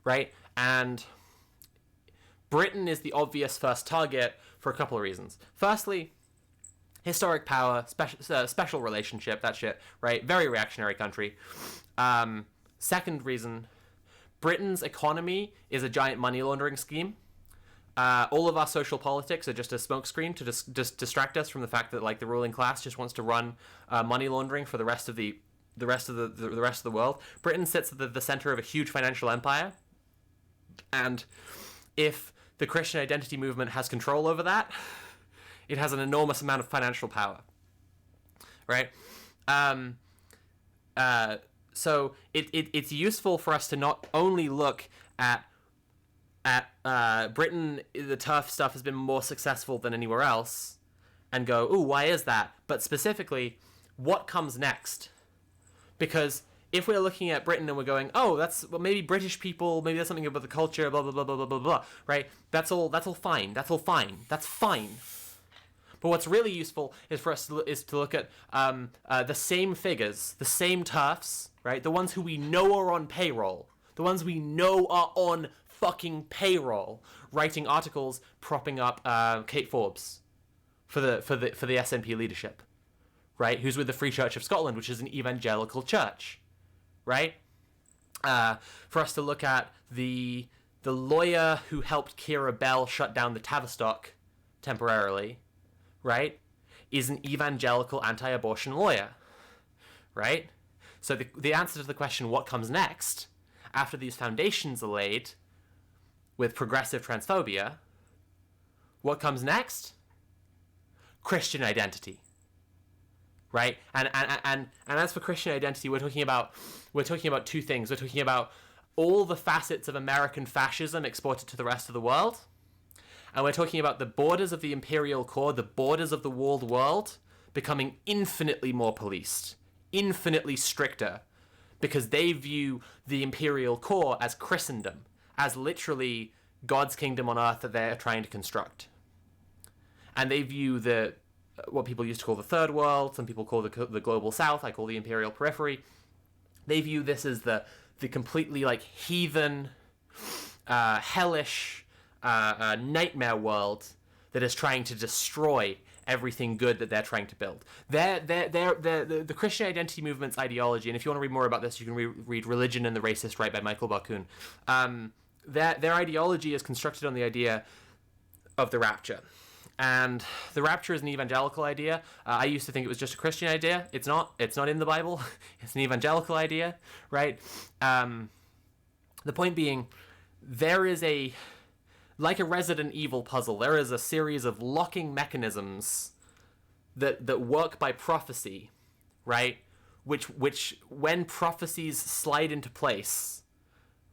right? And Britain is the obvious first target for a couple of reasons. Firstly, historic power, special relationship, that shit, right? Very reactionary country. Second reason, Britain's economy is a giant money laundering scheme. All of our social politics are just a smokescreen to just distract us from the fact that, like, the ruling class just wants to run money laundering for the rest of the rest of the world. Britain sits at the center of a huge financial empire, and if the Christian identity movement has control over that, it has an enormous amount of financial power, right? So it's useful for us to not only look at Britain, the tough stuff has been more successful than anywhere else, and go, "Ooh, why is that?" But specifically, what comes next? Because if we're looking at Britain and we're going, "Oh, maybe British people, maybe that's something about the culture, blah blah blah blah blah blah blah," right? That's all fine. That's fine. But what's really useful is for us to look at the same figures, the same TERFs, right? The ones who we know are on payroll, the ones we know are on fucking payroll, writing articles propping up Kate Forbes for the SNP leadership, right? Who's with the Free Church of Scotland, which is an evangelical church, right? For us to look at the lawyer who helped Keira Bell shut down the Tavistock temporarily, right, is an evangelical anti-abortion lawyer, right? So the answer to the question, what comes next, after these foundations are laid with progressive transphobia, what comes next? Christian identity, right? And as for Christian identity, we're talking about two things. We're talking about all the facets of American fascism exported to the rest of the world, and we're talking about the borders of the imperial core, the borders of the walled world, becoming infinitely more policed, infinitely stricter, because they view the imperial core as Christendom, as literally God's kingdom on earth that they're trying to construct. And they view what people used to call the third world, some people call the global south, I call the imperial periphery. They view this as the completely like heathen, hellish, nightmare world that is trying to destroy everything good that they're trying to build. The Christian identity movement's ideology, and if you want to read more about this, you can read Religion and the Racist Right by Michael Barkun. Their ideology is constructed on the idea of the rapture. And the rapture is an evangelical idea. I used to think it was just a Christian idea. It's not. It's not in the Bible. It's an evangelical idea, right? The point being, there is like a Resident Evil puzzle, there is a series of locking mechanisms that work by prophecy, right? Which when prophecies slide into place,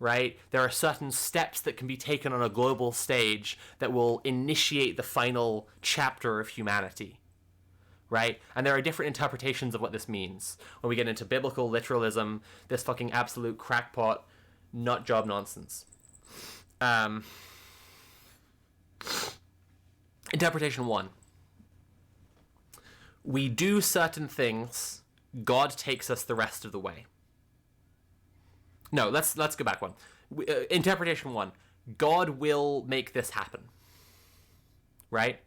right, there are certain steps that can be taken on a global stage that will initiate the final chapter of humanity, right? And there are different interpretations of what this means. When we get into biblical literalism, this fucking absolute crackpot, nut job nonsense. Interpretation 1. We do certain things, God takes us the rest of the way. No, let's go back one. Interpretation 1. God will make this happen. Right?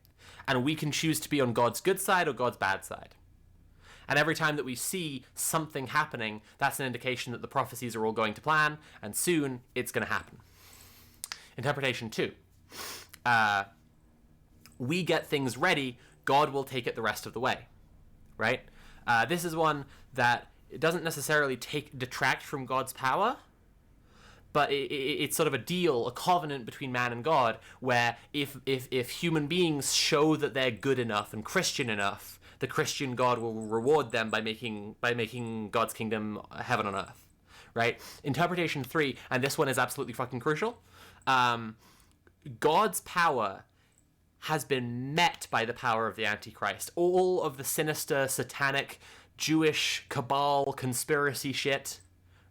And we can choose to be on God's good side or God's bad side. And every time that we see something happening, that's an indication that the prophecies are all going to plan, and soon it's going to happen. Interpretation 2. We get things ready, God will take it the rest of the way. Right? This is one that it doesn't necessarily detract from God's power, but it's sort of a deal, a covenant between man and God, where if human beings show that they're good enough and Christian enough, the Christian God will reward them by making God's kingdom heaven on earth, right? Interpretation 3, and this one is absolutely fucking crucial. God's power has been met by the power of the Antichrist. All of the sinister, satanic, Jewish cabal conspiracy shit,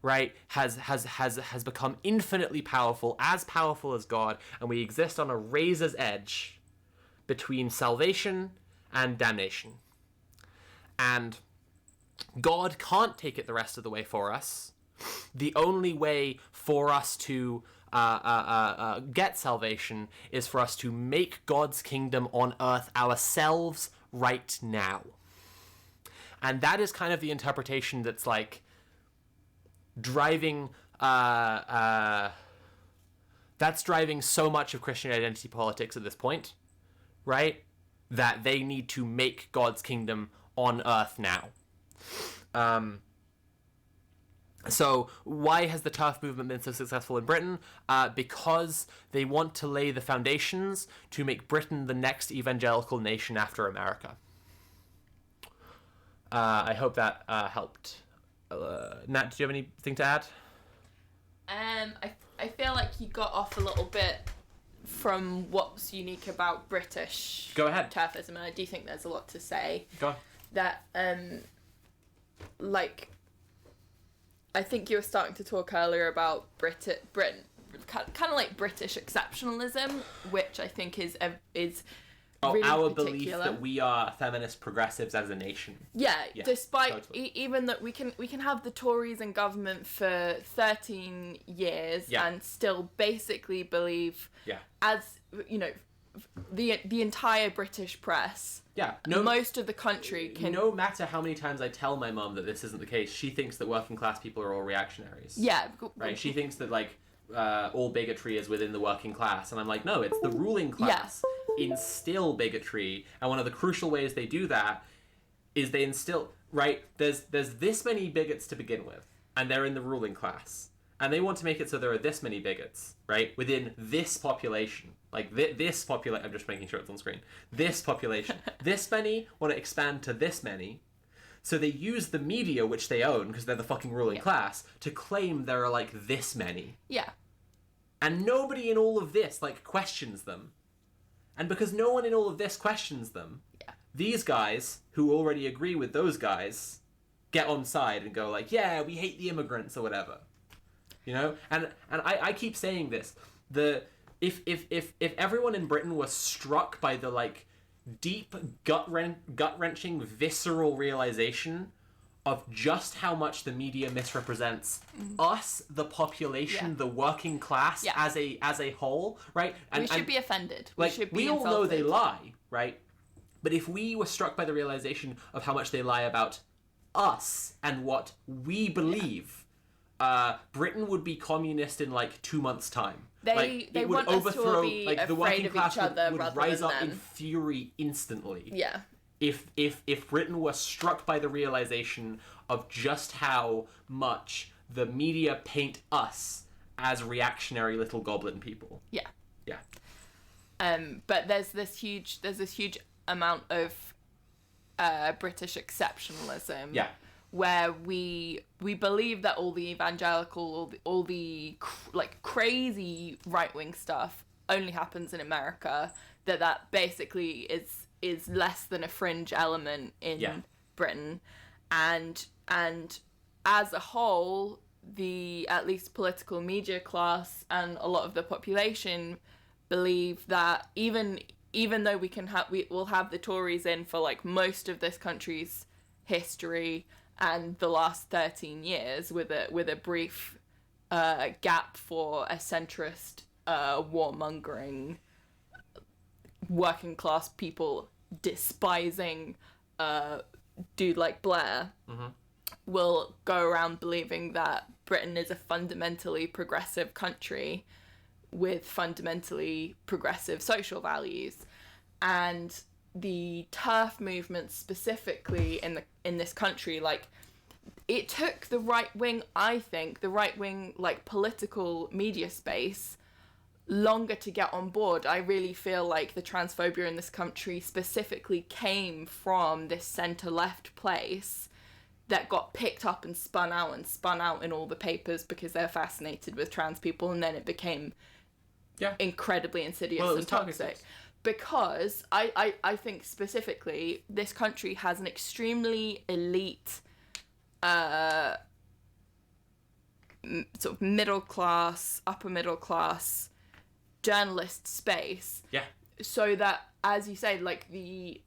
right, has become infinitely powerful as God, and we exist on a razor's edge between salvation and damnation. And God can't take it the rest of the way for us. The only way for us to get salvation is for us to make God's kingdom on earth ourselves right now. And that is kind of the interpretation that's like driving that's driving so much of Christian identity politics at this point, right? That they need to make God's kingdom on earth now. So why has the TERF movement been so successful in Britain? Because they want to lay the foundations to make Britain the next evangelical nation after America. I hope that helped. Nat, do you have anything to add? I feel like you got off a little bit from what's unique about British Go ahead. TERFism, and I do think there's a lot to say. Go on. That, like, I think you were starting to talk earlier about Britain, kind of like British exceptionalism, which I think is really our particular. Belief that we are feminist progressives as a nation. Yeah, despite totally. Even that we can have the Tories in government for 13 years and still basically believe, as you know, the entire British press. Yeah, Most of the country can. No matter how many times I tell my mum that this isn't the case, she thinks that working class people are all reactionaries. Yeah. Right. She thinks that like all bigotry is within the working class, and I'm like, no, it's the ruling class instill bigotry, and one of the crucial ways they do that is they instill. Right. There's this many bigots to begin with, and they're in the ruling class. And they want to make it so there are this many bigots, right, within this population. Like, this population... I'm just making sure it's on screen. This population. This many want to expand to this many. So they use the media, which they own, because they're the fucking ruling class, to claim there are, like, this many. Yeah. And nobody in all of this, like, questions them. And because no one in all of this questions them, these guys, who already agree with those guys, get on side and go, like, yeah, we hate the immigrants or whatever. You know, and I keep saying this. If everyone in Britain was struck by the like deep gut wrenching visceral realization of just how much the media misrepresents us, the population, the working class as a whole, right? And we should be offended. Like, we should be we all insulted. know they lie, right? But if we were struck by the realization of how much they lie about us and what we believe. Britain would be communist in like 2 months' time. They would want us to all be like the afraid working of class each other would rather rise than up in them. fury instantly. Yeah. If Britain was struck by the realization of just how much the media paint us as reactionary little goblin people. Yeah. Yeah. But there's this huge amount of British exceptionalism. Yeah. Where we believe that all the evangelical, all the like crazy right-wing stuff only happens in America. That basically is less than a fringe element in Britain, and as a whole, the at least political media class and a lot of the population believe that even though we'll have the Tories in for like most of this country's history. And the last 13 years, with a brief gap for a centrist, warmongering, working class people despising dude like Blair, will go around believing that Britain is a fundamentally progressive country with fundamentally progressive social values, and the TERF movement specifically in this country, like, it took the right wing, I think, the right wing like political media space longer to get on board. I really feel like the transphobia in this country specifically came from this centre-left place that got picked up and spun out in all the papers because they're fascinated with trans people, and then it became incredibly insidious and toxic. Because I think specifically this country has an extremely elite sort of middle class, upper middle class journalist space. Yeah. So that, as you say, like the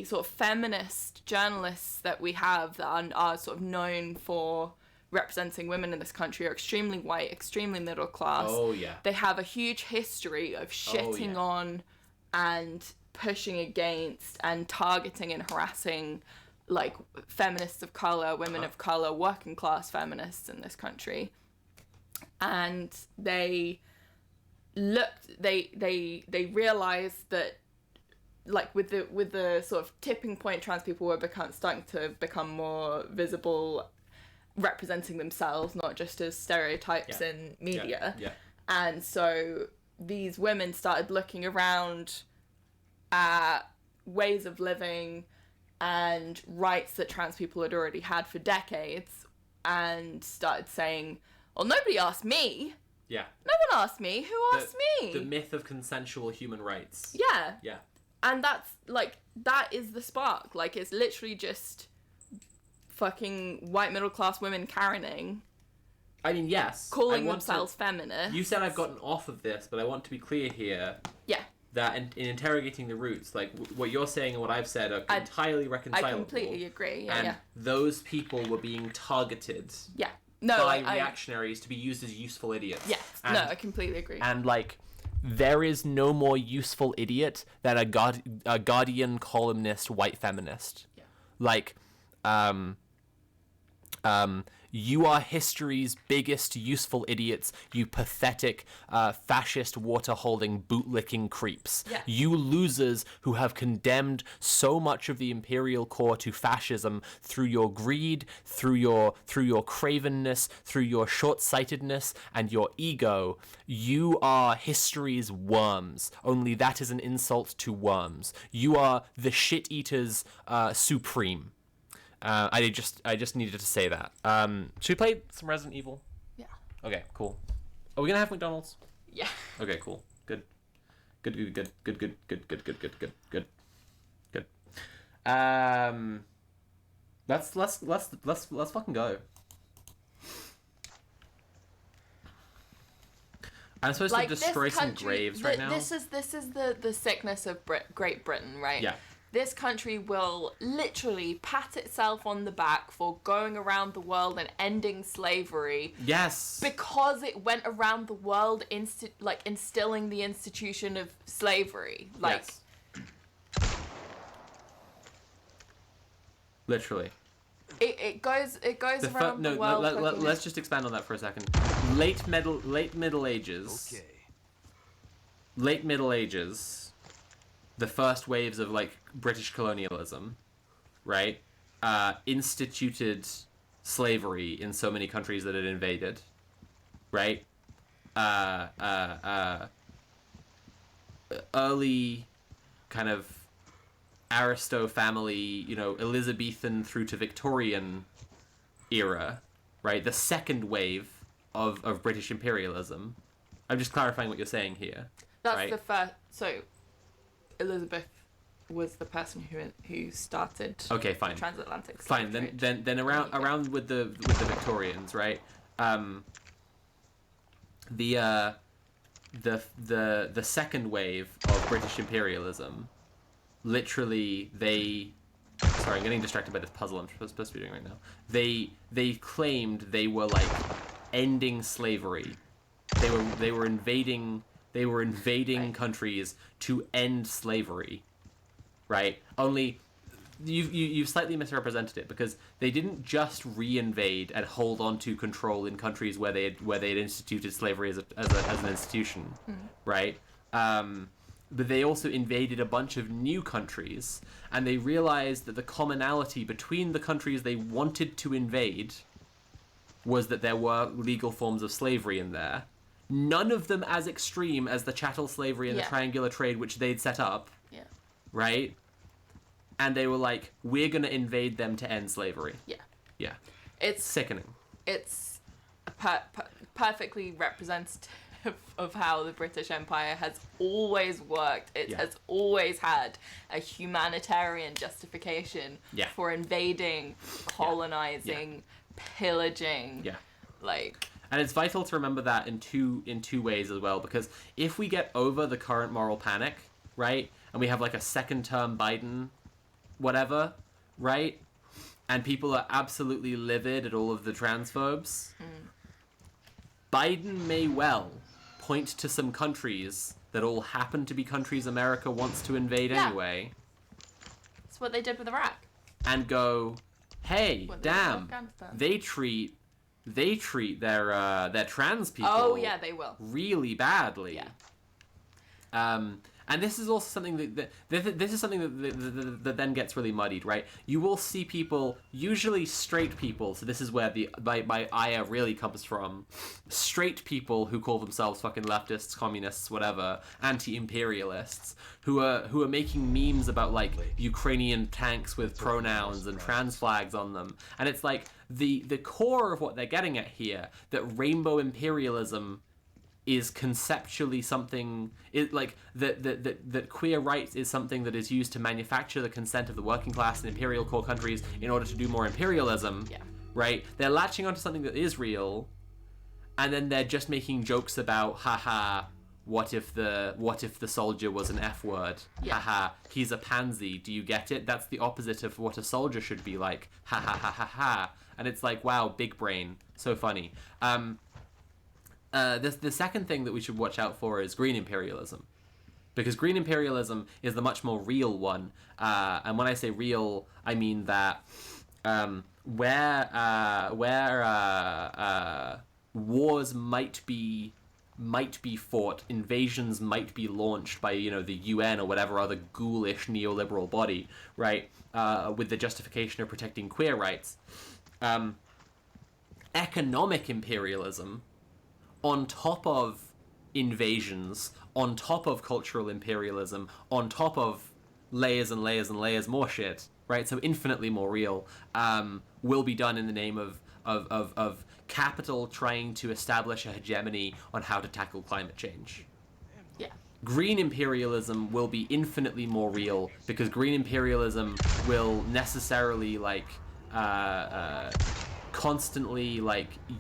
sort of feminist journalists that we have that are sort of known for representing women in this country are extremely white, extremely middle class. Oh yeah. They have a huge history of shitting on and pushing against and targeting and harassing like feminists of color, women of color, working class feminists in this country. And they realized that, like, with the sort of tipping point, trans people were starting to become more visible, representing themselves not just as stereotypes in media. And so these women started looking around at ways of living and rights that trans people had already had for decades, and started saying, well, nobody asked me. Yeah. No one asked me. Who asked me? The myth of consensual human rights. Yeah. Yeah. And that's, like, that is the spark. Like, it's literally just fucking white middle class women Karening. I mean, yes. Calling themselves feminists. You said I've gotten off of this, but I want to be clear here. Yeah. That in interrogating the roots, like, what you're saying and what I've said are entirely reconcilable. I completely agree, and those people were being targeted by reactionaries to be used as useful idiots. Yes, I completely agree. And, like, there is no more useful idiot than a Guardian columnist white feminist. Yeah. Like, you are history's biggest useful idiots, you pathetic, fascist, water-holding, boot-licking creeps. Yeah. You losers who have condemned so much of the Imperial core to fascism through your greed, through your cravenness, through your short-sightedness, and your ego. You are history's worms. Only that is an insult to worms. You are the shit-eaters supreme. I just needed to say that. Should we play some Resident Evil? Yeah. Okay, cool. Are we gonna have McDonald's? Yeah. Okay, cool. Good. Let's fucking go. I'm supposed to destroy some graves right now. This is the sickness of Great Britain, right? Yeah. This country will literally pat itself on the back for going around the world and ending slavery. Yes. Because it went around the world instilling the institution of slavery. Like, yes. Literally. It goes around the world. Let's just expand on that for a second. Late Middle Ages. Okay. Late Middle Ages. The first waves of like British colonialism, right? Instituted slavery in so many countries that it invaded, right? Early kind of Aristo family, Elizabethan through to Victorian era, right? The second wave of British imperialism. I'm just clarifying what you're saying here. That's right? the first. So, Elizabeth was the person who started. Okay, fine. The transatlantic. Fine. Then around with the Victorians, right? The second wave of British imperialism. Literally, sorry, I'm getting distracted by this puzzle I'm supposed to be doing right now. They claimed they were like ending slavery. They were invading Right. countries to end slavery, right? Only you've slightly misrepresented it, because they didn't just re-invade and hold on to control in countries where they had instituted slavery as an institution, right? But they also invaded a bunch of new countries, and they realized that the commonality between the countries they wanted to invade was that there were legal forms of slavery in there. None of them as extreme as the chattel slavery and the triangular trade which they'd set up. Yeah. Right? And they were like, we're going to invade them to end slavery. Yeah. Yeah. It's sickening. It's perfectly representative of how the British Empire has always worked. It has always had a humanitarian justification for invading, colonizing, pillaging. Yeah. Like. And it's vital to remember that in two ways as well, because if we get over the current moral panic, right, and we have like a second term Biden, whatever, right, and people are absolutely livid at all of the transphobes, Biden may well point to some countries that all happen to be countries America wants to invade anyway. That's what they did with Iraq. And go, hey, damn, they treat their trans people. Oh yeah, they will. Really badly. Yeah. And this is also something that then gets really muddied, right? You will see people, usually straight people, so this is where my ire really comes from. Straight people who call themselves fucking leftists, communists, whatever, anti-imperialists, who are making memes about like Ukrainian tanks with pronouns and trans flags on them. And it's like the core of what they're getting at here, that rainbow imperialism is conceptually something, that queer rights is something that is used to manufacture the consent of the working class in imperial core countries in order to do more imperialism. Yeah. Right? They're latching onto something that is real, and then they're just making jokes about, haha, what if the soldier was an F word? Yeah. Haha, he's a pansy. Do you get it? That's the opposite of what a soldier should be like. Ha ha ha ha ha. And it's like, wow, big brain. So funny. the second thing that we should watch out for is green imperialism, because green imperialism is the much more real one. And when I say real, I mean that where wars might be fought, invasions might be launched by the UN or whatever other ghoulish neoliberal body, right? With the justification of protecting queer rights. Economic imperialism, on top of invasions, on top of cultural imperialism, on top of layers and layers and layers more shit, right? So infinitely more real, will be done in the name of capital trying to establish a hegemony on how to tackle climate change. Yeah. Green imperialism will be infinitely more real, because green imperialism will necessarily constantly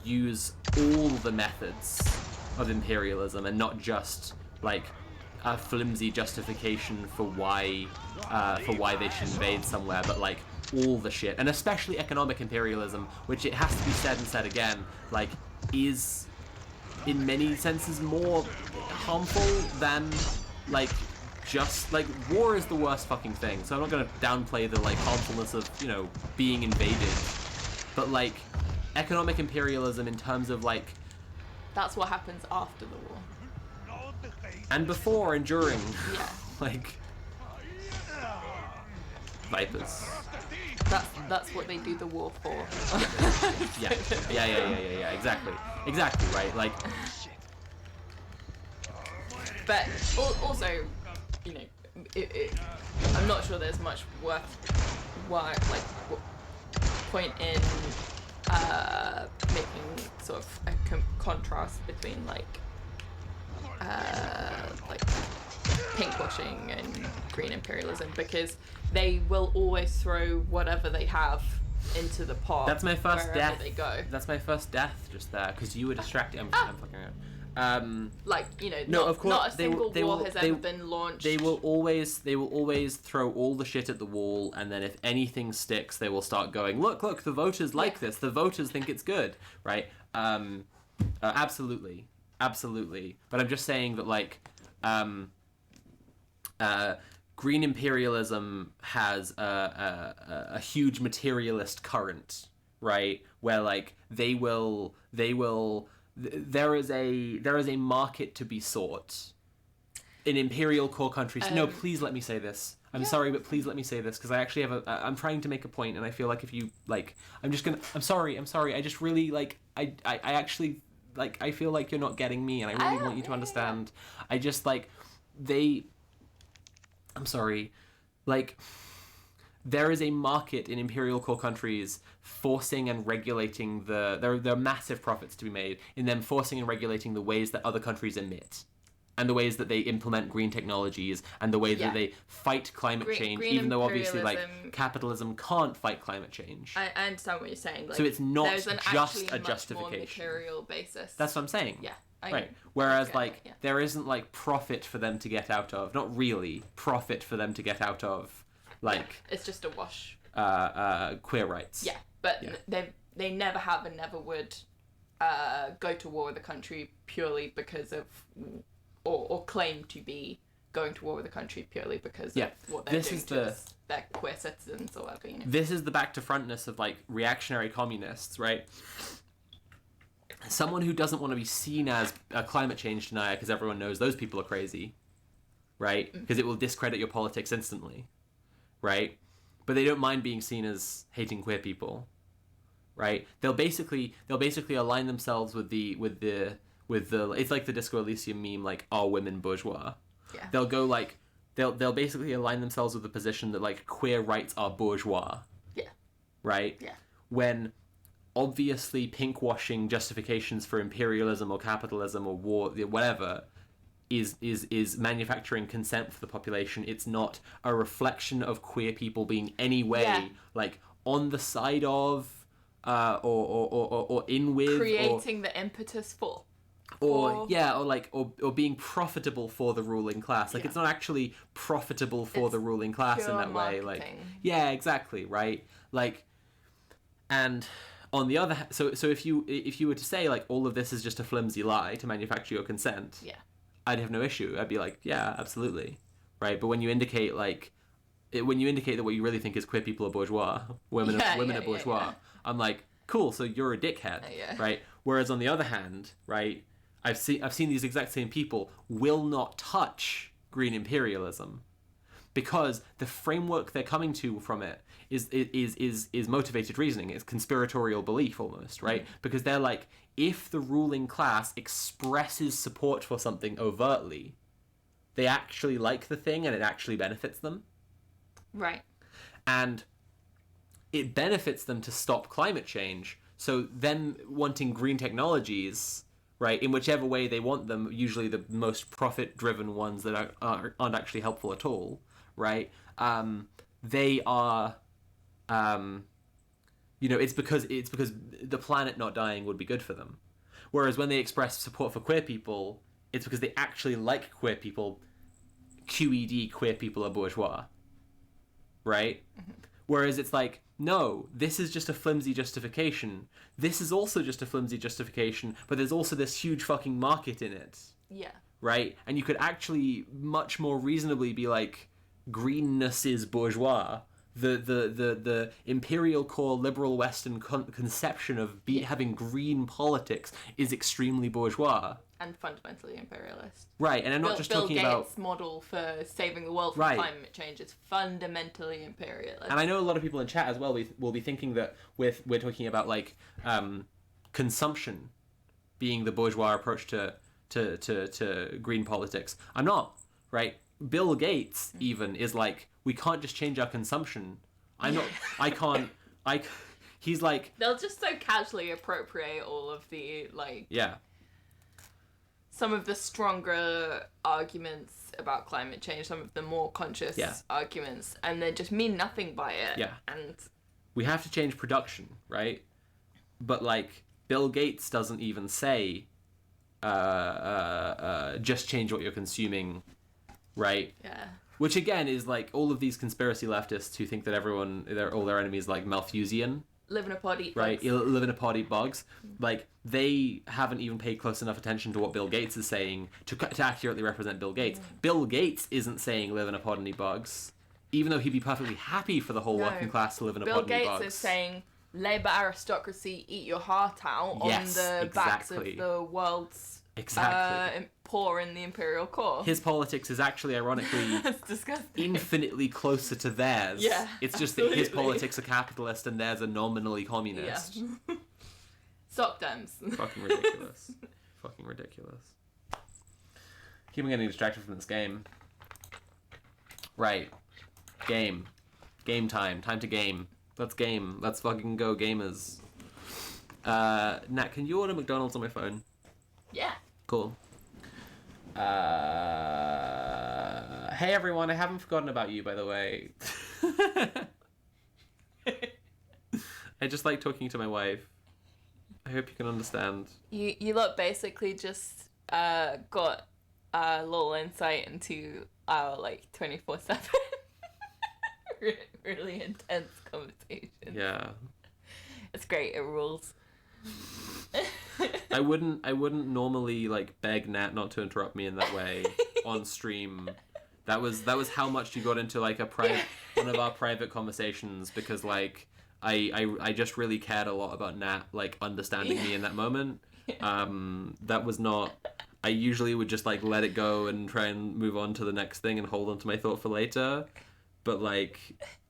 use all the methods of imperialism, and not just a flimsy justification for why they should invade somewhere, but all the shit. And especially economic imperialism, which, it has to be said and said again, is in many senses more harmful than just war is the worst fucking thing. So I'm not gonna downplay the harmfulness of being invaded, but economic imperialism in terms of that's what happens after the war. And before and during. Yeah. Vipers. That's what they do the war for. Yeah. Exactly, right? But also, I'm not sure there's much point in making sort of a contrast between pinkwashing and green imperialism, because they will always throw whatever they have into the pot. That's my first wherever death. They go. That's my first death just there, because you were distracted. I'm fucking around. No, of course, not a single war has ever been launched. They will always throw all the shit at the wall, and then if anything sticks, they will start going, look, the voters like this. The voters think it's good, right? Absolutely. But I'm just saying that green imperialism has a huge materialist current, right? Where there is a market to be sought in imperial core countries. No, please let me say this. I'm sorry, but please let me say this, because I actually have I'm trying to make a point, and I feel like if you I'm sorry. I just really I actually I feel like you're not getting me, and I really want you to understand. I just I'm sorry. There is a market in imperial core countries forcing and regulating there are massive profits to be made in them forcing and regulating the ways that other countries emit, and the ways that they implement green technologies, and the way that they fight climate change, even though obviously capitalism can't fight climate change. I understand what you're saying. So it's not just a much justification. More material basis. That's what I'm saying. Yeah. Right. Whereas there isn't profit for them to get out of. Not really profit for them to get out of. It's just a wash. Queer rights. Yeah, but they never have and never would go to war with the country purely because of, or claim to be going to war with the country purely because of what they're doing to their queer citizens or whatever. This is the back to frontness of reactionary communists, right? Someone who doesn't want to be seen as a climate change denier because everyone knows those people are crazy, right? Because it will discredit your politics instantly, right? But they don't mind being seen as hating queer people, right? They'll basically align themselves with the it's like the Disco Elysium meme, are women bourgeois? Yeah. They'll go they'll basically align themselves with the position that queer rights are bourgeois. Yeah. Right? Yeah. When obviously pinkwashing justifications for imperialism or capitalism or war, whatever, is manufacturing consent for the population. It's not a reflection of queer people being any way on the side of or in with creating the impetus for. Or being profitable for the ruling class. It's not actually profitable for the ruling class in that way. Marketing. Yeah, exactly, right? And On the other hand, so if you were to say like all of this is just a flimsy lie to manufacture your consent, Yeah. I'd have no issue. I'd be like, yeah, absolutely, right? But when you indicate that what you really think is queer people are bourgeois, women are bourgeois, I'm like, cool. So you're a dickhead, right? Whereas on the other hand, right, I've seen these exact same people will not touch green imperialism because the framework they're coming to from it is motivated reasoning. It's conspiratorial belief almost, right? Because they're like, if the ruling class expresses support for something overtly, they actually like the thing and it actually benefits them. Right. And it benefits them to stop climate change. So then wanting green technologies, right, in whichever way they want them, usually the most profit-driven ones that aren't actually helpful at all, right? They are, it's because the planet not dying would be good for them. Whereas when they express support for queer people, it's because they actually like queer people. QED, queer people are bourgeois, right? Mm-hmm. Whereas it's like, no, this is just a flimsy justification. This is also just a flimsy justification, but there's also this huge fucking market in it. Yeah. Right? And you could actually much more reasonably be like, greenness is bourgeois. The imperial core liberal Western conception of having green politics is extremely bourgeois. And fundamentally imperialist. Right, and I'm not just talking about... Bill Gates' model for saving the world from climate change is fundamentally imperialist. And I know a lot of people in chat as well will be thinking that we're talking about like consumption being the bourgeois approach to green politics. I'm not, right? Bill Gates even is like, we can't just change our consumption. He's like... They'll just so casually appropriate all of the, like... Yeah. Some of the stronger arguments about climate change, some of the more conscious arguments, and then just mean nothing by it. Yeah. And we have to change production, right? But, like, Bill Gates doesn't even say, just change what you're consuming, right? Yeah. Which, again, is, like, all of these conspiracy leftists who think that all their enemies, like, Malthusian. Live in a pod, eat bugs. Right, live in a pod, eat bugs. Like, they haven't even paid close enough attention to what Bill Gates is saying to accurately represent Bill Gates. Bill Gates isn't saying live in a pod and eat bugs, even though he'd be perfectly happy for the whole working class to live in a pod and eat bugs. Bill Gates is saying, Labour aristocracy, eat your heart out on the backs of the world's poor in the imperial core. His politics is actually, ironically, That's disgusting. Infinitely closer to theirs. Yeah, it's just that his politics are capitalist and theirs are nominally communist. Yeah. Sock dems. Fucking ridiculous. Fucking ridiculous. Keep getting distracted from this game. Right. Game. Game time. Time to game. Let's game. Let's fucking go, gamers. Nat, can you order McDonald's on my phone? Yeah. Cool. Hey everyone, I haven't forgotten about you, by the way. I just like talking to my wife. I hope you can understand. You lot basically just got a little insight into our like 24/7 really intense conversation. Yeah. It's great, it rules. I wouldn't normally like beg Nat not to interrupt me in that way on stream. That was how much you got into like one of our private conversations, because like I just really cared a lot about Nat like understanding me in that moment. That was not... I usually would just like let it go and try and move on to the next thing and hold on to my thought for later. But like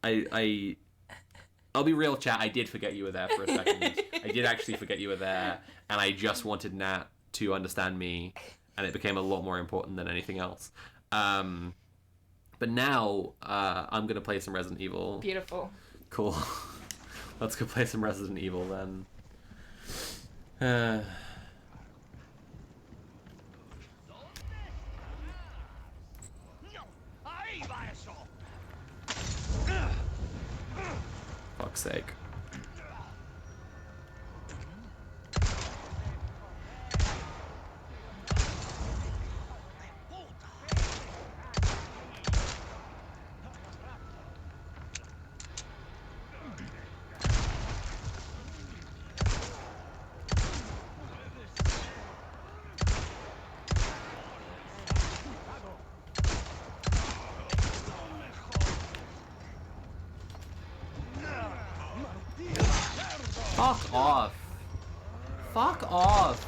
I'll be real, chat. I did forget you were there for a second. I did actually forget you were there, and I just wanted Nat to understand me, and it became a lot more important than anything else. But now I'm gonna play some Resident Evil. Beautiful. Cool. Let's go play some Resident Evil then. Fuck's sake. Fuck off. Fuck off.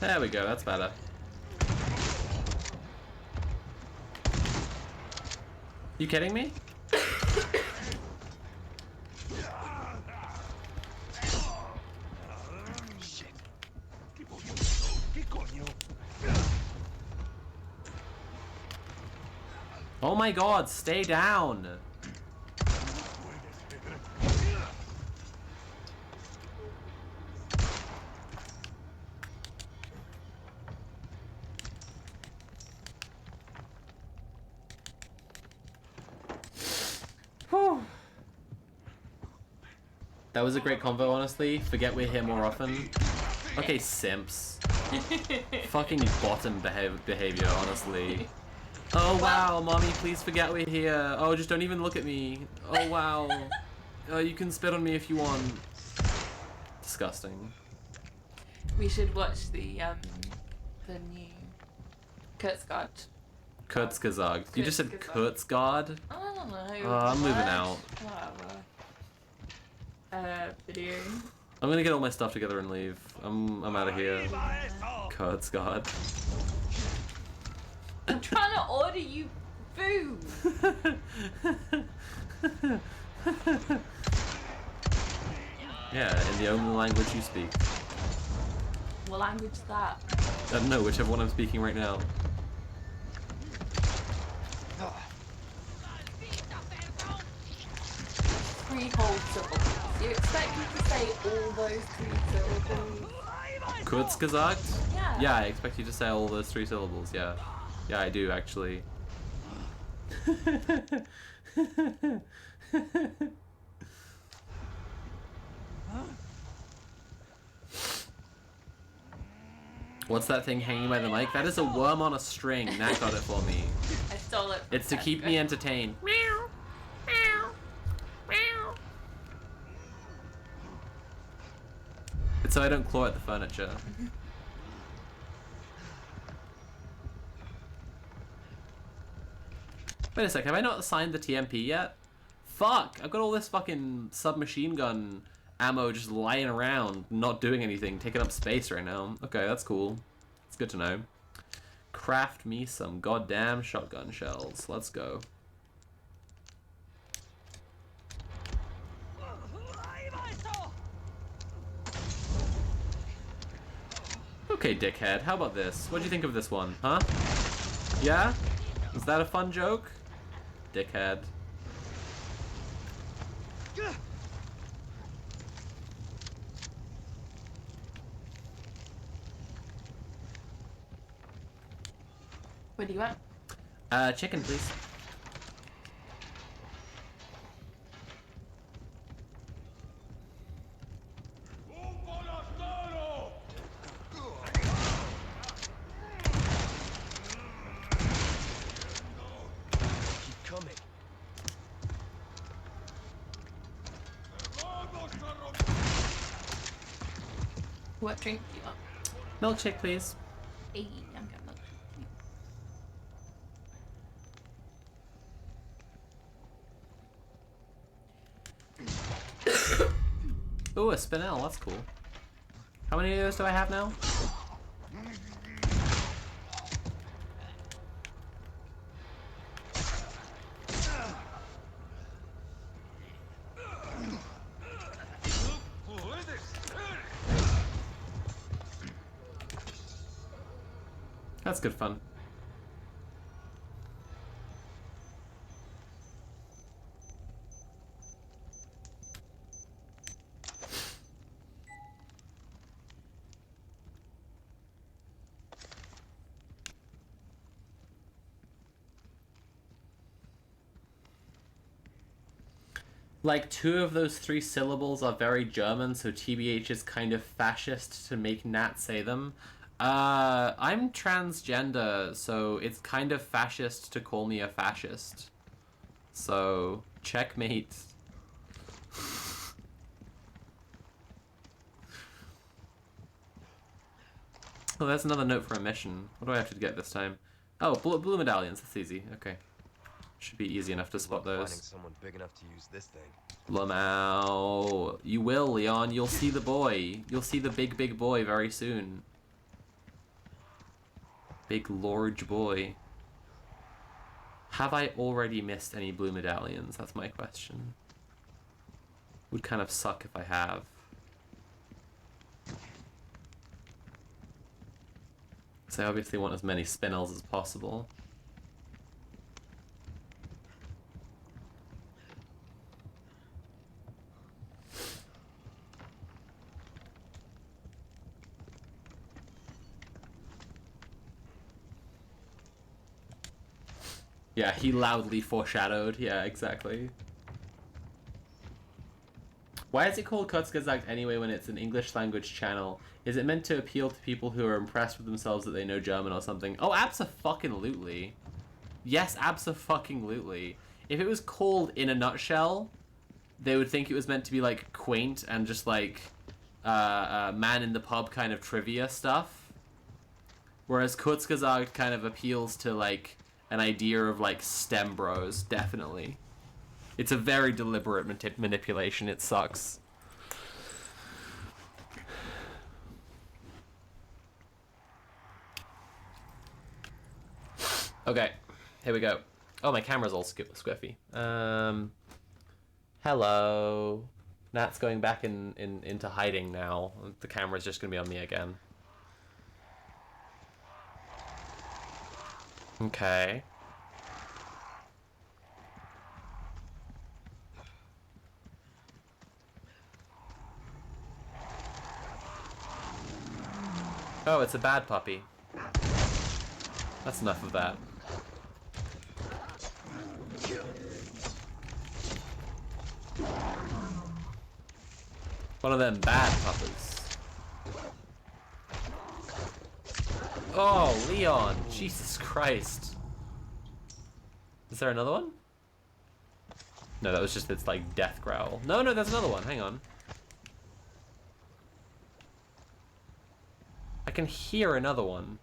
There we go, that's better. You kidding me? Oh my god, stay down! Whew. That was a great convo, honestly. Forget we're here more often. Okay, simps. Fucking bottom behavior, honestly. Oh wow, mommy, please forget we're here. Oh, just don't even look at me. Oh wow. Oh, you can spit on me if you want. Disgusting. We should watch the new Kurzgard. Kurzgesagt. You just said Kurzgard? I don't know. Oh, I'm moving out. Whatever. Video. I'm gonna get all my stuff together and leave. I'm out of here. Kurzgard. I'm trying to order you food. Yeah, in the only language you speak. What language is that? I don't know, whichever one I'm speaking right now. Three whole syllables. You expect me to say all those 3 syllables? Kurzgesagt? Yeah. Yeah, I expect you to say all those 3 syllables, yeah. Yeah, I do, actually. What's that thing hanging by the mic? That is a worm on a string. Nat got it for me. I stole it. It's to keep me entertained. Meow. Meow. Meow. It's so I don't claw at the furniture. Wait a sec, have I not assigned the TMP yet? Fuck! I've got all this fucking submachine gun ammo just lying around, not doing anything, taking up space right now. Okay, that's cool. It's good to know. Craft me some goddamn shotgun shells. Let's go. Okay, dickhead, how about this? What do you think of this one, huh? Yeah? Is that a fun joke? Dickhead. What do you want? Chicken, please. What drink do you want? Milkshake, please. Hey, I'm getting milkshake. Ooh, a spinel, that's cool. How many of those do I have now? That's good fun. Like, 2 of those 3 syllables are very German, so TBH is kind of fascist to make Nat say them. I'm transgender, so it's kind of fascist to call me a fascist. So, checkmate. Oh, there's another note for a mission. What do I have to get this time? Oh, blue medallions. That's easy. Okay. Should be easy enough to spot those. Finding someone big enough to use this thing. Lamau. You will, Leon. You'll see the boy. You'll see the big boy very soon. Big large boy. Have I already missed any blue medallions? That's my question. Would kind of suck if I have. So I obviously want as many spinels as possible. Yeah, he loudly foreshadowed. Yeah, exactly. Why is it called Kurzgesagt anyway when it's an English language channel? Is it meant to appeal to people who are impressed with themselves that they know German or something? Oh, abso-fucking-lutely. Yes, abso-fucking-lutely. If it was called In a Nutshell, they would think it was meant to be, like, quaint and just, like, man in the pub kind of trivia stuff. Whereas Kurzgesagt kind of appeals to, like, an idea of, like, STEM bros, definitely. It's a very deliberate manipulation. It sucks. Okay, here we go. Oh, my camera's all squiffy. Hello. Nat's going back into hiding now. The camera's just gonna be on me again. Okay. Oh, it's a bad puppy. That's enough of that. One of them bad puppies. Oh, Leon! Jesus Christ. Is there another one? No, that was just its, like, death growl. No, there's another one. Hang on. I can hear another one.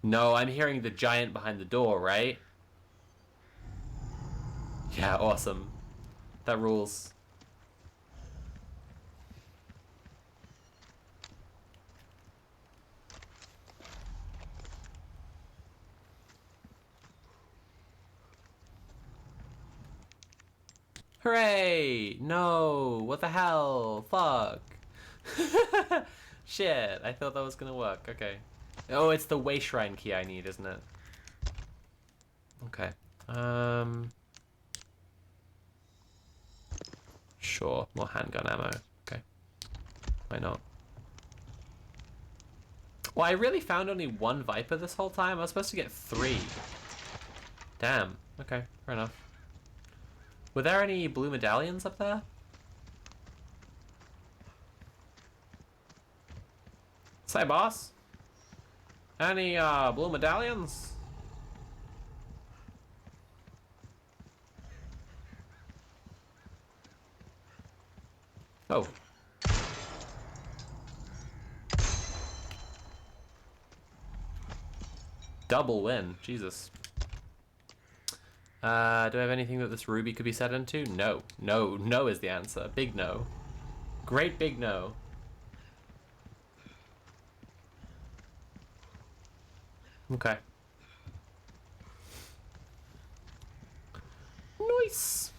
No, I'm hearing the giant behind the door, right? Yeah, awesome. That rules. Hooray! No! What the hell? Fuck! Shit, I thought that was gonna work. Okay. Oh, it's the way shrine key I need, isn't it? Okay. Sure, more handgun ammo. Okay. Why not? Well, I really found only 1 Viper this whole time. I was supposed to get 3. Damn. Okay, fair enough. Were there any blue medallions up there? Say, boss. Any, blue medallions? Oh. Double win. Jesus. Do I have anything that this ruby could be set into? No. No. No is the answer. Big no. Great big no. Okay. Nice.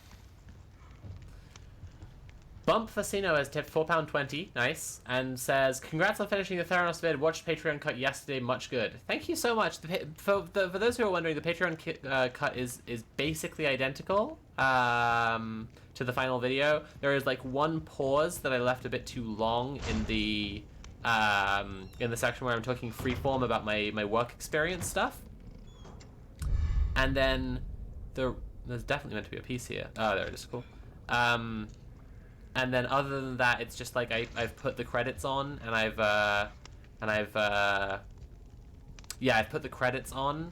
Bump Facino has tipped £4.20, nice, and says, "Congrats on finishing the Theranos vid. Watched Patreon cut yesterday. Much good." Thank you so much. For those who are wondering, the Patreon cut is basically identical to the final video. There is like 1 pause that I left a bit too long in the section where I'm talking freeform about my work experience stuff. And then there's definitely meant to be a piece here. Oh, there it is. Cool. And then other than that, it's just like I've put the credits on, and I've put the credits on,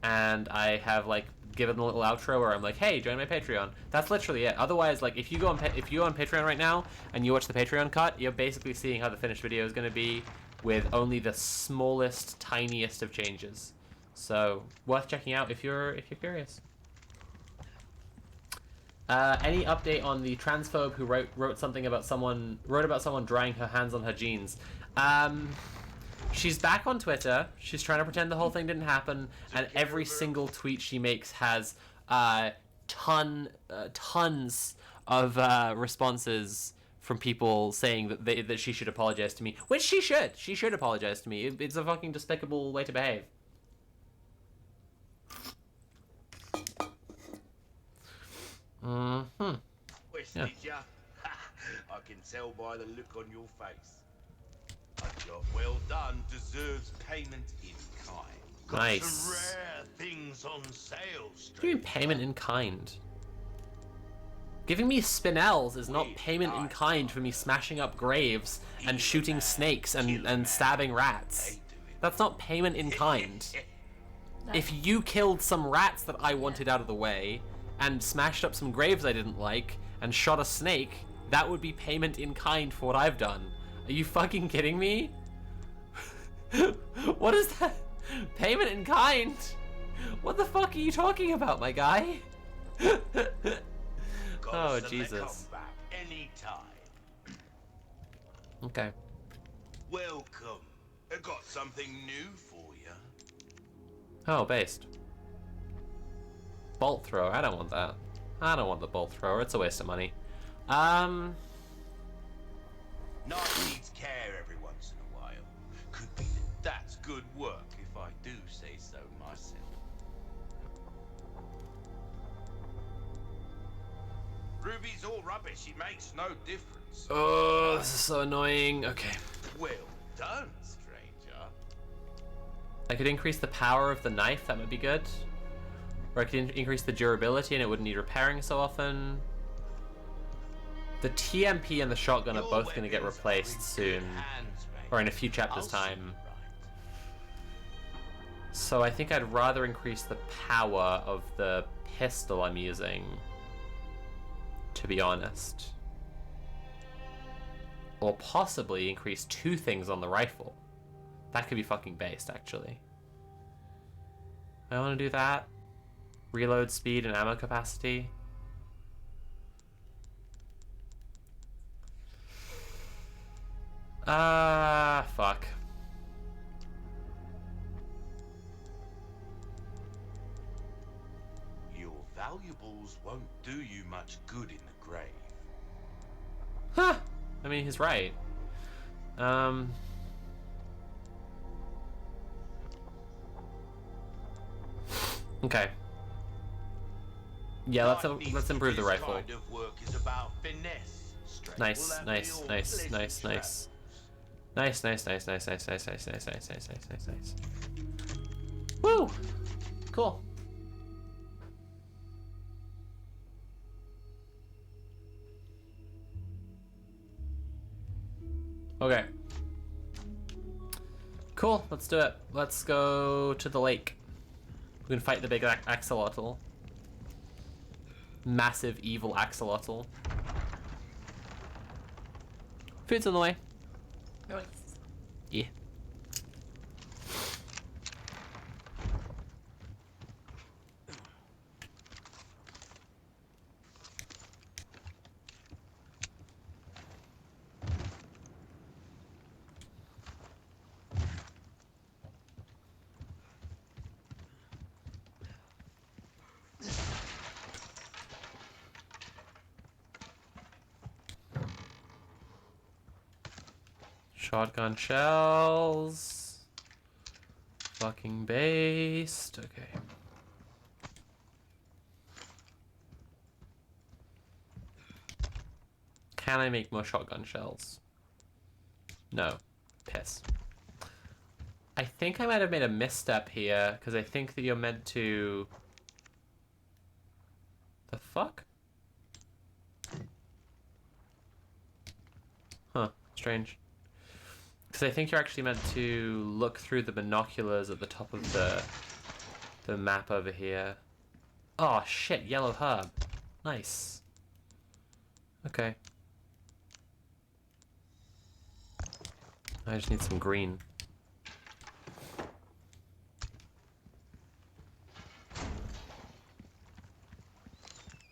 and I have like given a little outro where I'm like, hey, join my Patreon. That's literally it. Otherwise, like if you go on Patreon right now and you watch the Patreon cut, you're basically seeing how the finished video is going to be with only the smallest, tiniest of changes. So worth checking out if you're curious. Any update on the transphobe who wrote about someone drying her hands on her jeans? She's back on Twitter. She's trying to pretend the whole thing didn't happen, and every single tweet she makes has tons of responses from people saying that she should apologize to me, which she should. She should apologize to me. It's a fucking despicable way to behave. Mm-hmm. Yeah. I can tell by the look on your face. A job well done deserves payment in kind. Got Nice. some rare things on sale. What do you mean payment in kind? Giving me spinels is not payment in kind for me smashing up graves and shooting snakes and stabbing rats. That's not payment in kind. If you killed some rats that I wanted out of the way, and smashed up some graves I didn't like, and shot a snake, that would be payment in kind for what I've done. Are you fucking kidding me? What is that? Payment in kind? What the fuck are you talking about, my guy? Oh, Jesus. Okay. Welcome. I got something new for you. Oh, based. Bolt thrower. I don't want that. I don't want the bolt thrower. It's a waste of money. Knife needs care every once in a while. Could be that's good work if I do say so myself. Ruby's all rubbish. It makes no difference. Oh, this is so annoying. Okay. Well done, stranger. I could increase the power of the knife. That would be good. Or I could increase the durability and it wouldn't need repairing so often. The TMP and the shotgun are both going to get replaced soon. Or in a few chapters' time. So I think I'd rather increase the power of the pistol I'm using. To be honest. Or possibly increase 2 things on the rifle. That could be fucking based, actually. I want to do that. Reload speed and ammo capacity. Fuck. Your valuables won't do you much good in the grave. Huh. I mean, he's right. Okay. Yeah, let's improve the rifle. Kind of work is about finesse. Nice. Woo! Cool. Okay. Cool, let's do it. Let's go to the lake. We can fight the big Axolotl. Massive evil Axolotl. Food's on the way. Nice. Yeah. Shotgun shells. Fucking based. Okay. Can I make more shotgun shells? No. Piss. I think I might have made a misstep here, because I think that you're meant to fuck? Huh, strange. Because I think you're actually meant to look through the binoculars at the top of the map over here. Oh shit, yellow herb. Nice. Okay. I just need some green.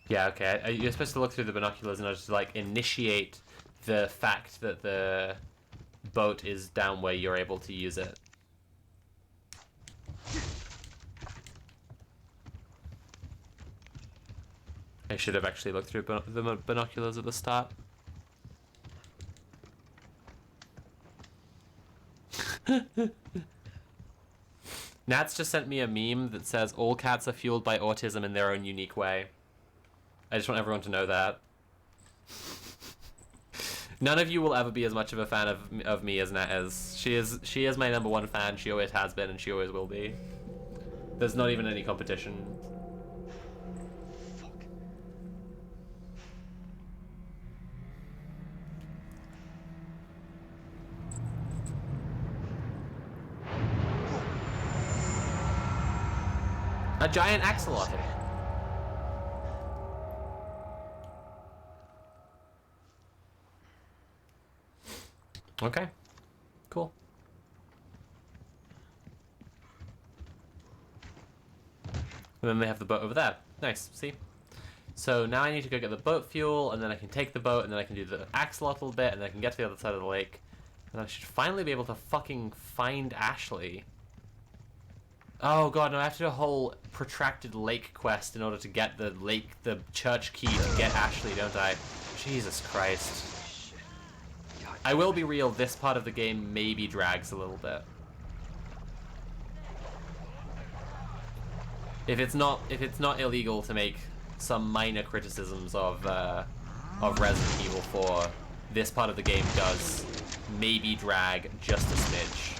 Yeah, okay. You're supposed to look through the binoculars and just like initiate the fact that the boat is down where you're able to use it. I should have actually looked through the binoculars at the start. Nat's just sent me a meme that says all cats are fueled by autism in their own unique way. I just want everyone to know that. None of you will ever be as much of a fan of me as Nat is. She is my #1 fan. She always has been, and she always will be. There's not even any competition. Fuck. A giant axolotl. Okay, cool. And then they have the boat over there. Nice, see? So now I need to go get the boat fuel, and then I can take the boat, and then I can do the axolotl bit, and then I can get to the other side of the lake. And I should finally be able to fucking find Ashley. Oh god, no, I have to do a whole protracted lake quest in order to get the church key to get Ashley, don't I? Jesus Christ. I will be real, this part of the game maybe drags a little bit. If it's not illegal to make some minor criticisms of Resident Evil 4, this part of the game does maybe drag just a smidge.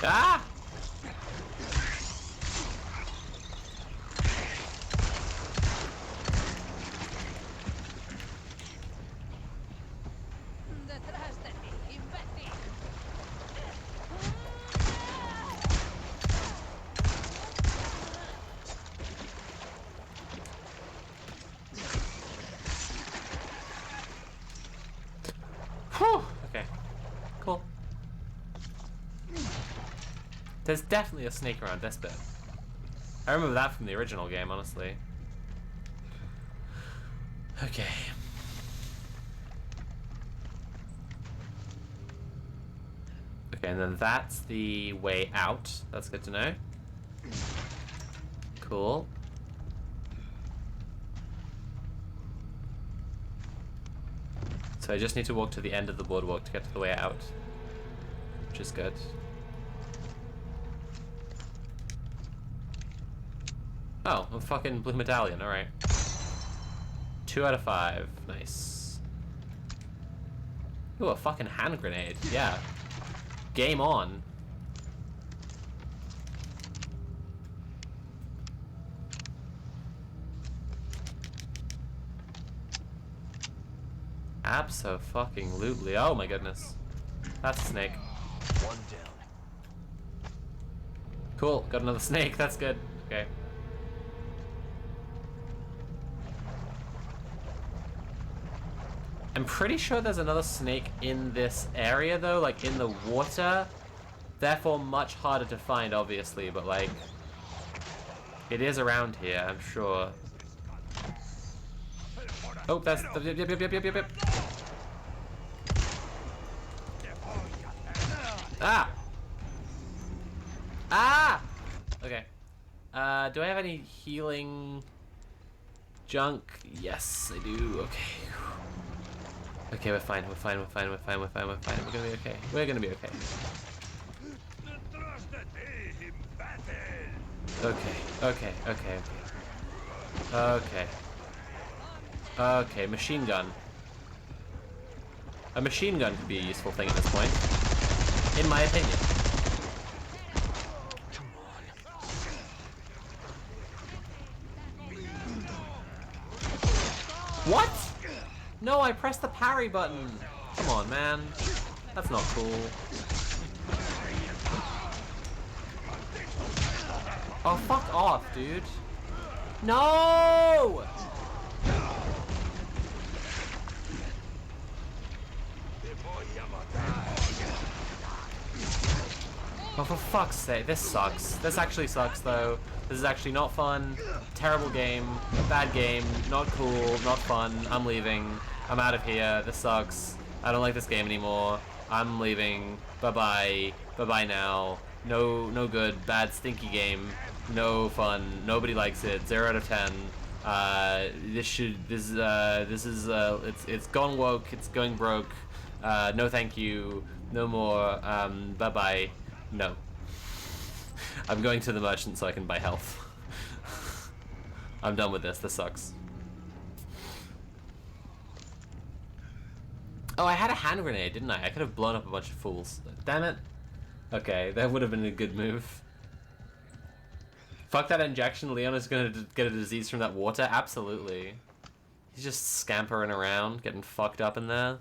Ah! Whew. Okay. Cool. There's definitely a snake around this bit. I remember that from the original game, honestly. Okay. Okay, and then that's the way out. That's good to know. Cool. So I just need to walk to the end of the boardwalk to get to the way out. Which is good. Oh, a fucking blue medallion, alright. 2 out of 5. Nice. Ooh, a fucking hand grenade. Yeah. Game on. Abso-fucking-lutely. Oh my goodness. That's a snake. One down. Cool, got another snake. That's good. Okay. I'm pretty sure there's another snake in this area though, like in the water. Therefore much harder to find, obviously, but like... It is around here, I'm sure. Oh, that's... Yep. Ah! Ah! Okay. Do I have any healing junk? Yes, I do. Okay. Okay, we're fine. We're gonna be okay. We're gonna be okay. Okay, machine gun. A machine gun could be a useful thing at this point, in my opinion. What? No, I pressed the parry button. Come on, man. That's not cool. Oh, fuck off, dude. No! Oh, for fuck's sake, this sucks. This actually sucks, though. This is actually not fun. Terrible game. Bad game. Not cool. Not fun. I'm leaving. I'm out of here. This sucks. I don't like this game anymore. I'm leaving. Bye-bye. Bye-bye now. No good. Bad, stinky game. No fun. Nobody likes it. 0 out of 10. It's gone woke. It's going broke. No thank you. No more. Bye-bye. No. I'm going to the merchant so I can buy health. I'm done with this. This sucks. Oh, I had a hand grenade, didn't I? I could have blown up a bunch of fools. Damn it. Okay, that would have been a good move. Fuck that injection. Leon is gonna get a disease from that water? Absolutely. He's just scampering around, getting fucked up in there.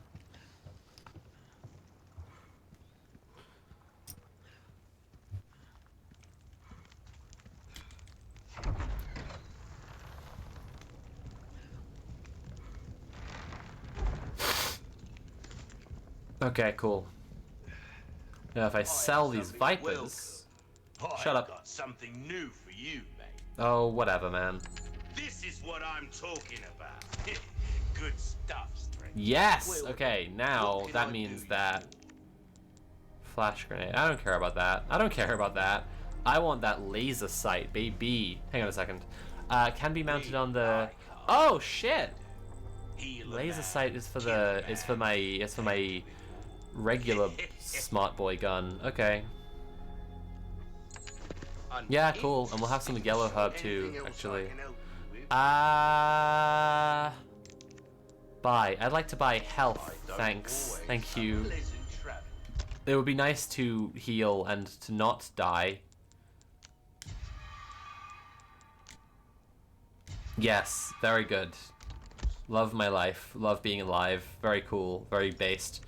Okay, cool. Now if I sell these vipers... Shut up. Got something new for you, mate. Oh, whatever, man. This is what I'm talking about. Good stuff, stranger. Yes! Okay, now that means that... Flash grenade. I don't care about that. I don't care about that. I want that laser sight, baby. Hang on a second. Can be mounted on the... Oh, shit! Laser sight is for the... It's for my regular smart boy gun. Okay. Yeah, cool. And we'll have some yellow herb too, actually. Buy. I'd like to buy health. Thanks. Thank you. It would be nice to heal and to not die. Yes, very good. Love my life. Love being alive. Very cool. Very based.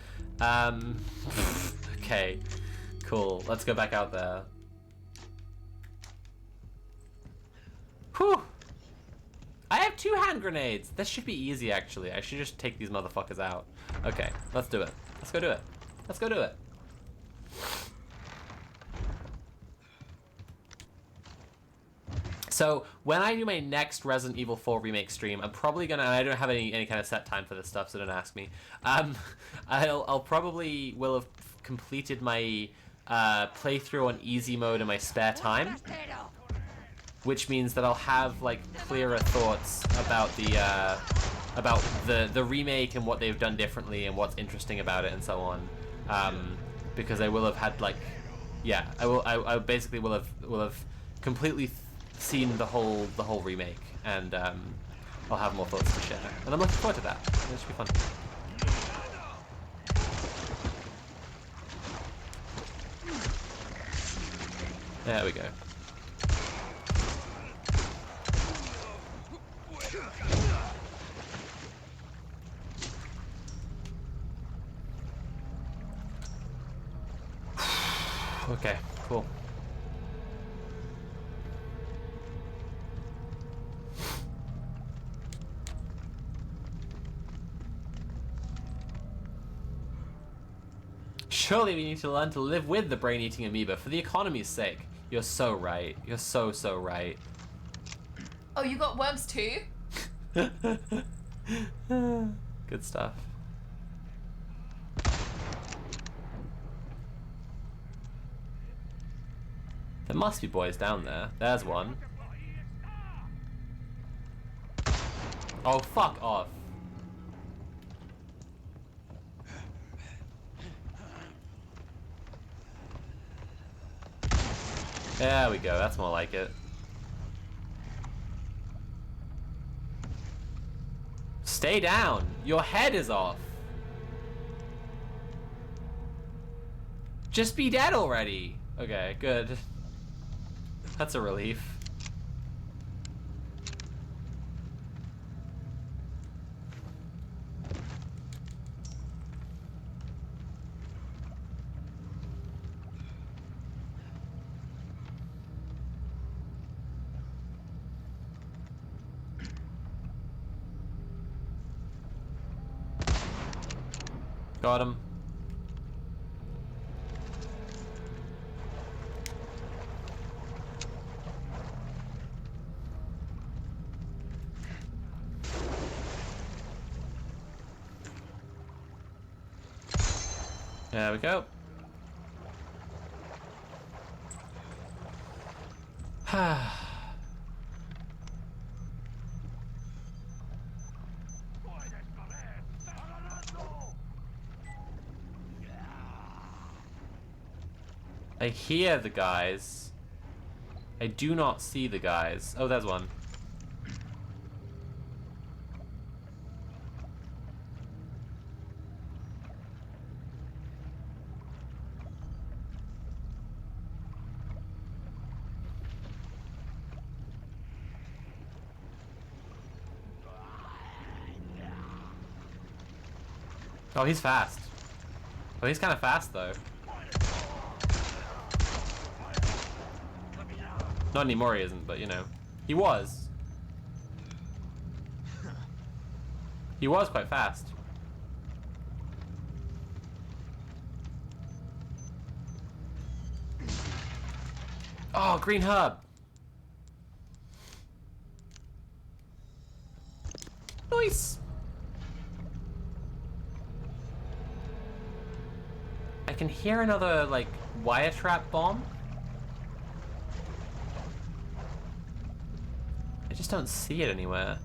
Okay. Cool. Let's go back out there. Whew! I have 2 hand grenades! This should be easy, actually. I should just take these motherfuckers out. Okay, let's do it. Let's go do it. Let's go do it. So, when I do my next Resident Evil 4 Remake stream, I'm probably gonna... And I don't have any kind of set time for this stuff, so don't ask me. I'll probably will have completed my playthrough on easy mode in my spare time. Which means that I'll have like clearer thoughts about the remake and what they've done differently and what's interesting about it and so on, because I will have had like, yeah, I basically will have completely seen the whole remake, and I'll have more thoughts to share, and I'm looking forward to that. It should be fun. There we go. Okay, cool. Surely we need to learn to live with the brain-eating amoeba for the economy's sake. You're so right. You're so right. Oh, you got worms too? Good stuff. There must be boys down there. There's one. Oh, fuck off. There we go, that's more like it. Stay down! Your head is off! Just be dead already! Okay, good. That's a relief. Got him. There we go. I hear the guys. I do not see the guys. Oh, there's one. Oh, he's fast. Oh, he's kind of fast, though. Not anymore he isn't, but you know. He was. He was quite fast. Oh, green herb. Nice. I can hear another, like, wire trap bomb. I just don't see it anywhere.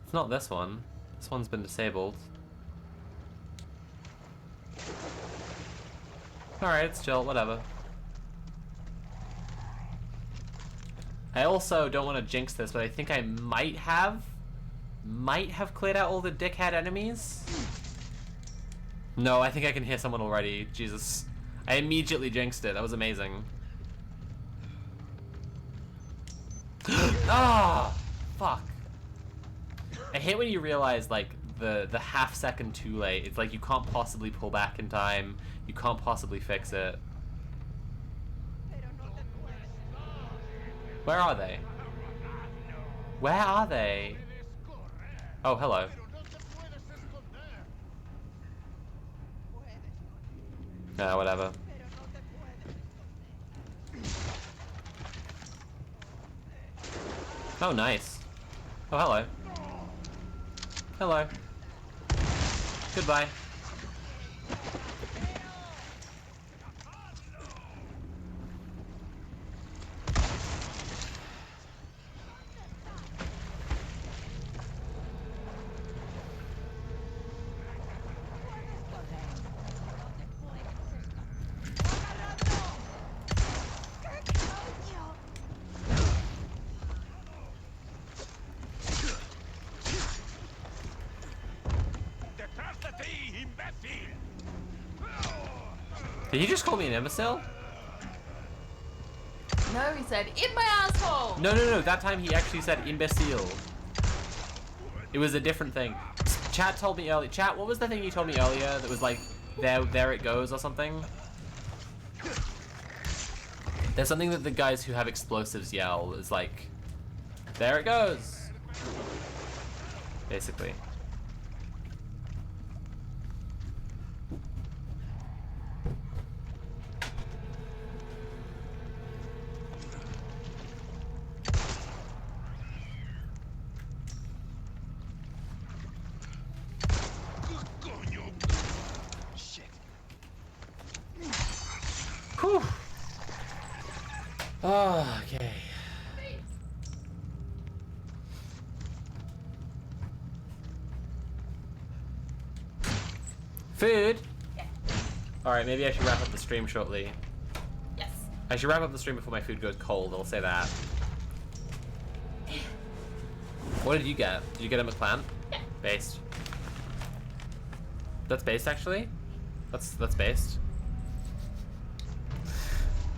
It's not this one. This one's been disabled. Alright, it's chill, whatever. I also don't want to jinx this, but I think I might have cleared out all the dickhead enemies. No, I think I can hear someone already. Jesus. I immediately jinxed it. That was amazing. Ah, fuck. I hate when you realize, like, the half second too late. It's like you can't possibly pull back in time. You can't possibly fix it. Where are they? Where are they? Oh, hello. Whatever. Oh, nice. Oh, hello. Hello. Goodbye. Did he just call me an imbecile? No, he said, in my asshole! No. That time he actually said imbecile. It was a different thing. Chat told me earlier. Chat, what was the thing you told me earlier that was like, there it goes or something? There's something that the guys who have explosives yell is like, there it goes. Basically. Whew. Oh, okay. Food? Yeah. Alright, maybe I should wrap up the stream shortly. Yes. I should wrap up the stream before my food goes cold, I'll say that. What did you get? Did you get a McClan? Yeah. Based. That's based, actually? That's based.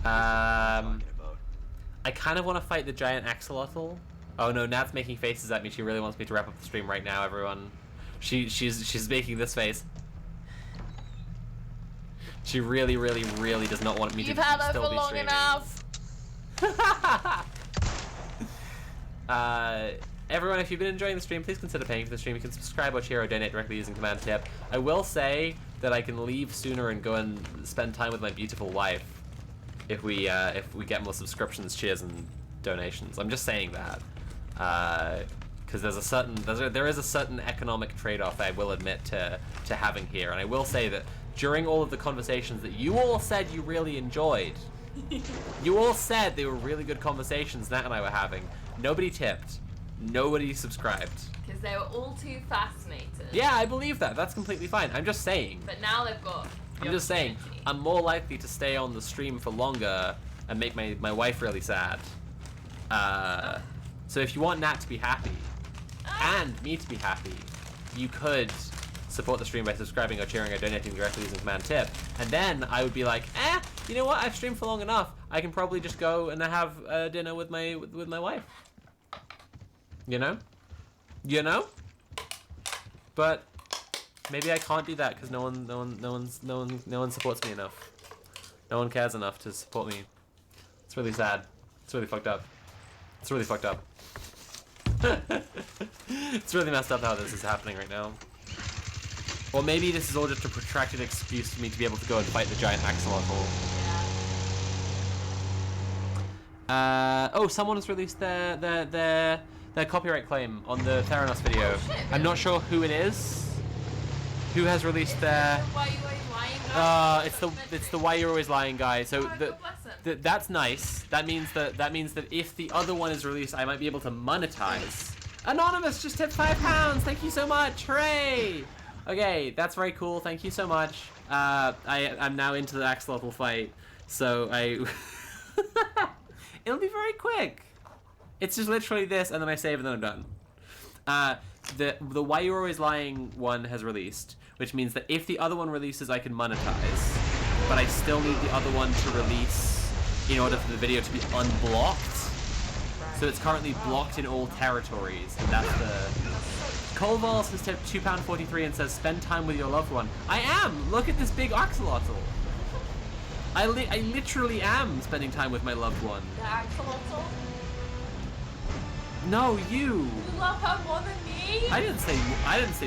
I kind of want to fight the giant Axolotl. Oh no, Nat's making faces at me. She really wants me to wrap up the stream right now, everyone. She's making this face. She really, really, really does not want me to still be streaming. You've had it for long enough. Everyone, if you've been enjoying the stream, please consider paying for the stream. You can subscribe or cheer or donate directly using command tip. I will say that I can leave sooner and go and spend time with my beautiful wife if we get more subscriptions, cheers, and donations. I'm just saying that because there is a certain economic trade-off I will admit to having here, and I will say that during all of the conversations that you all said you really enjoyed, you all said they were really good conversations Nat and I were having. Nobody tipped. Nobody subscribed. Because they were all too fascinated. Yeah, I believe that. That's completely fine. I'm just saying. But now they've got. I'm just saying. I'm more likely to stay on the stream for longer and make my wife really sad. So if you want Nat to be happy and me to be happy, you could support the stream by subscribing or cheering or donating directly using command tip, and then I would be like, you know what? I've streamed for long enough. I can probably just go and have dinner with my wife. You know? But maybe I can't do that because no one supports me enough. No one cares enough to support me. It's really sad. It's really fucked up. It's really fucked up. It's really messed up how this is happening right now. Or maybe this is all just a protracted excuse for me to be able to go and fight the giant Axolotl. Oh, someone has released their copyright claim on the Theranos video. Oh, shit, really? I'm not sure who it is. Who has released their? Why you always lying guy? It's the why you're always lying guy. So God bless him. that's nice. That means that if the other one is released, I might be able to monetize. Anonymous just tipped £5. Thank you so much. Hooray! Okay, that's very cool. Thank you so much. I'm now into the Axolotl fight, so it'll be very quick. It's just literally this, and then I save, and then I'm done. The Why You're Always Lying one has released, which means that if the other one releases, I can monetize, but I still need the other one to release in order for the video to be unblocked. So it's currently blocked in all territories, and that's the... Colvols has tipped £2.43 and says, spend time with your loved one. I am! Look at this big axolotl! I literally am spending time with my loved one. The axolotl? No, you! You love her more than me? I didn't say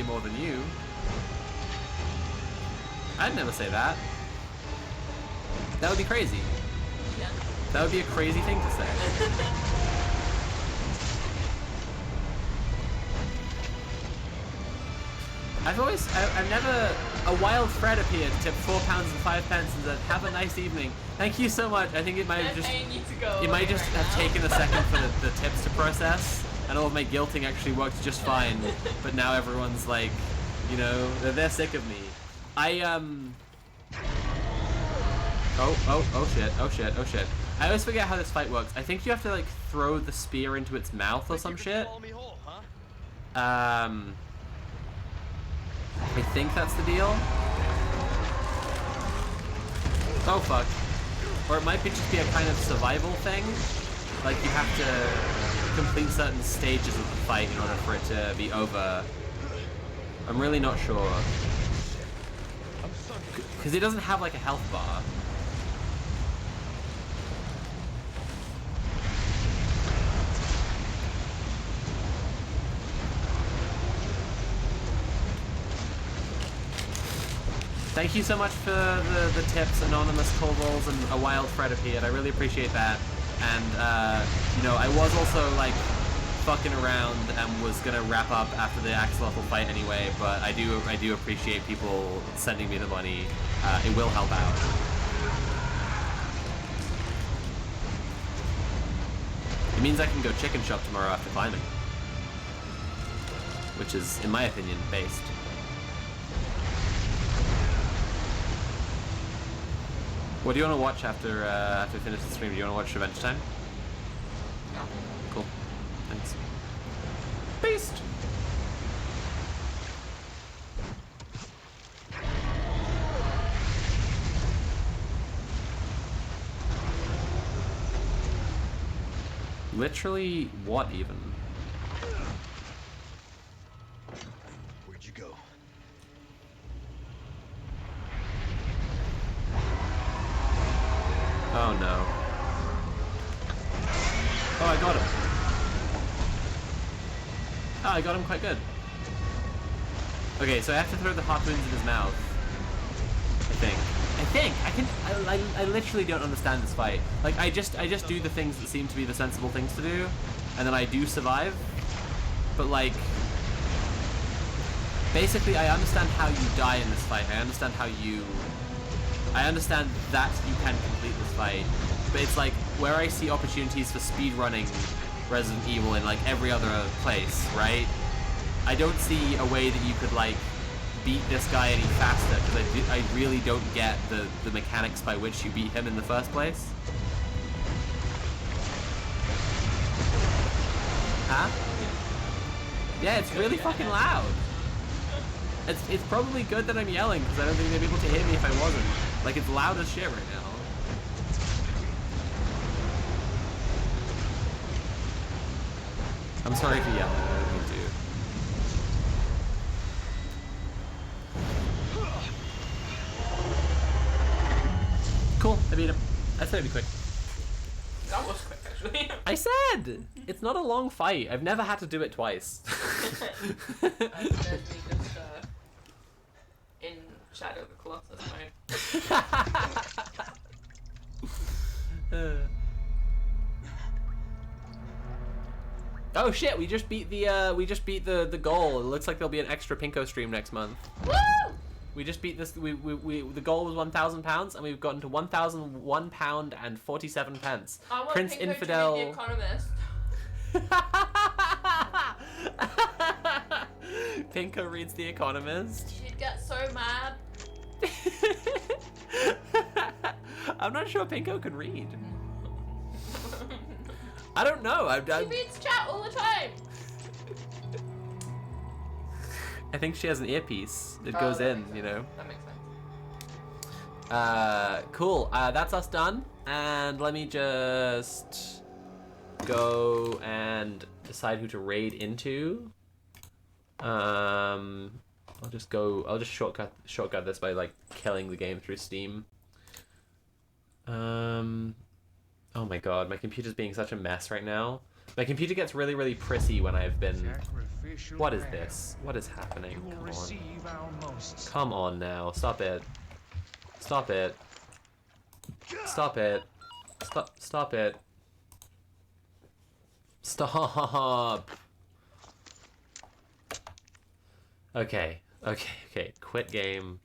more than you. I'd never say that. That would be crazy. Yeah. That would be a crazy thing to say. I've never, a wild Fred appeared, tipped £4 and 5 pence and said, have a nice evening. Thank you so much. I think it might have just, have taken a second for the tips to process, and all of my guilting actually worked just fine. But now everyone's like, you know, they're sick of me. Oh shit. I always forget how this fight works. I think you have to like throw the spear into its mouth or some shit. I think that's the deal. Oh fuck. Or it might just be a kind of survival thing. Like you have to complete certain stages of the fight in order for it to be over. I'm really not sure. Because it doesn't have like a health bar. Thank you so much for the tips, Anonymous Colvols and a wild Fred appeared. I really appreciate that. And, you know, I was also, like, fucking around and was gonna wrap up after the Axolotl fight anyway, but I do appreciate people sending me the money. It will help out. It means I can go chicken shop tomorrow after climbing. Which is, in my opinion, based. What do you want to watch after we finish the stream? Do you want to watch Revenge Time? No. Cool. Thanks. Beast! Literally, what even? Where'd you go? Oh no. Oh, I got him. Oh, I got him quite good. Okay, so I have to throw the harpoons in his mouth. I literally don't understand this fight. Like, I just do the things that seem to be the sensible things to do, and then I do survive. But like, basically, I understand how you die in this fight. I understand that you can complete this fight. But it's like, where I see opportunities for speedrunning Resident Evil in like every other place, right? I don't see a way that you could like beat this guy any faster, because I really don't get the mechanics by which you beat him in the first place. Huh? Yeah, it's really fucking loud. It's probably good that I'm yelling, because I don't think they'd be able to hear me if I wasn't. Like, it's loud as shit right now. I'm sorry for yelling, I don't mean to. Cool, I beat him. I said it'd be quick. That was quick, actually. I said! It's not a long fight. I've never had to do it twice. There's me just in Shadow of the Colossus mode. Oh shit, we just beat the goal. It looks like there'll be an extra Pinko stream next month. Woo! We just beat this. The goal was £1,000, and we've gotten to £1,001 and 47 pence. I want Prince Pinko Infidel. to be the Economist. Pinko reads The Economist. She'd get so mad. I'm not sure Pinko can read. I don't know. She reads chat all the time. I think she has an earpiece that goes in, you know. That makes sense. Cool. That's us done. And let me just go and decide who to raid into. I'll just shortcut this by like killing the game through Steam. Oh my god, my computer's being such a mess right now. My computer gets really, really prissy when I've been... What is this? What is happening? Come on. Come on now. Stop it. Stop it. Stop it. Stop it. Stop. Okay. Quit game.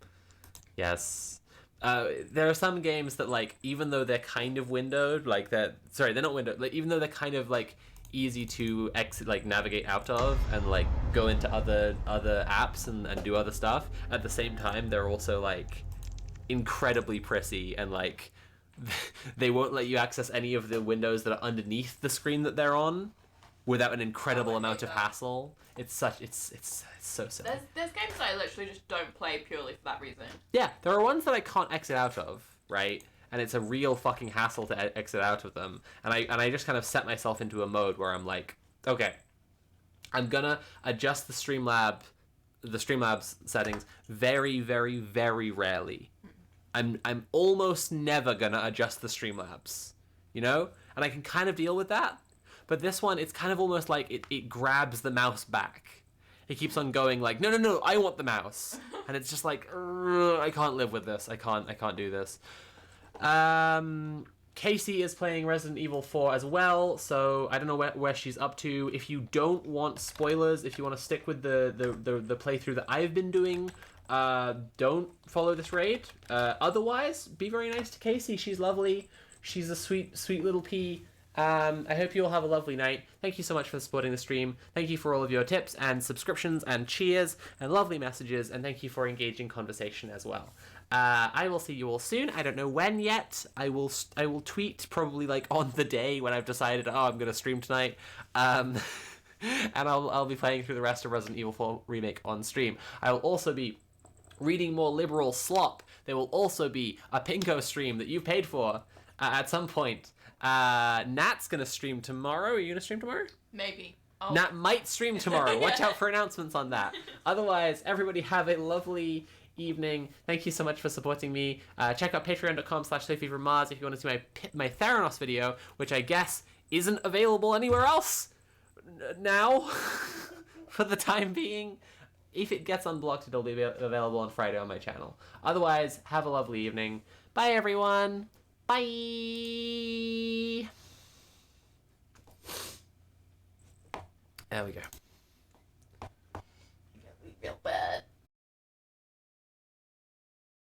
Yes. There are some games that, like, even though they're kind of windowed, like that. Sorry, they're not windowed. Like, even though they're kind of like easy to exit, like navigate out of, and like go into other apps and do other stuff. At the same time, they're also like incredibly prissy, and like they won't let you access any of the windows that are underneath the screen that they're on without an incredible amount of hassle. It's so silly. There's games that I literally just don't play purely for that reason. Yeah, there are ones that I can't exit out of, right? And it's a real fucking hassle to exit out of them. And I just kind of set myself into a mode where I'm like, okay, I'm gonna adjust the Streamlabs settings very, very, very rarely. I'm almost never gonna adjust the Streamlabs, you know? And I can kind of deal with that. But this one, it's kind of almost like it grabs the mouse back. It keeps on going like, no, I want the mouse. And it's just like, I can't live with this. I can't do this. Casey is playing Resident Evil 4 as well, so I don't know where she's up to. If you don't want spoilers, if you want to stick with the playthrough that I've been doing, don't follow this raid. Otherwise, be very nice to Casey. She's lovely. She's a sweet little pea. I hope you all have a lovely night. Thank you so much for supporting the stream. Thank you for all of your tips and subscriptions and cheers and lovely messages, and thank you for engaging conversation as well. I will see you all soon. I don't know when yet. I will tweet probably like on the day when I've decided, oh, I'm gonna stream tonight. And I'll be playing through the rest of Resident Evil 4 Remake on stream. I will also be reading more liberal slop. There will also be a Pinko stream that you've paid for at some point. Nat's gonna stream tomorrow. Are you gonna stream tomorrow? Maybe. Oh. Nat might stream tomorrow. Watch out for announcements on that. Otherwise, everybody have a lovely evening. Thank you so much for supporting me. Check out patreon.com/Sophie from Mars if you want to see my Theranos video, which I guess isn't available anywhere else now for the time being. If it gets unblocked, it'll be available on Friday on my channel. Otherwise, have a lovely evening. Bye, everyone. Bye. There we go. Real bad.